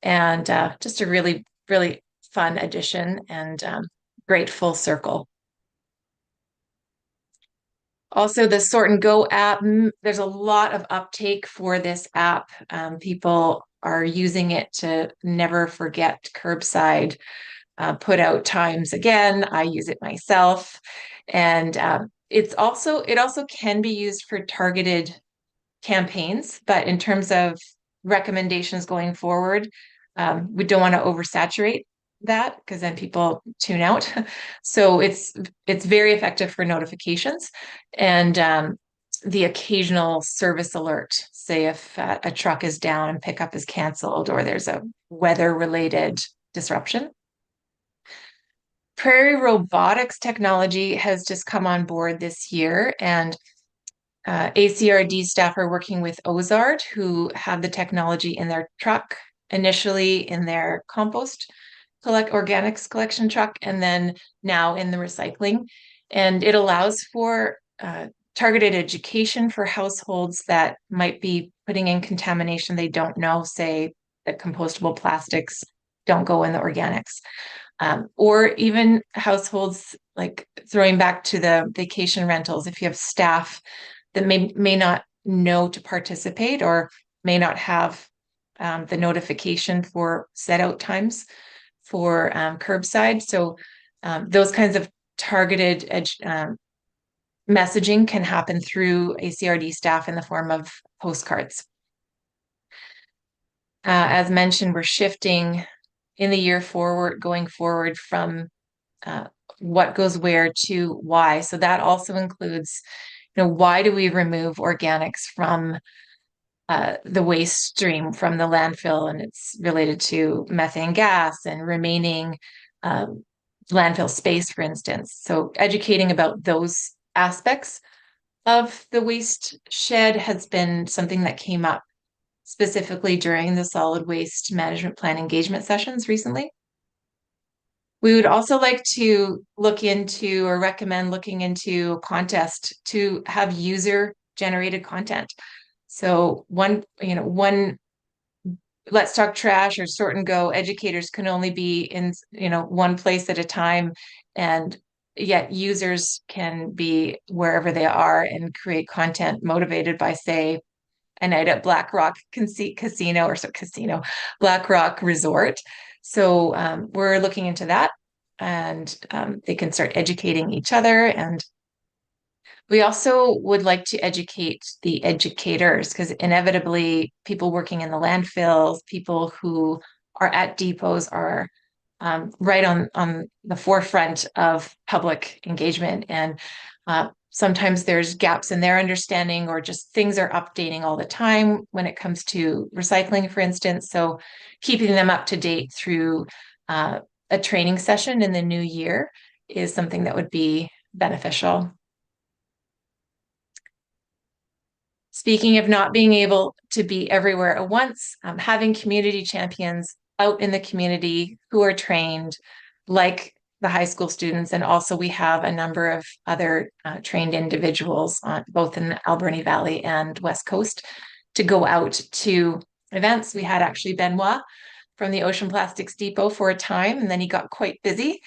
and just a really, really fun addition and great full circle. Also, the Sort and Go app, there's a lot of uptake for this app. People are using it to never forget curbside put out times again. I use it myself. And it also can be used for targeted campaigns, but in terms of recommendations going forward, we don't want to oversaturate that because then people tune out. So it's very effective for notifications and the occasional service alert. Say if a truck is down and pickup is canceled or there's a weather-related disruption. Prairie robotics technology has just come on board this year, and ACRD staff are working with Ozard, who have the technology in their truck, initially in their organics collection truck, and then now in the recycling. And it allows for targeted education for households that might be putting in contamination they don't know, say that compostable plastics don't go in the organics. Or even households, like throwing back to the vacation rentals, if you have staff that may not know to participate or may not have the notification for set out times for curbside. So those kinds of targeted messaging can happen through ACRD staff in the form of postcards. As mentioned, we're shifting in the year forward, going forward from what goes where to why. So that also includes, why do we remove organics from the waste stream from the landfill? And it's related to methane gas and remaining landfill space, for instance. So educating about those aspects of the waste shed has been something that came up specifically during the solid waste management plan engagement sessions recently. We would also like to look into or recommend looking into a contest to have user generated content. So one Let's Talk Trash or Sort and Go educators can only be in, one place at a time, and yet users can be wherever they are and create content motivated by, say, a night at Black Rock Black Rock Resort. So we're looking into that, and they can start educating each other. And we also would like to educate the educators, because inevitably people working in the landfills, people who are at depots are right on the forefront of public engagement. And sometimes there's gaps in their understanding, or just things are updating all the time when it comes to recycling, for instance. So keeping them up to date through a training session in the new year is something that would be beneficial. Speaking of not being able to be everywhere at once, having community champions out in the community who are trained, like the high school students. And also we have a number of other trained individuals both in the Alberni Valley and West Coast to go out to events. We had actually Benoit from the Ocean Plastics Depot for a time, and then he got quite busy.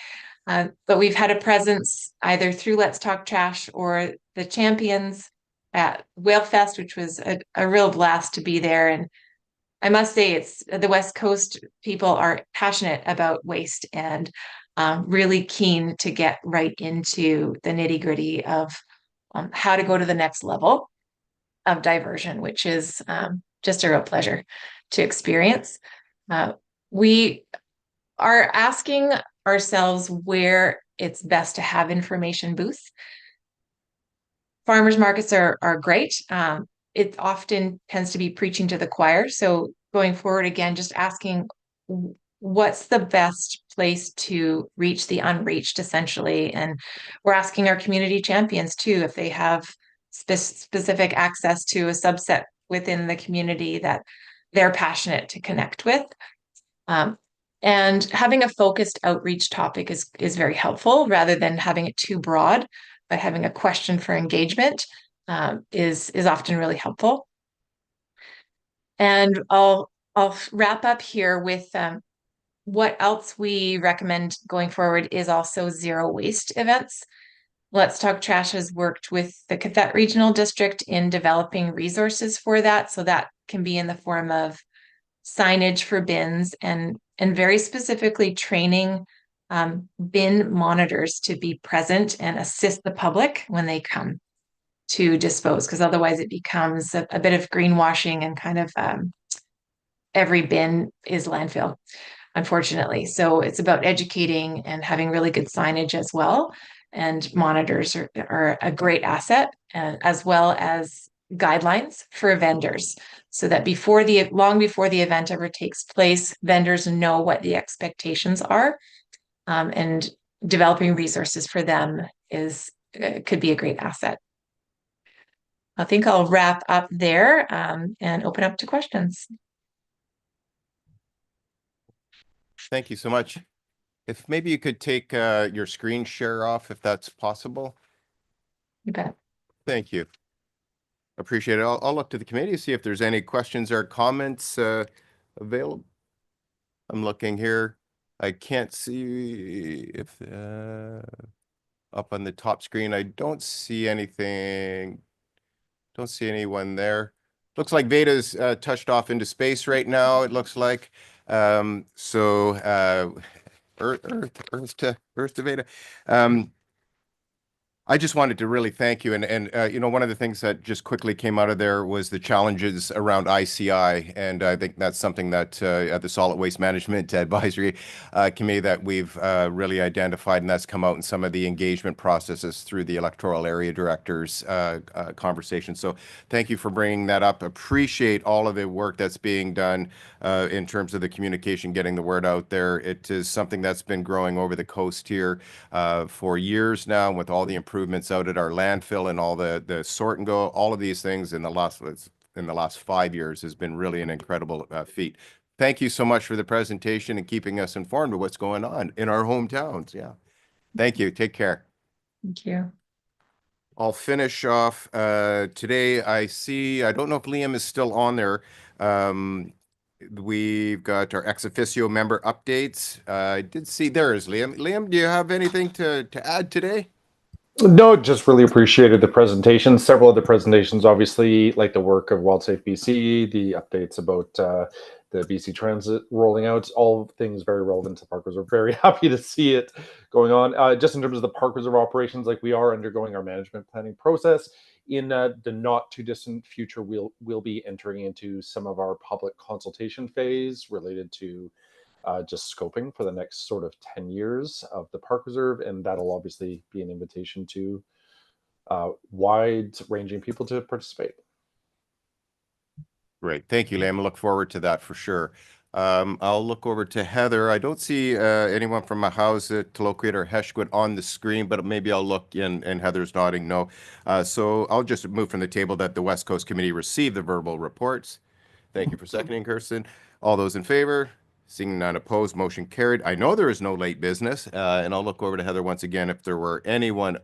But we've had a presence either through Let's Talk Trash or the champions at Whale Fest, which was a real blast to be there. And I must say, it's the West Coast people are passionate about waste and really keen to get right into the nitty-gritty of how to go to the next level of diversion, which is just a real pleasure to experience. We are asking ourselves where it's best to have information booths. Farmers markets are great. It often tends to be preaching to the choir. So going forward, again, just asking what's the best place to reach the unreached, essentially. And we're asking our community champions too, if they have specific access to a subset within the community that they're passionate to connect with. And having a focused outreach topic is very helpful, rather than having it too broad. But having a question for engagement is often really helpful. And I'll wrap up here with what else we recommend going forward is also zero waste events. Let's Talk Trash has worked with the Cathett Regional District in developing resources for that. So that can be in the form of signage for bins and very specifically training bin monitors to be present and assist the public when they come to dispose, because otherwise it becomes a bit of greenwashing and kind of every bin is landfill. unfortunately. So it's about educating and having really good signage as well. And monitors are a great asset, as well as guidelines for vendors, so that long before the event ever takes place, vendors know what the expectations are, and developing resources for them could be a great asset. I think I'll wrap up there, and open up to questions. Thank you so much. If maybe you could take your screen share off, if that's possible. You bet. Thank you. Appreciate it. I'll look to the committee to see if there's any questions or comments available. I'm looking here. I can't see if up on the top screen. I don't see anything. Don't see anyone there. Looks like Veda's touched off into space right now. It looks like Earth to Veda. I just wanted to really thank you. And you know, one of the things that just quickly came out of there was the challenges around ICI. And I think that's something that at the Solid Waste Management Advisory Committee that we've really identified. And that's come out in some of the engagement processes through the electoral area directors conversation. So thank you for bringing that up. Appreciate all of the work that's being done in terms of the communication, getting the word out there. It is something that's been growing over the coast here for years now, with all the improvements out at our landfill and all the sort and go, all of these things in the last 5 years has been really an incredible feat. Thank you so much for the presentation and keeping us informed of what's going on in our hometowns. Yeah. Thank you. Take care. Thank you. I'll finish off today. I don't know if Liam is still on there. We've got our ex officio member updates. I did see there is Liam. Liam, do you have anything to add today? No, just really appreciated the presentation. Several of the presentations, obviously, like the work of WildSafe BC, the updates about the BC Transit rolling out, all things very relevant to Park Reserve. Very happy to see it going on. Just in terms of the Park Reserve operations, like we are undergoing our management planning process. In the not too distant future, we'll be entering into some of our public consultation phase related to just scoping for the next sort of 10 years of the Park Reserve. And that'll obviously be an invitation to wide-ranging people to participate. Great. Thank you, Liam. I look forward to that for sure. I'll look over to Heather. I don't see anyone from Mahausa, Taloquit, or Heshquit on the screen, but maybe I'll look in, and Heather's nodding no. So I'll just move from the table that the West Coast Committee receive the verbal reports. Thank you for seconding, Kirsten. All those in favor? Seeing none opposed, motion carried. I know there is no late business, and I'll look over to Heather once again if there was anyone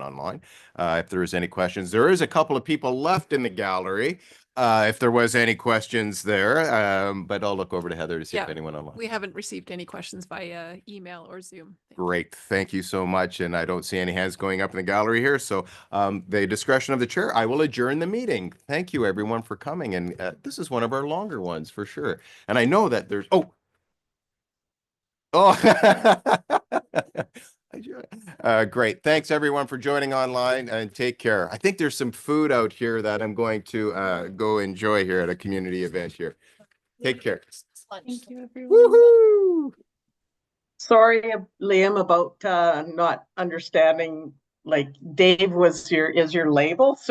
online, if there is any questions. There is a couple of people left in the gallery. If there was any questions there, but I'll look over to Heather to see if anyone online. We haven't received any questions via email or Zoom. Great. Thank you so much. And I don't see any hands going up in the gallery here. So the discretion of the chair, I will adjourn the meeting. Thank you, everyone, for coming. And this is one of our longer ones for sure. And I know that there's, great. Thanks, everyone, for joining online, and take care. I think there's some food out here that I'm going to go enjoy here at a community event here. Take care. Thank you, everyone. Woohoo! Sorry, Liam, about not understanding, like Dave is your label. So